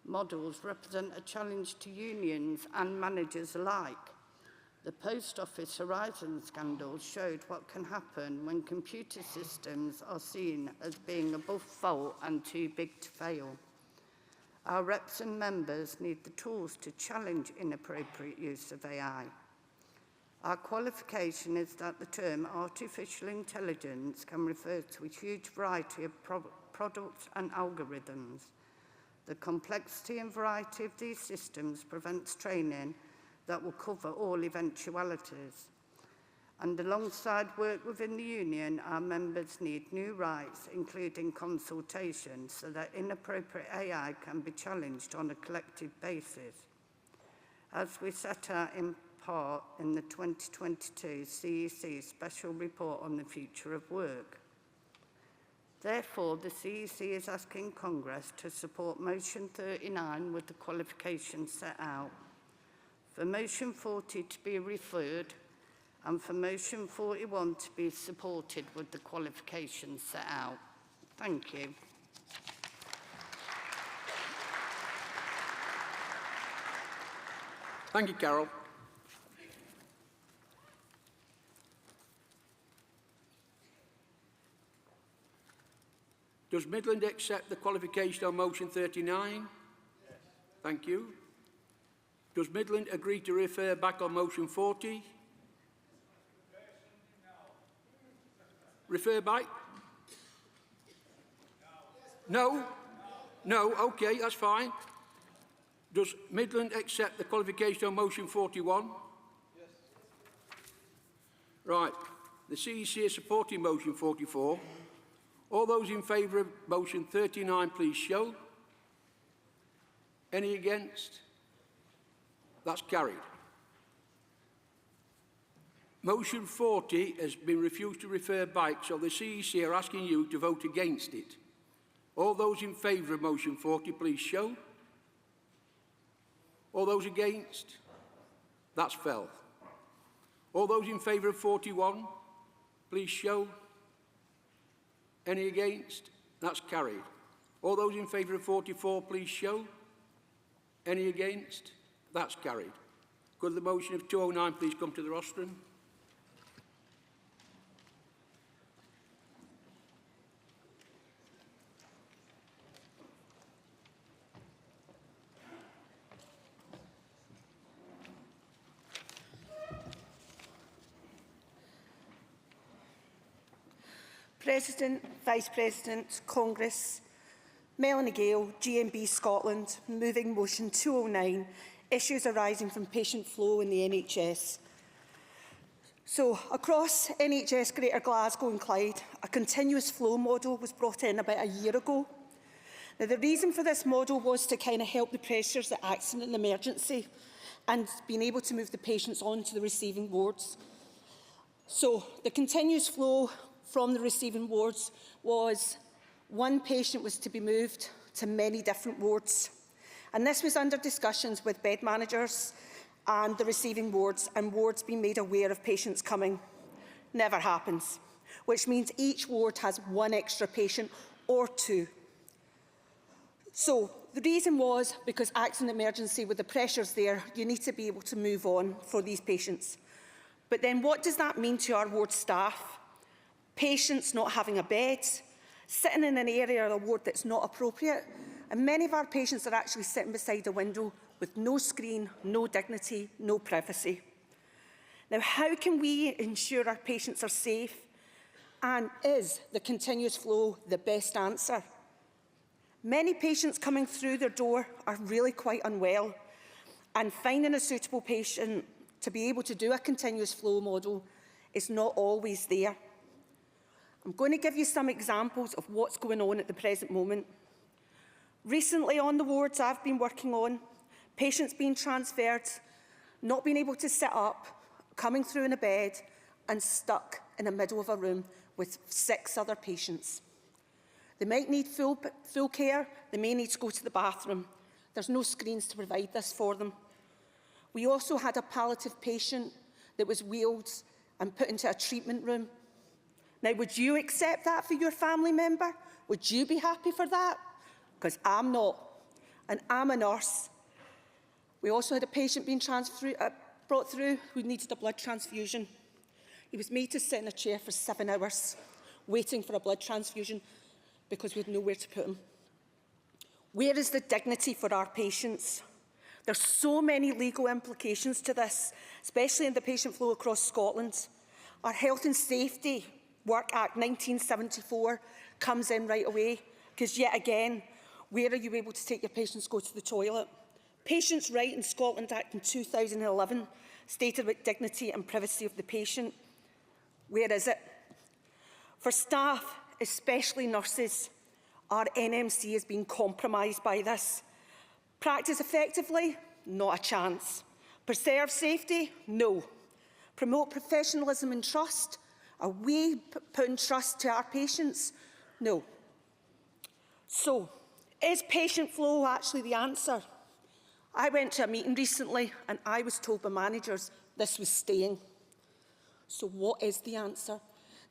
models represent a challenge to unions and managers alike. The Post Office Horizon scandal showed what can happen when computer systems are seen as being above fault and too big to fail. Our reps and members need the tools to challenge inappropriate use of AI. Our qualification is that the term artificial intelligence can refer to a huge variety of products and algorithms. The complexity and variety of these systems prevents training that will cover all eventualities. And alongside work within the union, our members need new rights, including consultation, so that inappropriate AI can be challenged on a collective basis. As we set out in part in the 2022 CEC Special Report on the Future of Work. Therefore, the CEC is asking Congress to support motion 39 with the qualifications set out, for motion 40 to be referred, and for motion 41 to be supported with the qualifications set out. Thank you. Thank you, Carol. Does Midland accept the qualification on motion 39? Yes. Thank you. Does Midland agree to refer back on motion 40? Refer back? No? No, okay, that's fine. Does Midland accept the qualification on motion 41? Yes. Right, the CEC is supporting motion 44. All those in favour of motion 39, please show. Any against? That's carried. Motion 40 has been refused to refer back, so the CEC are asking you to vote against it. All those in favour of motion 40, please show. All those against? That's fell. All those in favour of 41, please show. Any against? That's carried. All those in favour of 44, please show. Any against? That's carried. Could the motion of 209 please come to the rostrum? President, Vice President, Congress, Melanie Gale, GMB Scotland, moving motion 209, issues arising from patient flow in the NHS. So, across NHS Greater Glasgow and Clyde, a continuous flow model was brought in about a year ago. Now, the reason for this model was to kind of help the pressures at accident and emergency and being able to move the patients on to the receiving wards. So, the continuous flow from the receiving wards was one patient was to be moved to many different wards. And this was under discussions with bed managers and the receiving wards, and wards being made aware of patients coming. Never happens, which means each ward has one extra patient or two. So the reason was because accident emergency, with the pressures there, you need to be able to move on for these patients. But then what does that mean to our ward staff? Patients not having a bed, sitting in an area of the ward that's not appropriate, and many of our patients are actually sitting beside a window with no screen, no dignity, no privacy. Now, how can we ensure our patients are safe, and is the continuous flow the best answer? Many patients coming through their door are really quite unwell, and finding a suitable patient to be able to do a continuous flow model is not always there. I'm going to give you some examples of what's going on at the present moment. Recently on the wards I've been working on, patients being transferred, not being able to sit up, coming through in a bed and stuck in the middle of a room with 6 other patients. They might need full care, they may need to go to the bathroom. There's no screens to provide this for them. We also had a palliative patient that was wheeled and put into a treatment room. Now, would you accept that for your family member? Would you be happy for that? Because I'm not, and I'm a nurse. We also had a patient being brought through who needed a blood transfusion. He was made to sit in a chair for 7 hours, waiting for a blood transfusion because we had nowhere to put him. Where is the dignity for our patients? There's so many legal implications to this, especially in the patient flow across Scotland. Our Health and Safety Work Act 1974 comes in right away, because yet again, where are you able to take your patients to go to the toilet? Patients' Right in Scotland Act in 2011 stated about dignity and privacy of the patient. Where is it? For staff, especially nurses, our NMC is being compromised by this. Practice effectively? Not a chance. Preserve safety? No. Promote professionalism and trust? Are we putting trust to our patients? No. So, is patient flow actually the answer? I went to a meeting recently and I was told by managers this was staying. So what is the answer?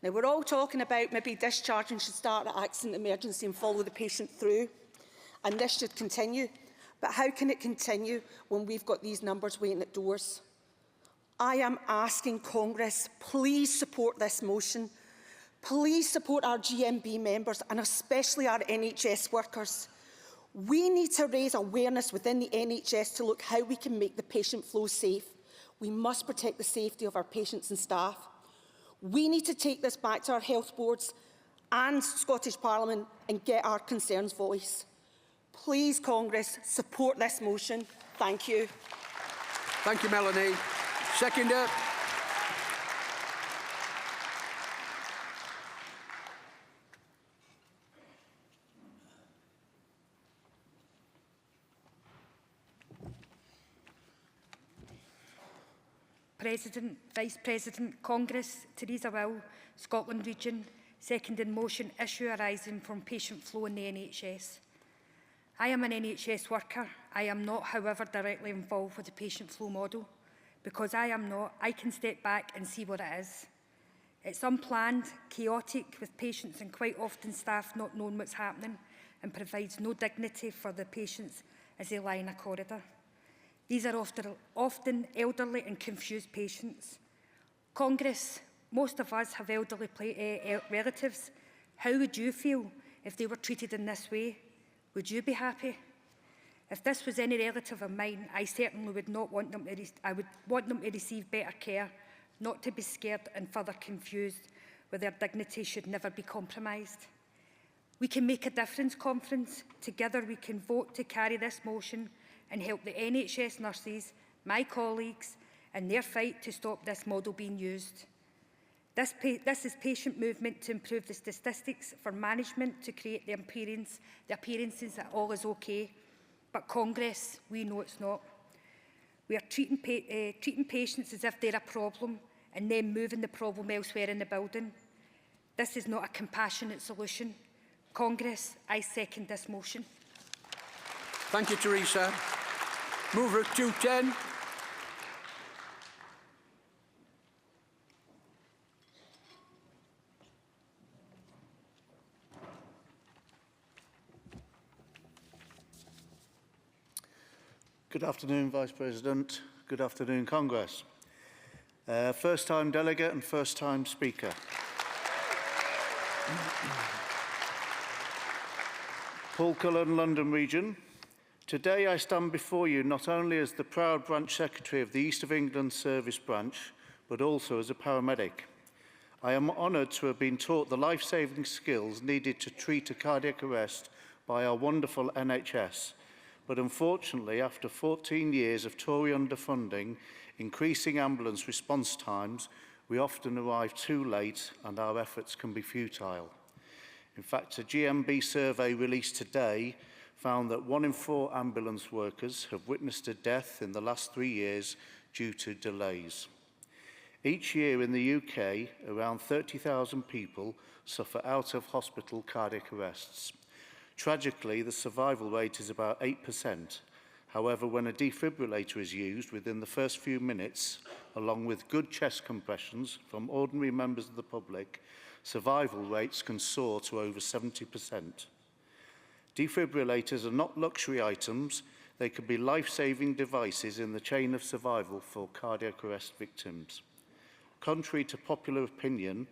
Now, we're all talking about maybe discharging should start at accident emergency and follow the patient through, and this should continue. But how can it continue when we've got these numbers waiting at doors? I am asking Congress, please support this motion. Please support our GMB members and especially our NHS workers. We need to raise awareness within the NHS to look how we can make the patient flow safe. We must protect the safety of our patients and staff. We need to take this back to our health boards and Scottish Parliament and get our concerns voiced. Please, Congress, support this motion. Thank you. Thank you, Melanie. Seconder. President, Vice President, Congress, Theresa Will, Scotland Region, seconding motion issue arising from patient flow in the NHS. I am an NHS worker. I am not, however, directly involved with the patient flow model. Because I am not, I can step back and see what it is. It's unplanned, chaotic, with patients and quite often staff not knowing what's happening, and provides no dignity for the patients as they lie in a corridor. These are often elderly and confused patients. Congress, most of us have elderly relatives. How would you feel if they were treated in this way? Would you be happy? If this was any relative of mine, I certainly would not want them to I would want them to receive better care, not to be scared and further confused, where their dignity should never be compromised. We can make a difference, Conference. Together we can vote to carry this motion and help the NHS nurses, my colleagues, in their fight to stop this model being used. This is patient movement to improve the statistics for management to create the appearances that all is okay. But Congress, we know it's not. We are treating patients as if they're a problem and then moving the problem elsewhere in the building. This is not a compassionate solution. Congress, I second this motion. Thank you, Theresa. Mover 210. Good afternoon, Vice President. Good afternoon, Congress. First-time delegate and first-time speaker. Paul Cullen, London Region. Today I stand before you not only as the proud branch secretary of the East of England Service Branch, but also as a paramedic. I am honoured to have been taught the life-saving skills needed to treat a cardiac arrest by our wonderful NHS. But unfortunately, after 14 years of Tory underfunding, increasing ambulance response times, we often arrive too late and our efforts can be futile. In fact, a GMB survey released today found that 1 in 4 ambulance workers have witnessed a death in the last 3 years due to delays. Each year in the UK, around 30,000 people suffer out-of-hospital cardiac arrests. Tragically, the survival rate is about 8%. However, when a defibrillator is used within the first few minutes, along with good chest compressions from ordinary members of the public, survival rates can soar to over 70%. Defibrillators are not luxury items. They can be life-saving devices in the chain of survival for cardiac arrest victims. Contrary to popular opinion,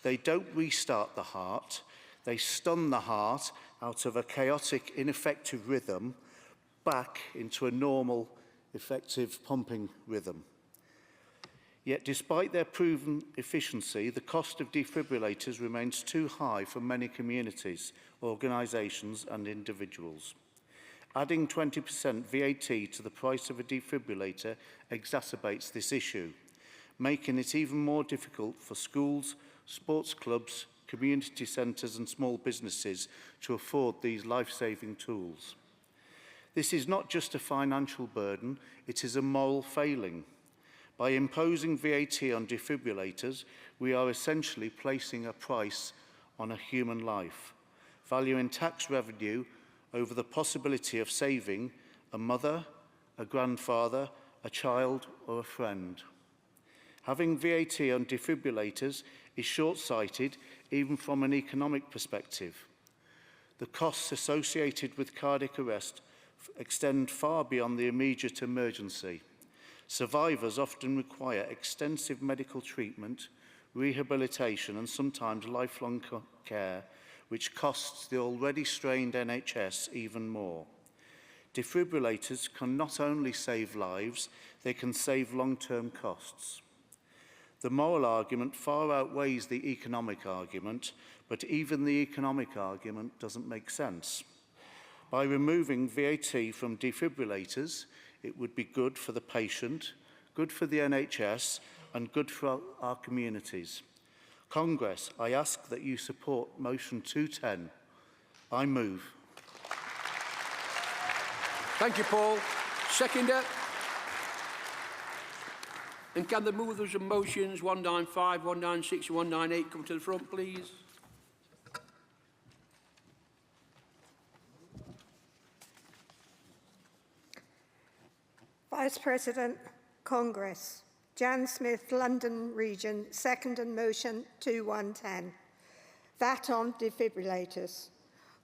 they don't restart the heart. They stun the heart out of a chaotic, ineffective rhythm back into a normal, effective pumping rhythm. Yet, despite their proven efficiency, the cost of defibrillators remains too high for many communities, organisations and individuals. Adding 20% VAT to the price of a defibrillator exacerbates this issue, making it even more difficult for schools, sports clubs, community centres and small businesses to afford these life-saving tools. This is not just a financial burden, it is a moral failing. By imposing VAT on defibrillators, we are essentially placing a price on a human life. valuing tax revenue over the possibility of saving a mother, a grandfather, a child or a friend. Having VAT on defibrillators is short-sighted even from an economic perspective. The costs associated with cardiac arrest extend far beyond the immediate emergency. Survivors often require extensive medical treatment, rehabilitation and sometimes lifelong care, which costs the already strained NHS even more. Defibrillators can not only save lives, they can save long-term costs. The moral argument far outweighs the economic argument, but even the economic argument doesn't make sense. By removing VAT from defibrillators, it would be good for the patient, good for the NHS, and good for our communities. Congress, I ask that you support motion 210. I move. Thank you, Paul. Seconder. And can the movers of motions 195, 196 and 198 come to the front, please? Vice President, Congress. Jan Smith, London Region, second motion 2110. VAT on defibrillators.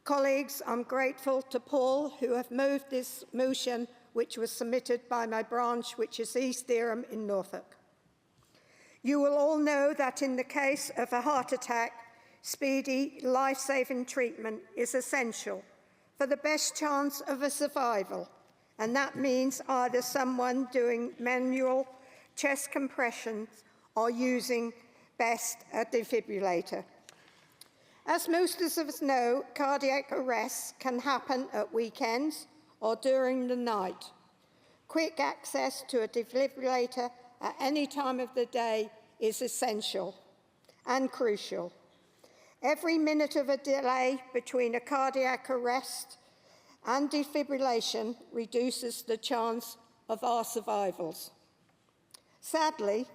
Colleagues, I'm grateful to Paul who have moved this motion which was submitted by my branch, which is East Dereham in Norfolk. You will all know that in the case of a heart attack, speedy, life-saving treatment is essential for the best chance of a survival, and that means either someone doing manual chest compressions or using best a defibrillator. As most of us know, cardiac arrests can happen at weekends or during the night. Quick access to a defibrillator at any time of the day is essential and crucial. Every minute of a delay between a cardiac arrest and defibrillation reduces the chance of our survivals. Sadly,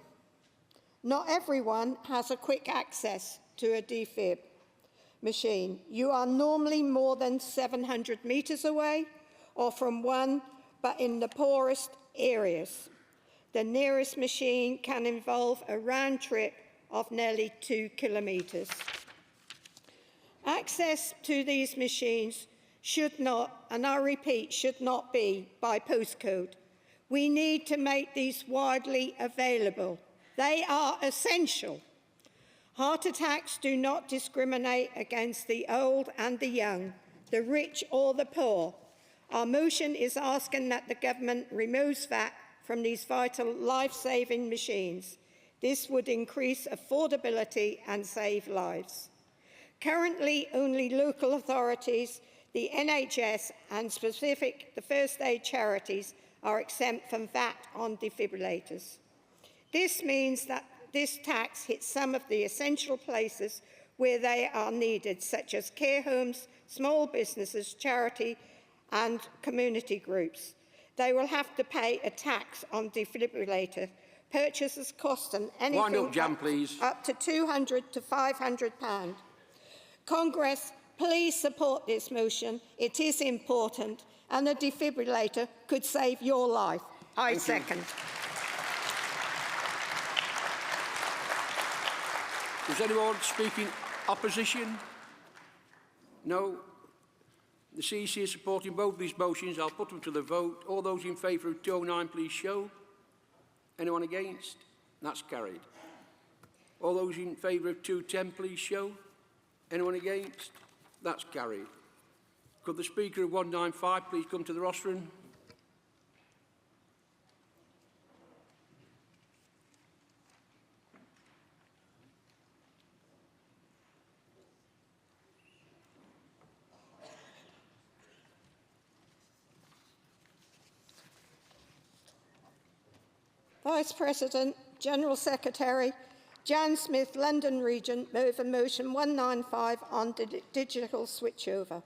not everyone has a quick access to a defib machine. You are normally more than 700 meters away or from one, but in the poorest areas. The nearest machine can involve a round trip of nearly 2 kilometers. Access to these machines should not, and I repeat, should not be by postcode. We need to make these widely available. They are essential. Heart attacks do not discriminate against the old and the young, the rich or the poor. Our motion is asking that the government removes VAT from these vital life-saving machines. This would increase affordability and save lives. Currently, only local authorities, the NHS and the first aid charities are exempt from VAT on defibrillators. This means that this tax hits some of the essential places where they are needed, such as care homes, small businesses, charity and community groups. They will have to pay a tax on defibrillator purchases costing anything up to £200 to £500. Congress, please support this motion. It is important, and a defibrillator could save your life. I second. Is anyone speaking opposition? No. The CEC is supporting both these motions. I'll put them to the vote. All those in favour of 209, please show. Anyone against? That's carried. All those in favour of 210, please show. Anyone against? That's carried. Could the Speaker of 195 please come to the rostrum? Vice President, General Secretary, Jan Smith, London Region, move a motion 195 on digital switchover.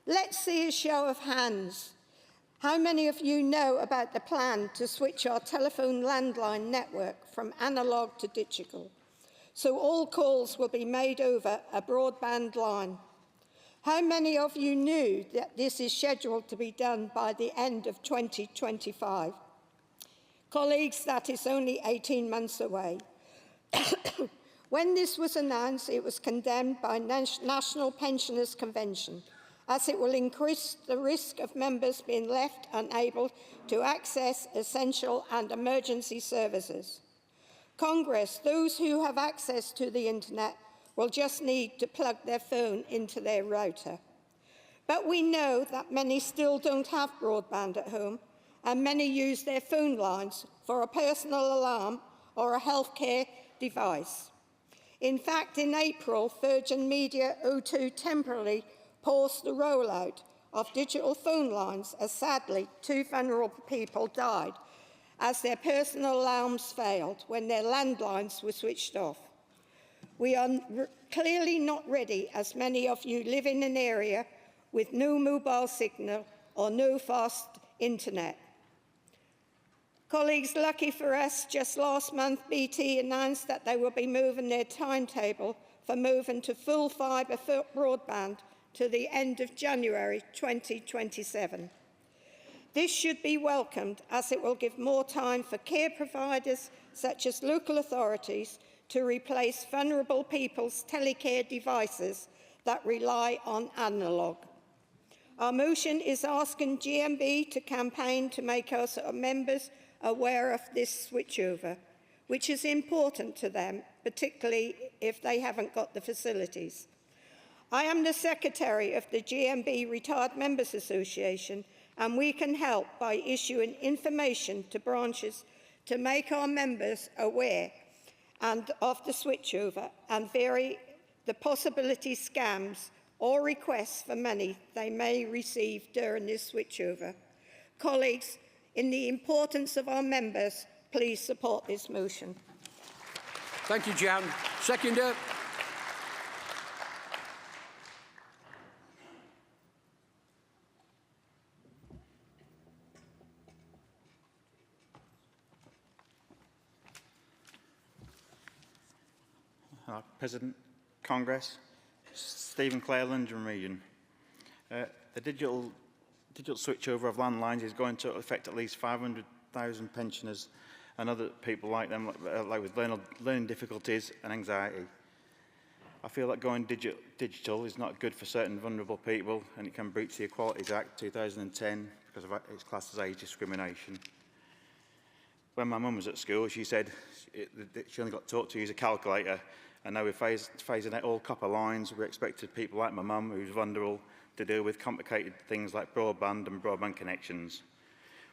Let's see a show of hands. How many of you know about the plan to switch our telephone landline network from analogue to digital, so all calls will be made over a broadband line? How many of you knew that this is scheduled to be done by the end of 2025? Colleagues, that is only 18 months away. When this was announced, it was condemned by National Pensioners Convention, as it will increase the risk of members being left unable to access essential and emergency services. Congress, those who have access to the internet will just need to plug their phone into their router. But we know that many still don't have broadband at home, and many use their phone lines for a personal alarm or a healthcare device. In fact, in April, Virgin Media O2 temporarily paused the rollout of digital phone lines as sadly 2 vulnerable people died as their personal alarms failed when their landlines were switched off. We are clearly not ready, as many of you live in an area with no mobile signal or no fast internet. Colleagues, lucky for us, just last month BT announced that they will be moving their timetable for moving to full fibre broadband to the end of January 2027. This should be welcomed, as it will give more time for care providers such as local authorities to replace vulnerable people's telecare devices that rely on analogue. Our motion is asking GMB to campaign to make us members aware of this switchover, which is important to them, particularly if they haven't got the facilities. I am the Secretary of the GMB Retired Members Association, and we can help by issuing information to branches to make our members aware and of the switchover and vary the possibility scams or requests for money they may receive during this switchover. Colleagues, in the importance of our members, please support this motion. Thank you, Jan. Seconder. President, Congress, Stephen Clare, London Region. The digital switchover of landlines is going to affect at least 500,000 pensioners and other people like them, like with learning difficulties and anxiety. I feel that going digital is not good for certain vulnerable people, and it can breach the Equalities Act 2010 because of its classed as age discrimination. When my mum was at school, she said she only got taught to use a calculator, and now we're phasing out all copper lines. We're expected people like my mum, who's vulnerable, to deal with complicated things like broadband and broadband connections,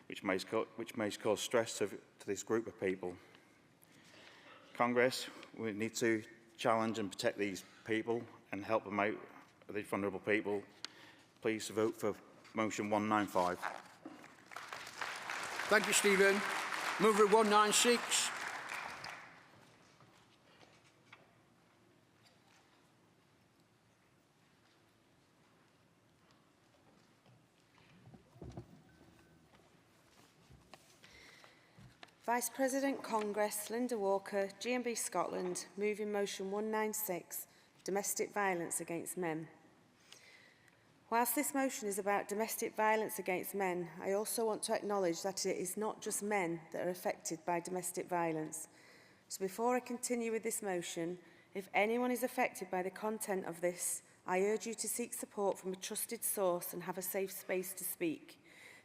which may cause stress to this group of people. Congress, we need to challenge and protect these people and help them out, these vulnerable people. Please vote for motion 195. Thank you, Stephen. Mover 196. Vice President, Congress, Linda Walker, GMB Scotland, moving motion 196, domestic violence against men. Whilst this motion is about domestic violence against men, I also want to acknowledge that it is not just men that are affected by domestic violence. So before I continue with this motion, if anyone is affected by the content of this, I urge you to seek support from a trusted source and have a safe space to speak.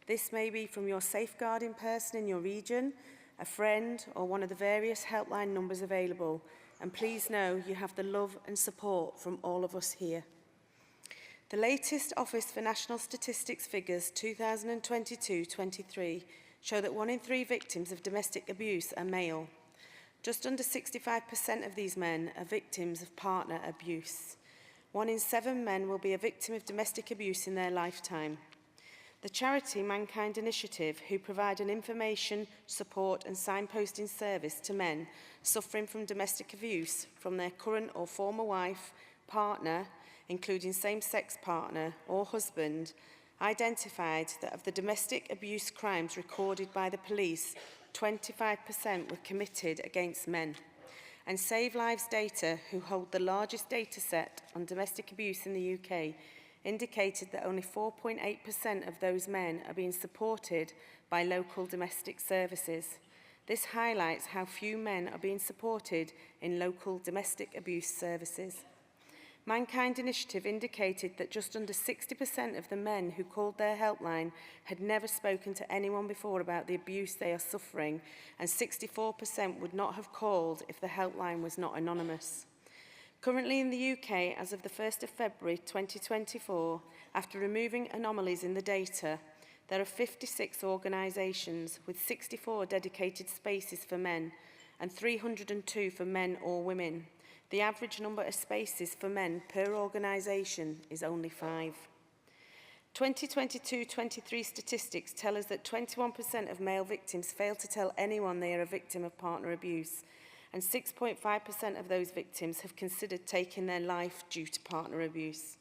This may be from your safeguarding person in your region, a friend, or one of the various helpline numbers available. And please know you have the love and support from all of us here. The latest Office for National Statistics figures 2022-23 show that 1 in 3 victims of domestic abuse are male. Just under 65% of these men are victims of partner abuse. 1 in 7 men will be a victim of domestic abuse in their lifetime. The charity Mankind Initiative, who provide an information, support and signposting service to men suffering from domestic abuse from their current or former wife, partner, including same-sex partner or husband, identified that of the domestic abuse crimes recorded by the police, 25% were committed against men. And Save Lives Data, who hold the largest data set on domestic abuse in the UK, indicated that only 4.8% of those men are being supported by local domestic services. This highlights how few men are being supported in local domestic abuse services. Mankind Initiative indicated that just under 60% of the men who called their helpline had never spoken to anyone before about the abuse they are suffering, and 64% would not have called if the helpline was not anonymous. Currently in the UK, as of the 1st of February 2024, after removing anomalies in the data, there are 56 organisations with 64 dedicated spaces for men and 302 for men or women. The average number of spaces for men per organisation is only 5. 2022-23 statistics tell us that 21% of male victims fail to tell anyone they are a victim of partner abuse, and 6.5% of those victims have considered taking their life due to partner abuse.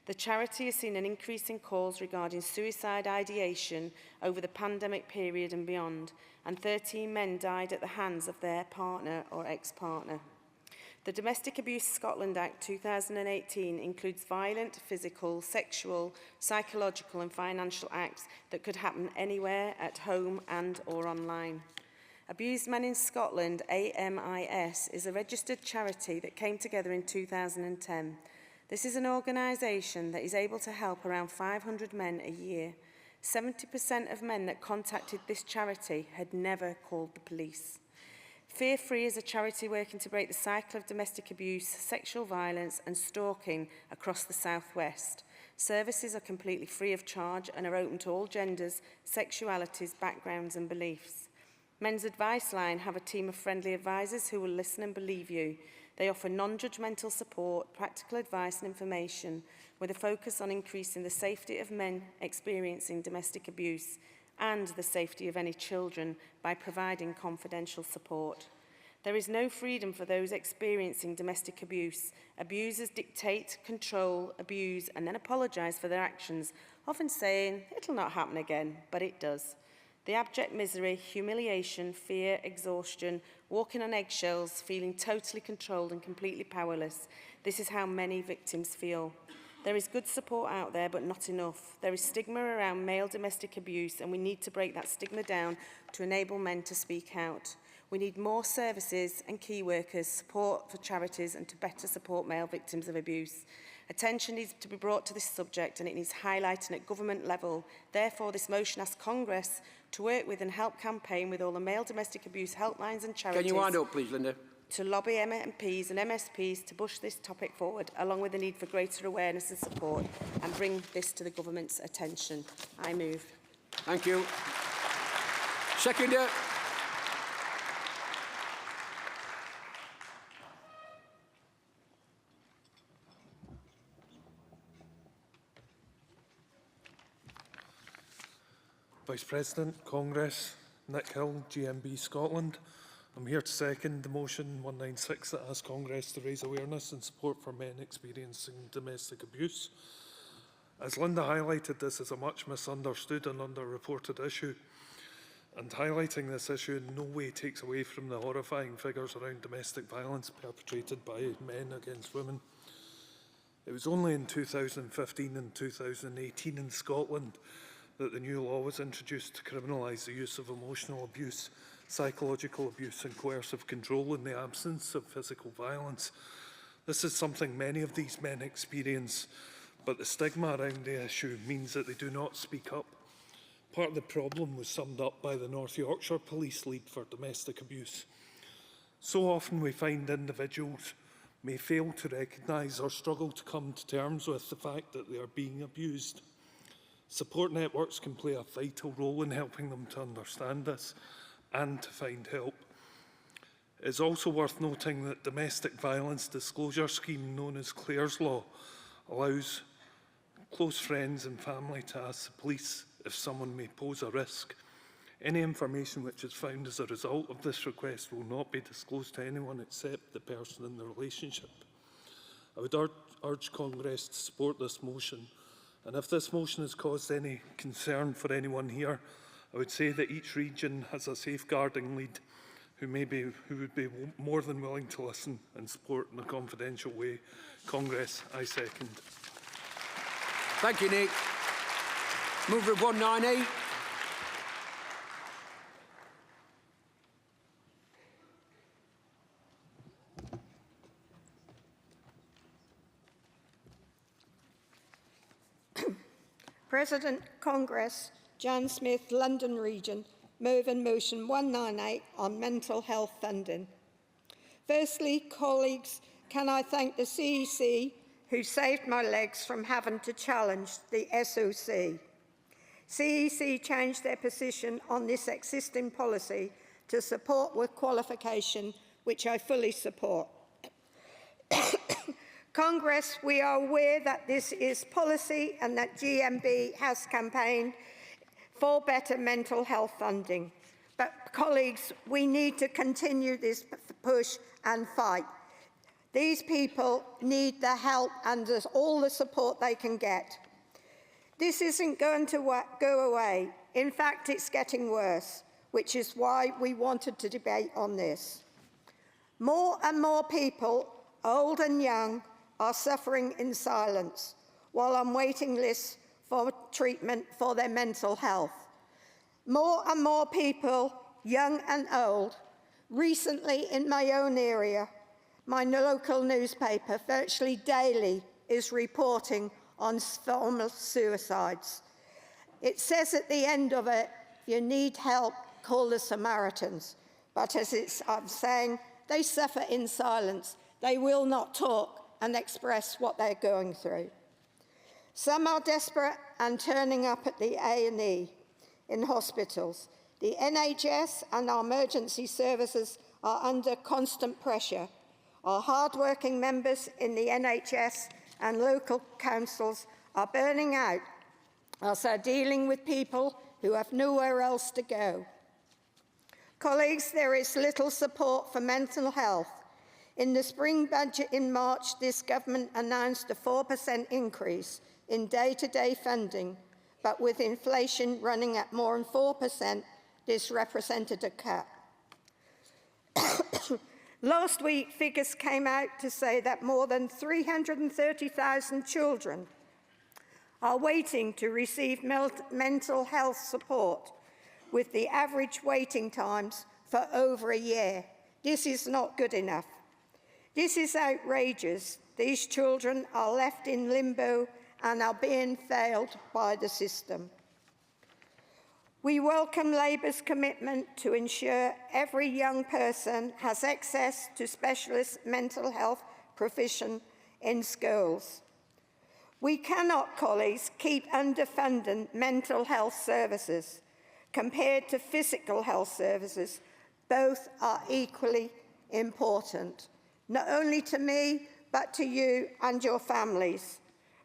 The charity has seen an increase in calls regarding suicide ideation over the pandemic period and beyond, and 13 men died at the hands of their partner or ex-partner. The Domestic Abuse Scotland Act 2018 includes violent, physical, sexual, psychological and financial acts that could happen anywhere, at home and or online. Abused Men in Scotland, AMIS, is a registered charity that came together in 2010. This is an organisation that is able to help around 500 men a year. 70% of men that contacted this charity had never called the police. Fear Free is a charity working to break the cycle of domestic abuse, sexual violence and stalking across the South West. Services are completely free of charge and are open to all genders, sexualities, backgrounds and beliefs. Men's Advice Line have a team of friendly advisors who will listen and believe you. They offer non-judgmental support, practical advice and information with a focus on increasing the safety of men experiencing domestic abuse and the safety of any children by providing confidential support. There is no freedom for those experiencing domestic abuse. Abusers dictate, control, abuse, and then apologise for their actions, often saying, "It'll not happen again," but it does. The abject misery, humiliation, fear, exhaustion, walking on eggshells, feeling totally controlled and completely powerless. This is how many victims feel. There is good support out there, but not enough. There is stigma around male domestic abuse, and we need to break that stigma down to enable men to speak out. We need more services and key workers, support for charities, and to better support male victims of abuse. Attention needs to be brought to this subject, and it needs highlighting at government level. Therefore, this motion asks Congress to work with and help campaign with all the male domestic abuse helplines and charities. Can you wind up, please, Linda? To lobby MPs and MSPs to push this topic forward, along with the need for greater awareness and support, and bring this to the government's attention. I move. Thank you. Seconder. Vice President, Congress, Nick Hill, GMB Scotland. I'm here to second the motion 196 that asks Congress to raise awareness and support for men experiencing domestic abuse. As Linda highlighted, this is a much misunderstood and underreported issue, and highlighting this issue in no way takes away from the horrifying figures around domestic violence perpetrated by men against women. It was only in 2015 and 2018 in Scotland that the new law was introduced to criminalise the use of emotional abuse, psychological abuse and coercive control in the absence of physical violence. This is something many of these men experience, but the stigma around the issue means that they do not speak up. Part of the problem was summed up by the North Yorkshire Police Lead for Domestic Abuse. So often we find individuals may fail to recognise or struggle to come to terms with the fact that they are being abused. Support networks can play a vital role in helping them to understand this and to find help. It is also worth noting that domestic violence disclosure scheme known as Clare's Law allows close friends and family to ask the police if someone may pose a risk. Any information which is found as a result of this request will not be disclosed to anyone except the person in the relationship. I would urge Congress to support this motion, and if this motion has caused any concern for anyone here, I would say that each region has a safeguarding lead who would be more than willing to listen and support in a confidential way. Congress, I second. Thank you, Nick. Mover of 198. President, Congress, Jan Smith, London Region, move in motion 198 on mental health funding. Firstly, colleagues, can I thank the CEC who saved my legs from having to challenge the SOC. CEC changed their position on this existing policy to support with qualification, which I fully support. Congress, we are aware that this is policy and that GMB has campaigned for better mental health funding. But colleagues, we need to continue this push and fight. These people need the help and all the support they can get. This isn't going to go away. In fact, it's getting worse, which is why we wanted to debate on this. More and more people, old and young, are suffering in silence while on waiting lists for treatment for their mental health. More and more people, young and old, recently in my own area, my local newspaper virtually daily is reporting on former suicides. It says at the end of it, you need help, call the Samaritans. But as I'm saying, they suffer in silence. They will not talk and express what they're going through. Some are desperate and turning up at the A&E in hospitals. The NHS and our emergency services are under constant pressure. Our hard-working members in the NHS and local councils are burning out as they're dealing with people who have nowhere else to go. Colleagues, there is little support for mental health. In the spring budget in March, this government announced a 4% increase in day-to-day funding, but with inflation running at more than 4%, this represented a cut. Last week, figures came out to say that more than 330,000 children are waiting to receive mental health support, with the average waiting times for over a year. This is not good enough. This is outrageous. These children are left in limbo and are being failed by the system. We welcome Labour's commitment to ensure every young person has access to specialist mental health provision in schools. We cannot, colleagues, keep underfunding mental health services compared to physical health services. Both are equally important, not only to me, but to you and your families.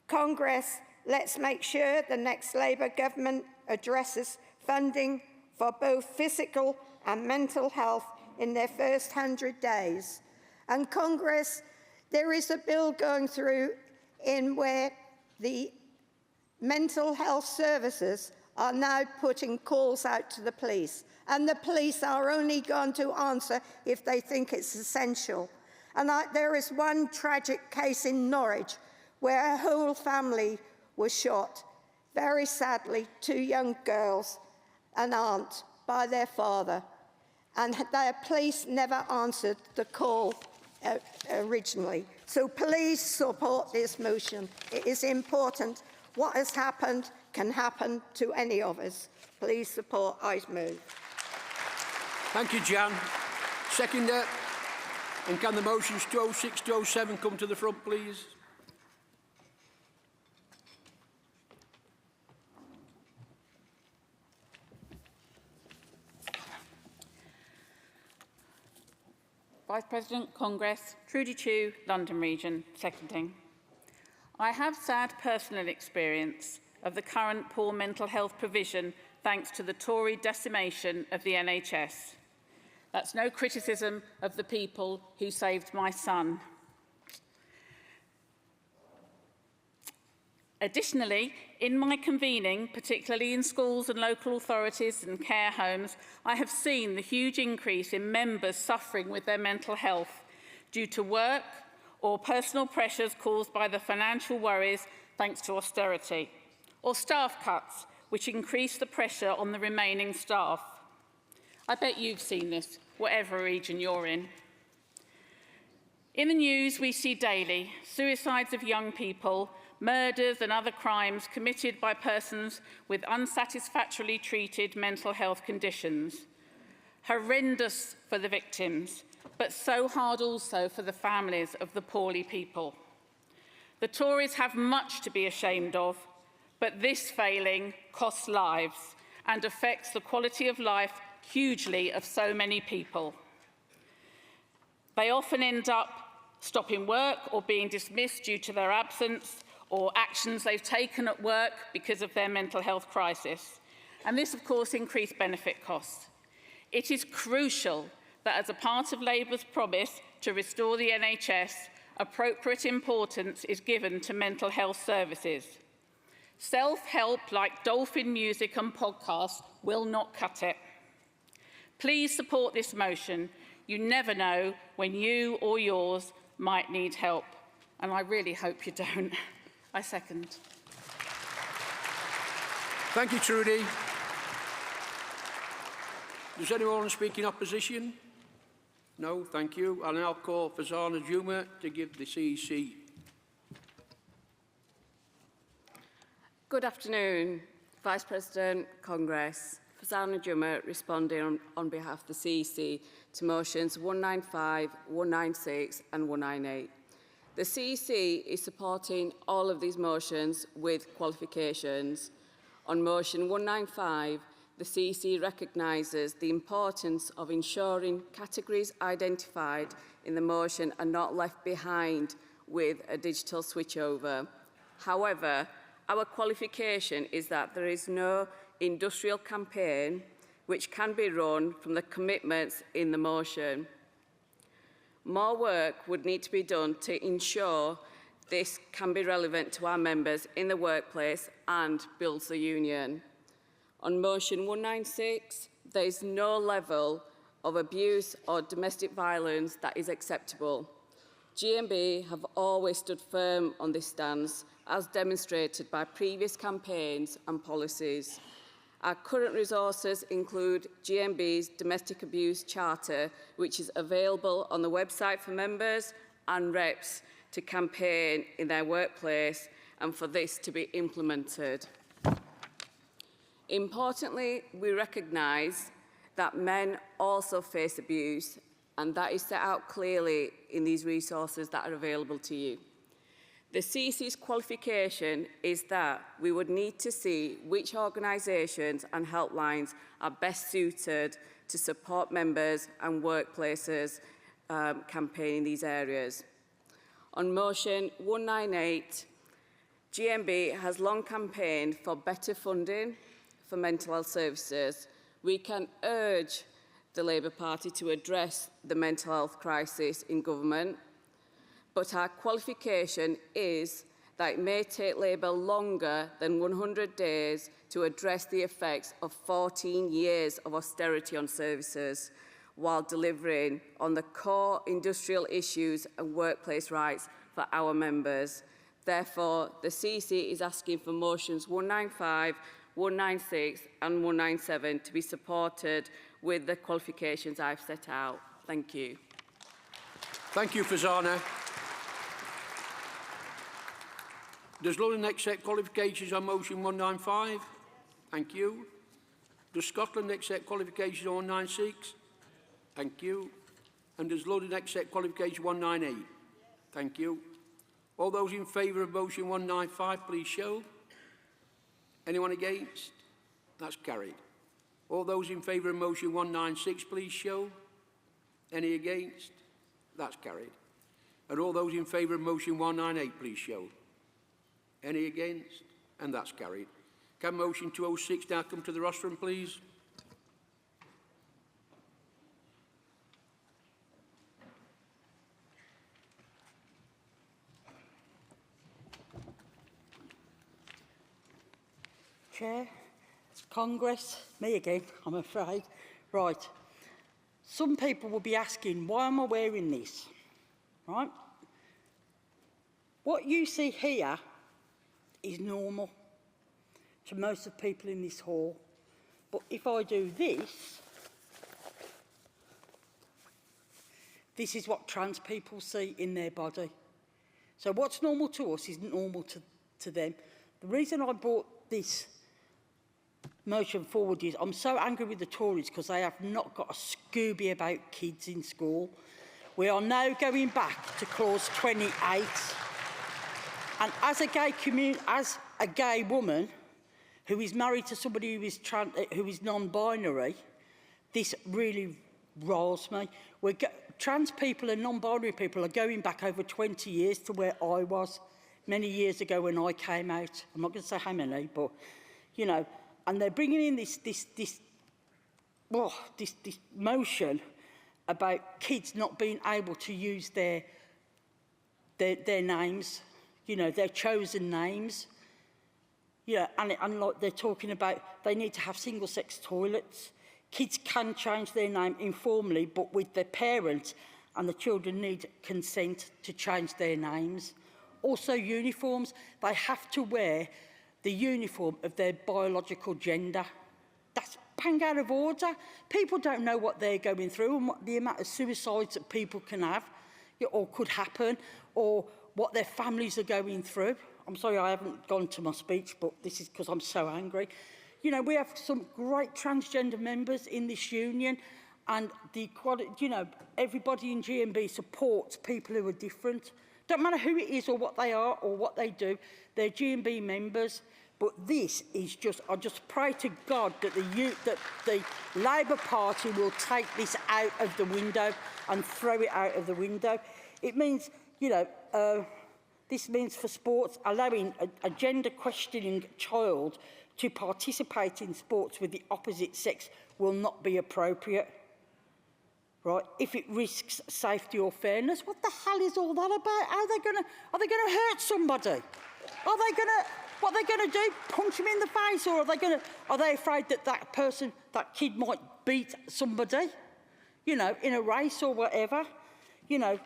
Congress, let's make sure the next Labour government addresses funding for both physical and mental health in their first 100 days. And Congress, there is a bill going through in where the mental health services are now putting calls out to the police, and the police are only going to answer if they think it's essential. And there is one tragic case in Norwich where a whole family was shot, very sadly, 2 young girls, an aunt, by their father, and the police never answered the call originally. So please support this motion. It is important. What has happened can happen to any of us. Please support I move. Thank you, Jan. Seconder. And can the motions 206, 207 come to the front, please? Vice President, Congress, Trudy Chu, London Region, seconding. I have sad personal experience of the current poor mental health provision thanks to the Tory decimation of the NHS. That's no criticism of the people who saved my son. Additionally, in my convening, particularly in schools and local authorities and care homes, I have seen the huge increase in members suffering with their mental health due to work or personal pressures caused by the financial worries thanks to austerity, or staff cuts, which increase the pressure on the remaining staff. I bet you've seen this, whatever region you're in. In the news, we see daily suicides of young people, murders and other crimes committed by persons with unsatisfactorily treated mental health conditions. Horrendous for the victims, but so hard also for the families of the poorly people. The Tories have much to be ashamed of, but this failing costs lives and affects the quality of life hugely of so many people. They often end up stopping work or being dismissed due to their absence or actions they've taken at work because of their mental health crisis. And this, of course, increased benefit costs. It is crucial that as a part of Labour's promise to restore the NHS, appropriate importance is given to mental health services. Self-help like dolphin music and podcasts will not cut it. Please support this motion. You never know when you or yours might need help. And I really hope you don't. I second. Thank you, Trudy. Does anyone want to speak in opposition? No, thank you. I'll now call Fazana Juma to give the CEC. Good afternoon, Vice President, Congress. Fazana Juma responding on behalf of the CEC to motions 195, 196 and 198. The CEC is supporting all of these motions with qualifications. On motion 195, the CEC recognises the importance of ensuring categories identified in the motion are not left behind with a digital switchover. However, our qualification is that there is no industrial campaign which can be run from the commitments in the motion. More work would need to be done to ensure this can be relevant to our members in the workplace and builds the union. On motion 196, there is no level of abuse or domestic violence that is acceptable. GMB have always stood firm on this stance, as demonstrated by previous campaigns and policies. Our current resources include GMB's Domestic Abuse Charter, which is available on the website for members and reps to campaign in their workplace and for this to be implemented. Importantly, we recognise that men also face abuse, and that is set out clearly in these resources that are available to you. The CEC's qualification is that we would need to see which organisations and helplines are best suited to support members and workplaces campaigning in these areas. On motion 198, GMB has long campaigned for better funding for mental health services. We can urge the Labour Party to address the mental health crisis in government, but our qualification is that it may take Labour longer than 100 days to address the effects of 14 years of austerity on services while delivering on the core industrial issues and workplace rights for our members. Therefore, the CEC is asking for motions 195, 196 and 197 to be supported with the qualifications I've set out. Thank you. Thank you, Fazana. Does London accept qualifications on motion 195? Thank you. Does Scotland accept qualifications on 196? Thank you. And does London accept qualification 198? Thank you. All those in favour of motion 195, please show. Anyone against? That's carried. All those in favour of motion 196, please show. Any against? That's carried. And all those in favour of motion 198, please show. Any against? And that's carried. Can motion 206 now come to the rostrum, please? Chair, Congress, me again, I'm afraid. Right. Some people will be asking, why am I wearing this? Right? What you see here is normal to most of the people in this hall. But if I do this, this is what trans people see in their body. So what's normal to us isn't normal to them. The reason I brought this motion forward is I'm so angry with the Tories because they have not got a Scooby about kids in school. We are now going back to clause 28. And as a gay woman who is married to somebody who is non-binary, this really riles me. Trans people and non-binary people are going back over 20 years to where I was many years ago when I came out. I'm not going to say how many, but, you know, and they're bringing in this motion about kids not being able to use their names, you know, their chosen names. Yeah, and like they're talking about they need to have single-sex toilets. Kids can change their name informally, but with their parents, and the children need consent to change their names. Also, uniforms. They have to wear the uniform of their biological gender. That's bang out of order. People don't know what they're going through and what the amount of suicides that people can have or could happen, or what their families are going through. I'm sorry I haven't gone to my speech, but this is because I'm so angry. You know, we have some great transgender members in this union, and the equality, you know, everybody in GMB supports people who are different. Don't matter who it is or what they are or what they do, they're GMB members. But this is just, I just pray to God that the Labour Party will take this out of the window and throw it out of the window. It means, you know, this means for sports, allowing a gender-questioning child to participate in sports with the opposite sex will not be appropriate, right? If it risks safety or fairness, what the hell is all that about? Are they gonna hurt somebody? What are they gonna do? Punch him in the face, or are they afraid that that kid might beat somebody, you know, in a race or whatever? You know,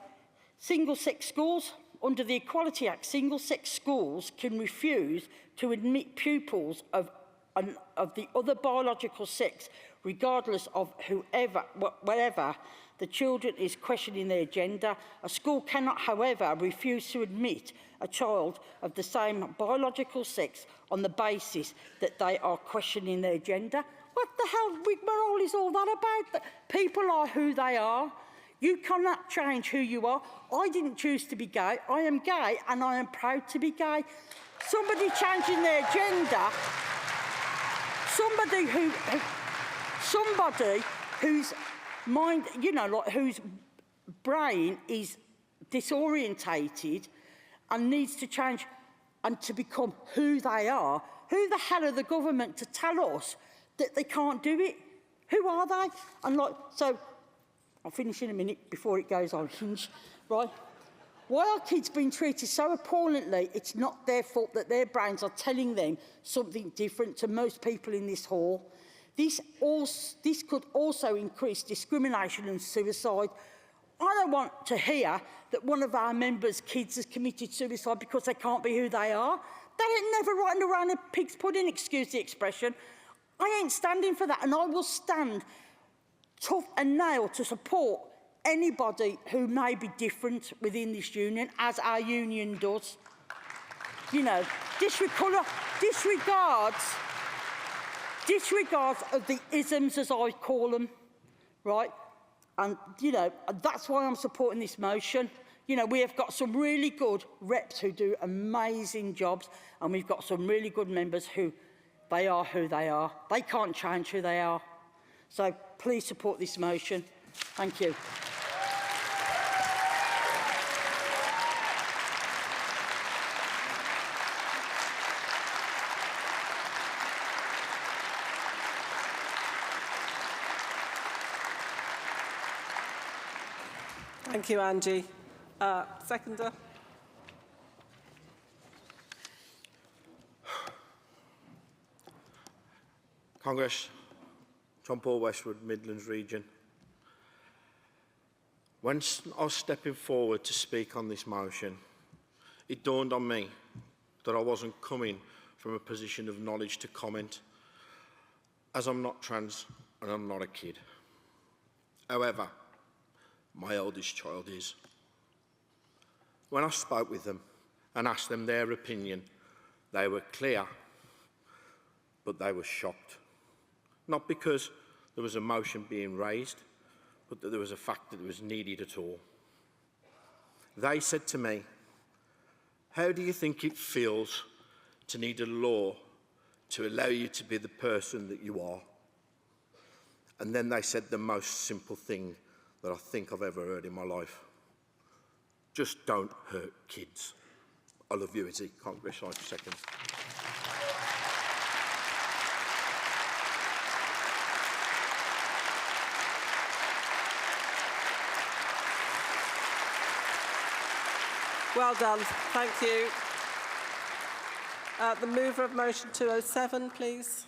single-sex schools. Under the Equality Act, single-sex schools can refuse to admit pupils of the other biological sex, regardless of whatever the children is questioning their gender. A school cannot, however, refuse to admit a child of the same biological sex on the basis that they are questioning their gender. What the hell rigmarole is all that about? People are who they are. You cannot change who you are. I didn't choose to be gay. I am gay, and I am proud to be gay. Somebody changing their gender, somebody whose mind, you know, like whose brain is disorientated and needs to change and to become who they are. Who the hell are the government to tell us that they can't do it? Who are they? And like, so I'll finish in a minute before it goes on hinge, right? Why are kids being treated so appallingly? It's not their fault that their brains are telling them something different to most people in this hall. This could also increase discrimination and suicide. I don't want to hear that one of our members' kids has committed suicide because they can't be who they are. They ain't never riding around a pig's pudding, excuse the expression. I ain't standing for that, and I will stand tough and nail to support anybody who may be different within this union, as our union does. You know, disregards of the isms, as I call them, right? And, you know, that's why I'm supporting this motion. You know, we have got some really good reps who do amazing jobs, and we've got some really good members who they are who they are. They can't change who they are. So please support this motion. Thank you. Thank you, Angie. Seconder. Congress, John Paul Westwood, Midlands Region. When I was stepping forward to speak on this motion, it dawned on me that I wasn't coming from a position of knowledge to comment, as I'm not trans and I'm not a kid. However, my eldest child is. When I spoke with them and asked them their opinion, they were clear, but they were shocked. Not because there was a motion being raised, but that there was a fact that it was needed at all. They said to me, "How do you think it feels to need a law to allow you to be the person that you are?" And then they said the most simple thing that I think I've ever heard in my life. Just don't hurt kids. I love you, Izzy. Congress, I second. Well done. Thank you. The mover of motion 207, please.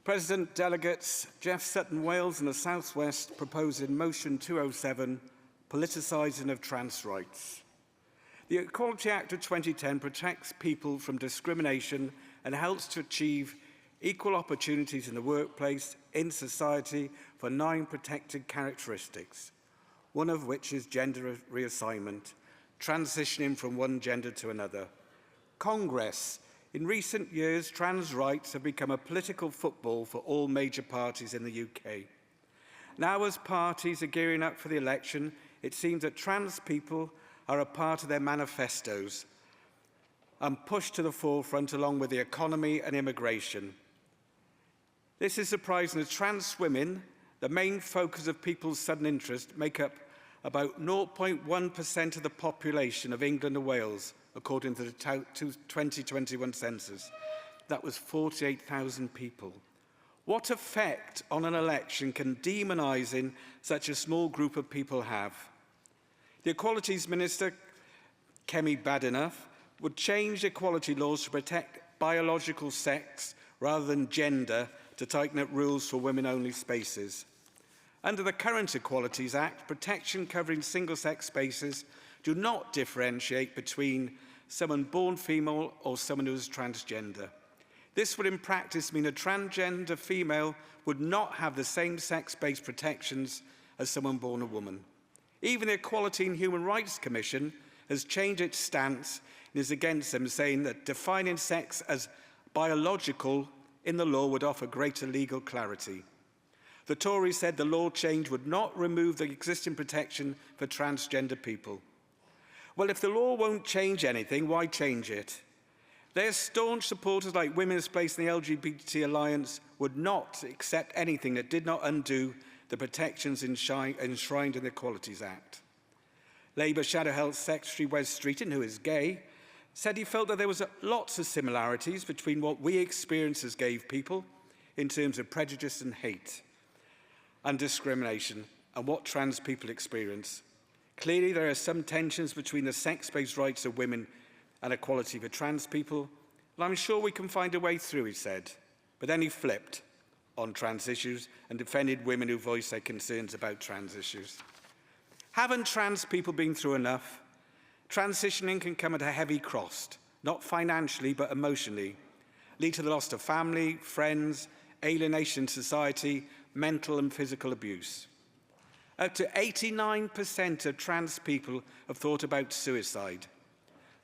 President, delegates, Jeff Sutton Wales and the South West propose in motion 207, politicising of trans rights. The Equality Act of 2010 protects people from discrimination and helps to achieve equal opportunities in the workplace, in society, for 9 protected characteristics, one of which is gender reassignment, transitioning from one gender to another. Congress. In recent years, trans rights have become a political football for all major parties in the UK. Now, as parties are gearing up for the election, it seems that trans people are a part of their manifestos and pushed to the forefront along with the economy and immigration. This is surprising as trans women, the main focus of people's sudden interest, make up about 0.1% of the population of England and Wales, according to the 2021 census. That was 48,000 people. What effect on an election can demonising such a small group of people have? The Equalities Minister, Kemi Badenoch, would change equality laws to protect biological sex rather than gender to tighten up rules for women-only spaces. Under the current Equalities Act, protection covering single-sex spaces do not differentiate between someone born female or someone who is transgender. This would in practice mean a transgender female would not have the same sex-based protections as someone born a woman. Even the Equality and Human Rights Commission has changed its stance and is against them, saying that defining sex as biological in the law would offer greater legal clarity. The Tories said the law change would not remove the existing protection for transgender people. Well, if the law won't change anything, why change it? Their staunch supporters like Women's Place and the LGBT Alliance would not accept anything that did not undo the protections enshrined in the Equalities Act. Labour Shadow Health Secretary Wes Streeton, who is gay, said he felt that there was lots of similarities between what we experience as gay people in terms of prejudice and hate and discrimination and what trans people experience. Clearly, there are some tensions between the sex-based rights of women and equality for trans people, and I'm sure we can find a way through, he said. But then he flipped on trans issues and defended women who voiced their concerns about trans issues. Haven't trans people been through enough? Transitioning can come at a heavy cost, not financially but emotionally, lead to the loss of family, friends, alienation in society, mental and physical abuse. Up to 89% of trans people have thought about suicide.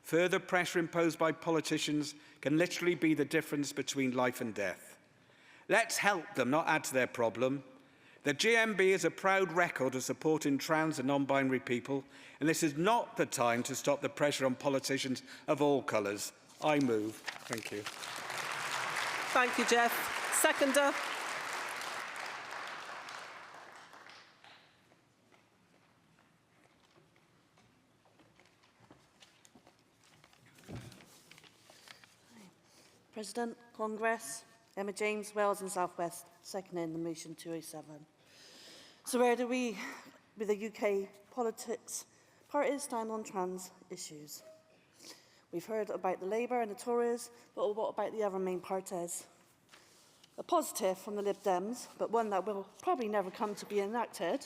Further pressure imposed by politicians can literally be the difference between life and death. Let's help them, not add to their problem. The GMB has a proud record of supporting trans and non-binary people, and this is not the time to stop the pressure on politicians of all colours. I move. Thank you. Thank you, Jeff. Seconder. President, Congress, Emma James, Wales and South West, seconding the motion 207. So where do we, with the UK politics, parties stand on trans issues? We've heard about the Labour and the Tories, but what about the other main parties? A positive from the Lib Dems, but one that will probably never come to be enacted.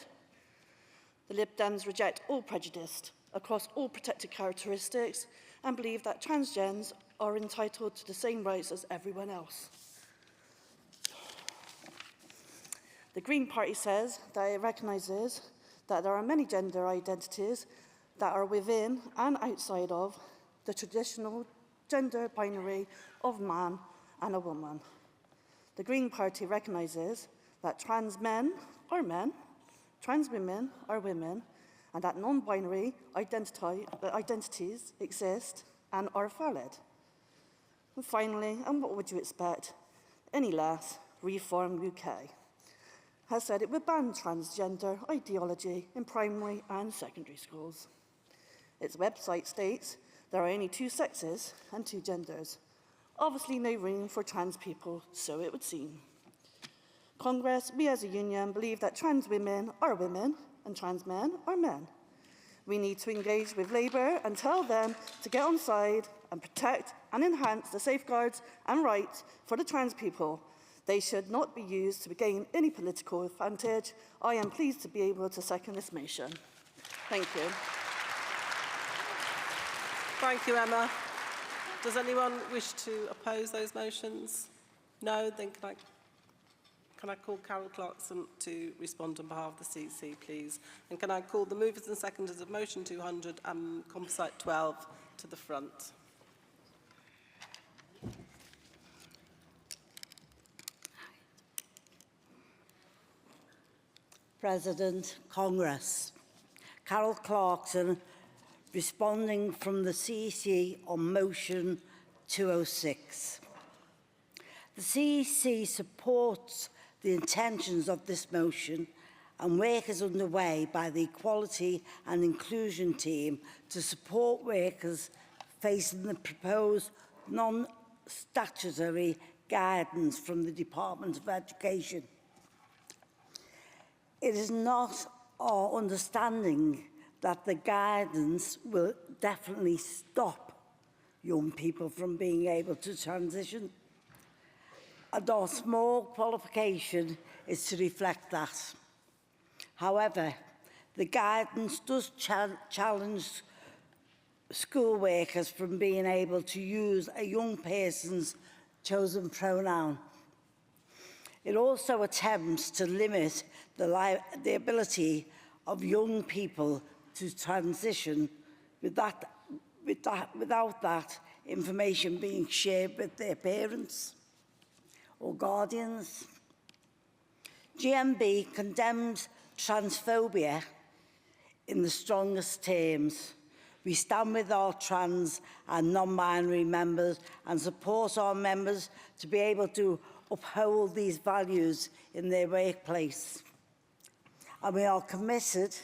The Lib Dems reject all prejudice across all protected characteristics and believe that transgens are entitled to the same rights as everyone else. The Green Party says that it recognises that there are many gender identities that are within and outside of the traditional gender binary of man and a woman. The Green Party recognises that trans men are men, trans women are women, and that non-binary identities exist and are valid. And finally, and what would you expect, any less, Reform UK has said it would ban transgender ideology in primary and secondary schools. Its website states there are only two sexes and two genders. Obviously no room for trans people, so it would seem. Congress, we as a union believe that trans women are women and trans men are men. We need to engage with Labour and tell them to get on side and protect and enhance the safeguards and rights for the trans people. They should not be used to gain any political advantage. I am pleased to be able to second this motion. Thank you. Thank you, Emma. Does anyone wish to oppose those motions? No? Then can I call Carol Clarkson to respond on behalf of the CC, please? And can I call the movers and seconders of motion 200 and composite 12 to the front? President, Congress. Carol Clarkson, responding from the CEC on motion 206. The CEC supports the intentions of this motion and work is underway by the Equality and Inclusion team to support workers facing the proposed non-statutory guidance from the Department of Education. It is not our understanding that the guidance will definitely stop young people from being able to transition. And our small qualification is to reflect that. However, the guidance does challenge school workers from being able to use a young person's chosen pronoun. It also attempts to limit the ability of young people to transition without that information being shared with their parents or guardians. GMB condemns transphobia in the strongest terms. We stand with our trans and non-binary members and support our members to be able to uphold these values in their workplace. And we are committed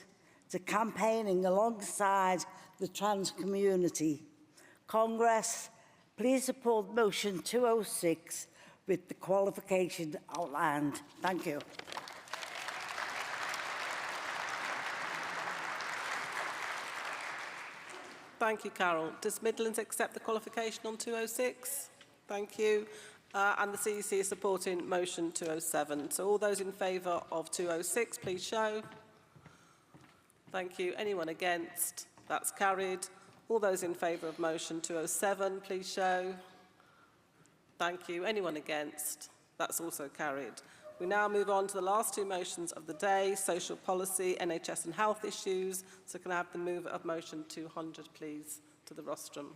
to campaigning alongside the trans community. Congress, please support motion 206 with the qualification outlined. Thank you. Thank you, Carol. Does Midlands accept the qualification on 206? Thank you. And the CEC is supporting motion 207. So all those in favour of 206, please show. Thank you. Anyone against? That's carried. All those in favour of motion 207, please show. Thank you. Anyone against? That's also carried. We now move on to the last two motions of the day, social policy, NHS and health issues. So can I have the mover of motion 200, please, to the rostrum?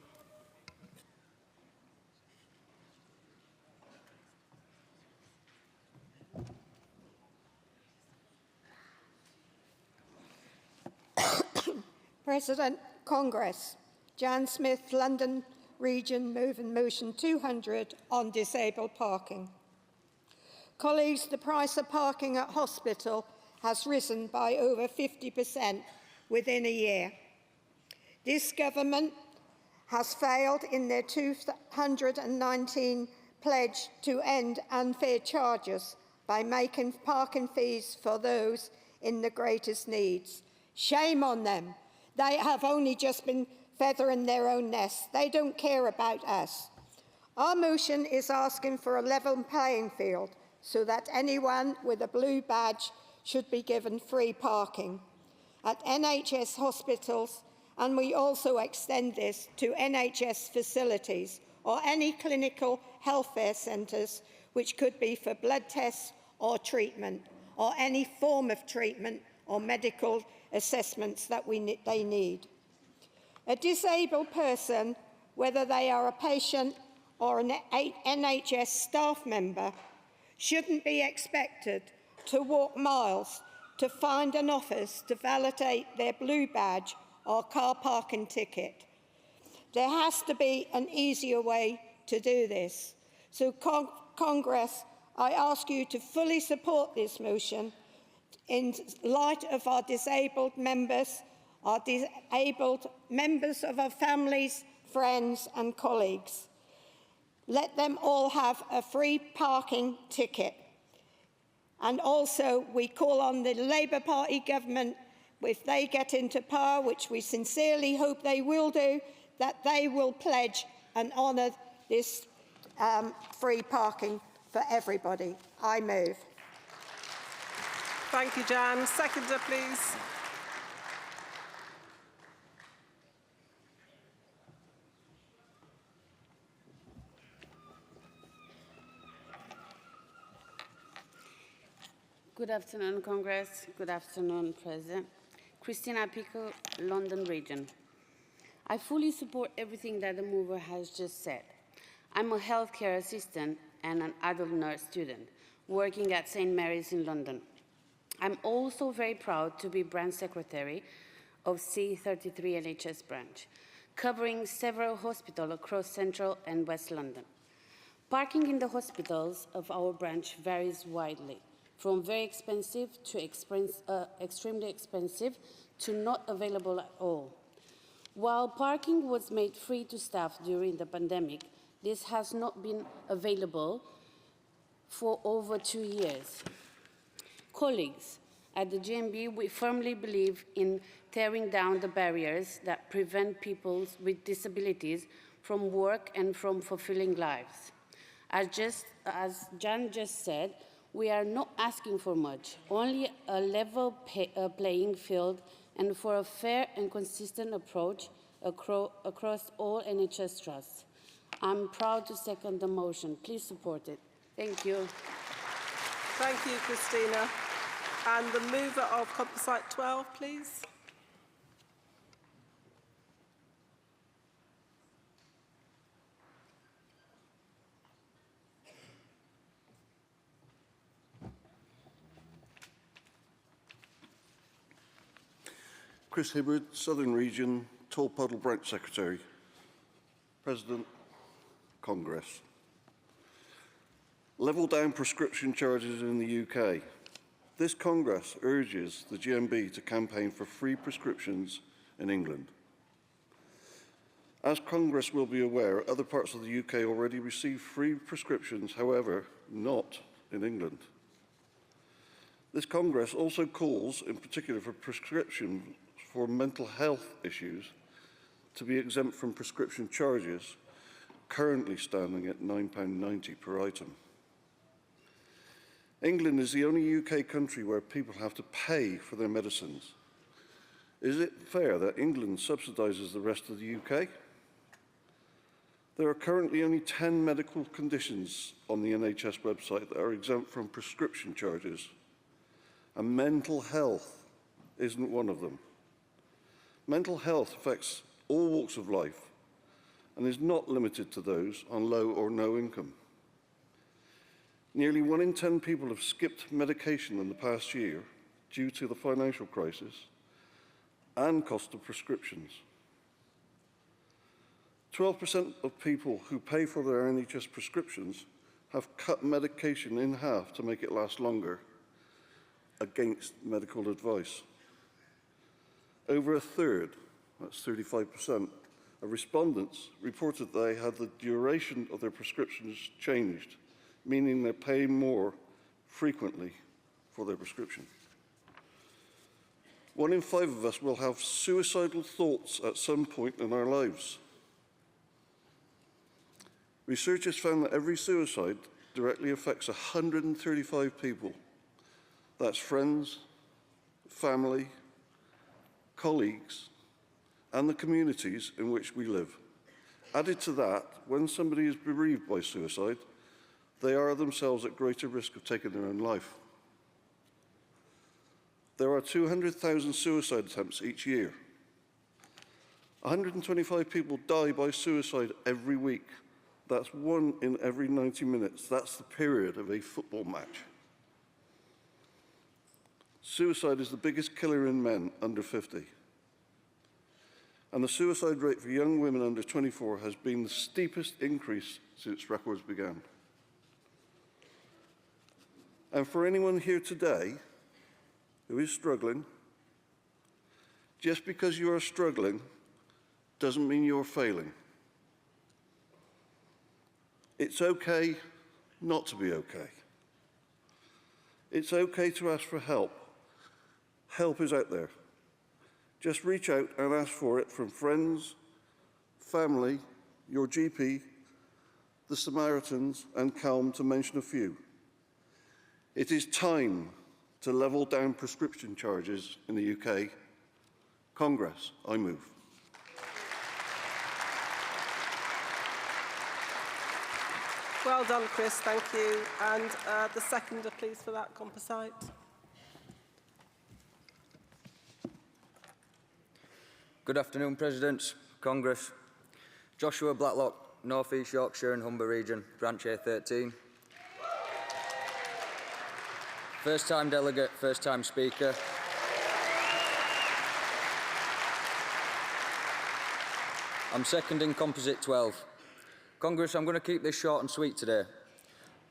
President, Congress. Jan Smith, London Region, moving motion 200 on disabled parking. Colleagues, the price of parking at hospital has risen by over 50% within a year. This government has failed in their 219 pledge to end unfair charges by making parking fees for those in the greatest needs. Shame on them. They have only just been feathering their own nests. They don't care about us. Our motion is asking for a level playing field so that anyone with a blue badge should be given free parking at NHS hospitals, and we also extend this to NHS facilities or any clinical healthcare centres, which could be for blood tests or treatment, or any form of treatment or medical assessments that they need. A disabled person, whether they are a patient or an NHS staff member, shouldn't be expected to walk miles to find an office to validate their blue badge or car parking ticket. There has to be an easier way to do this. So, Congress, I ask you to fully support this motion in light of our disabled members of our families, friends and colleagues. Let them all have a free parking ticket. And also, we call on the Labour Party government, if they get into power, which we sincerely hope they will do, that they will pledge and honour this free parking for everybody. I move. Thank you, Jan. Seconder, please. Good afternoon, Congress. Good afternoon, President. Christina Pico, London Region. I fully support everything that the mover has just said. I'm a healthcare assistant and an adult nurse student working at St. Mary's in London. I'm also very proud to be branch secretary of C33 NHS branch, covering several hospitals across central and west London. Parking in the hospitals of our branch varies widely, from very expensive to extremely expensive to not available at all. While parking was made free to staff during the pandemic, this has not been available for over 2 years. Colleagues, at the GMB, we firmly believe in tearing down the barriers that prevent people with disabilities from work and from fulfilling lives. As Jan just said, we are not asking for much, only a level playing field and for a fair and consistent approach across all NHS trusts. I'm proud to second the motion. Please support it. Thank you. Thank you, Christina. And the mover of Composite 12, please. Chris Hibbard, Southern Region, Tall Puddle Branch Secretary. President, Congress. Level down prescription charges in the UK. This Congress urges the GMB to campaign for free prescriptions in England. As Congress will be aware, other parts of the UK already receive free prescriptions, however, not in England. This Congress also calls, in particular, for prescriptions for mental health issues to be exempt from prescription charges, currently standing at £9.90 per item. England is the only UK country where people have to pay for their medicines. Is it fair that England subsidises the rest of the UK? There are currently only 10 medical conditions on the NHS website that are exempt from prescription charges, and mental health isn't one of them. Mental health affects all walks of life and is not limited to those on low or no income. Nearly 1 in 10 people have skipped medication in the past year due to the financial crisis and cost of prescriptions. 12% of people who pay for their NHS prescriptions have cut medication in half to make it last longer, against medical advice. Over a third, that's 35%, of respondents reported they had the duration of their prescriptions changed, meaning they're paying more frequently for their prescription. 1 in 5 of us will have suicidal thoughts at some point in our lives. Research has found that every suicide directly affects 135 people. That's friends, family, colleagues, and the communities in which we live. Added to that, when somebody is bereaved by suicide, they are themselves at greater risk of taking their own life. There are 200,000 suicide attempts each year. 125 people die by suicide every week. That's 1 in every 90 minutes. That's the period of a football match. Suicide is the biggest killer in men under 50. And the suicide rate for young women under 24 has been the steepest increase since records began. And for anyone here today who is struggling, just because you are struggling doesn't mean you're failing. It's okay not to be okay. It's okay to ask for help. Help is out there. Just reach out and ask for it from friends, family, your GP, the Samaritans, and Calm, to mention a few. It is time to level down prescription charges in the UK. Congress, I move. Well done, Chris, thank you. And the seconder, please, for that composite. Good afternoon, Presidents, Congress. Joshua Blacklock, North East Yorkshire and Humber Region, Branch A13. First time delegate, first time speaker. I'm seconding composite 12. Congress, I'm going to keep this short and sweet today.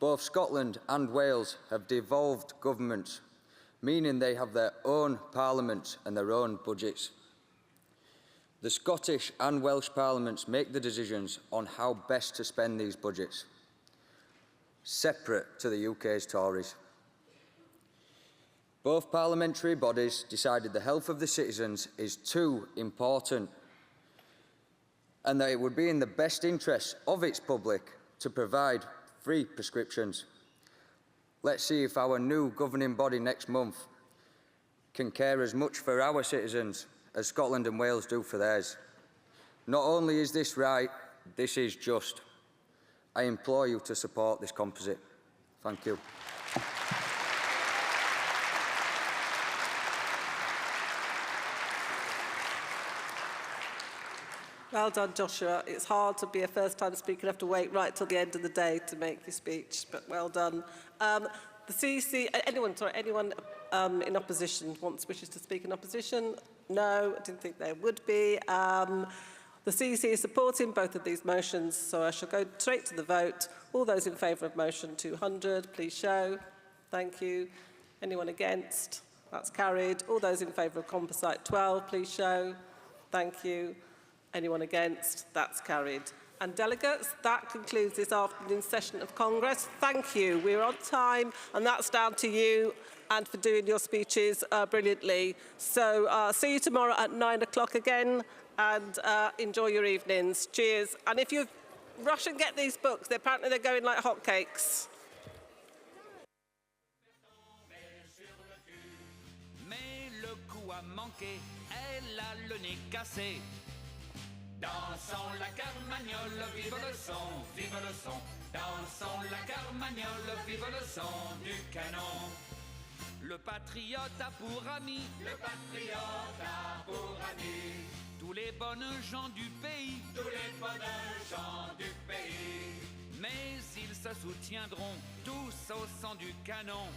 Both Scotland and Wales have devolved governments, meaning they have their own parliaments and their own budgets. The Scottish and Welsh parliaments make the decisions on how best to spend these budgets, separate to the UK's Tories. Both parliamentary bodies decided the health of the citizens is too important and that it would be in the best interest of its public to provide free prescriptions. Let's see if our new governing body next month can care as much for our citizens as Scotland and Wales do for theirs. Not only is this right, this is just. I implore you to support this composite. Thank you. Well done, Joshua. It's hard to be a first-time speaker and have to wait right till the end of the day to make your speech, but well done. The CEC, anyone in opposition wishes to speak in opposition? No, I didn't think there would be. The CEC is supporting both of these motions, so I shall go straight to the vote. All those in favour of motion 200, please show. Thank you. Anyone against? That's carried. All those in favour of composite 12, please show. Thank you. Anyone against? That's carried. And delegates, that concludes this afternoon's session of Congress. Thank you. We're on time, and that's down to you and for doing your speeches brilliantly. So see you tomorrow at 9 o'clock again, and enjoy your evenings. Cheers. And if you rush and get these books, apparently they're going like hotcakes. Mais le coup a manqué, elle a le nez cassé. Dansons la carmagnole, vive le son, vive le son. Dansons la carmagnole, vive le son du canon. Le patriote a pour ami, le patriote a pour ami. Tous les bonnes gens du pays, tous les bonnes gens du pays. Mais ils se soutiendront tous au son du canon.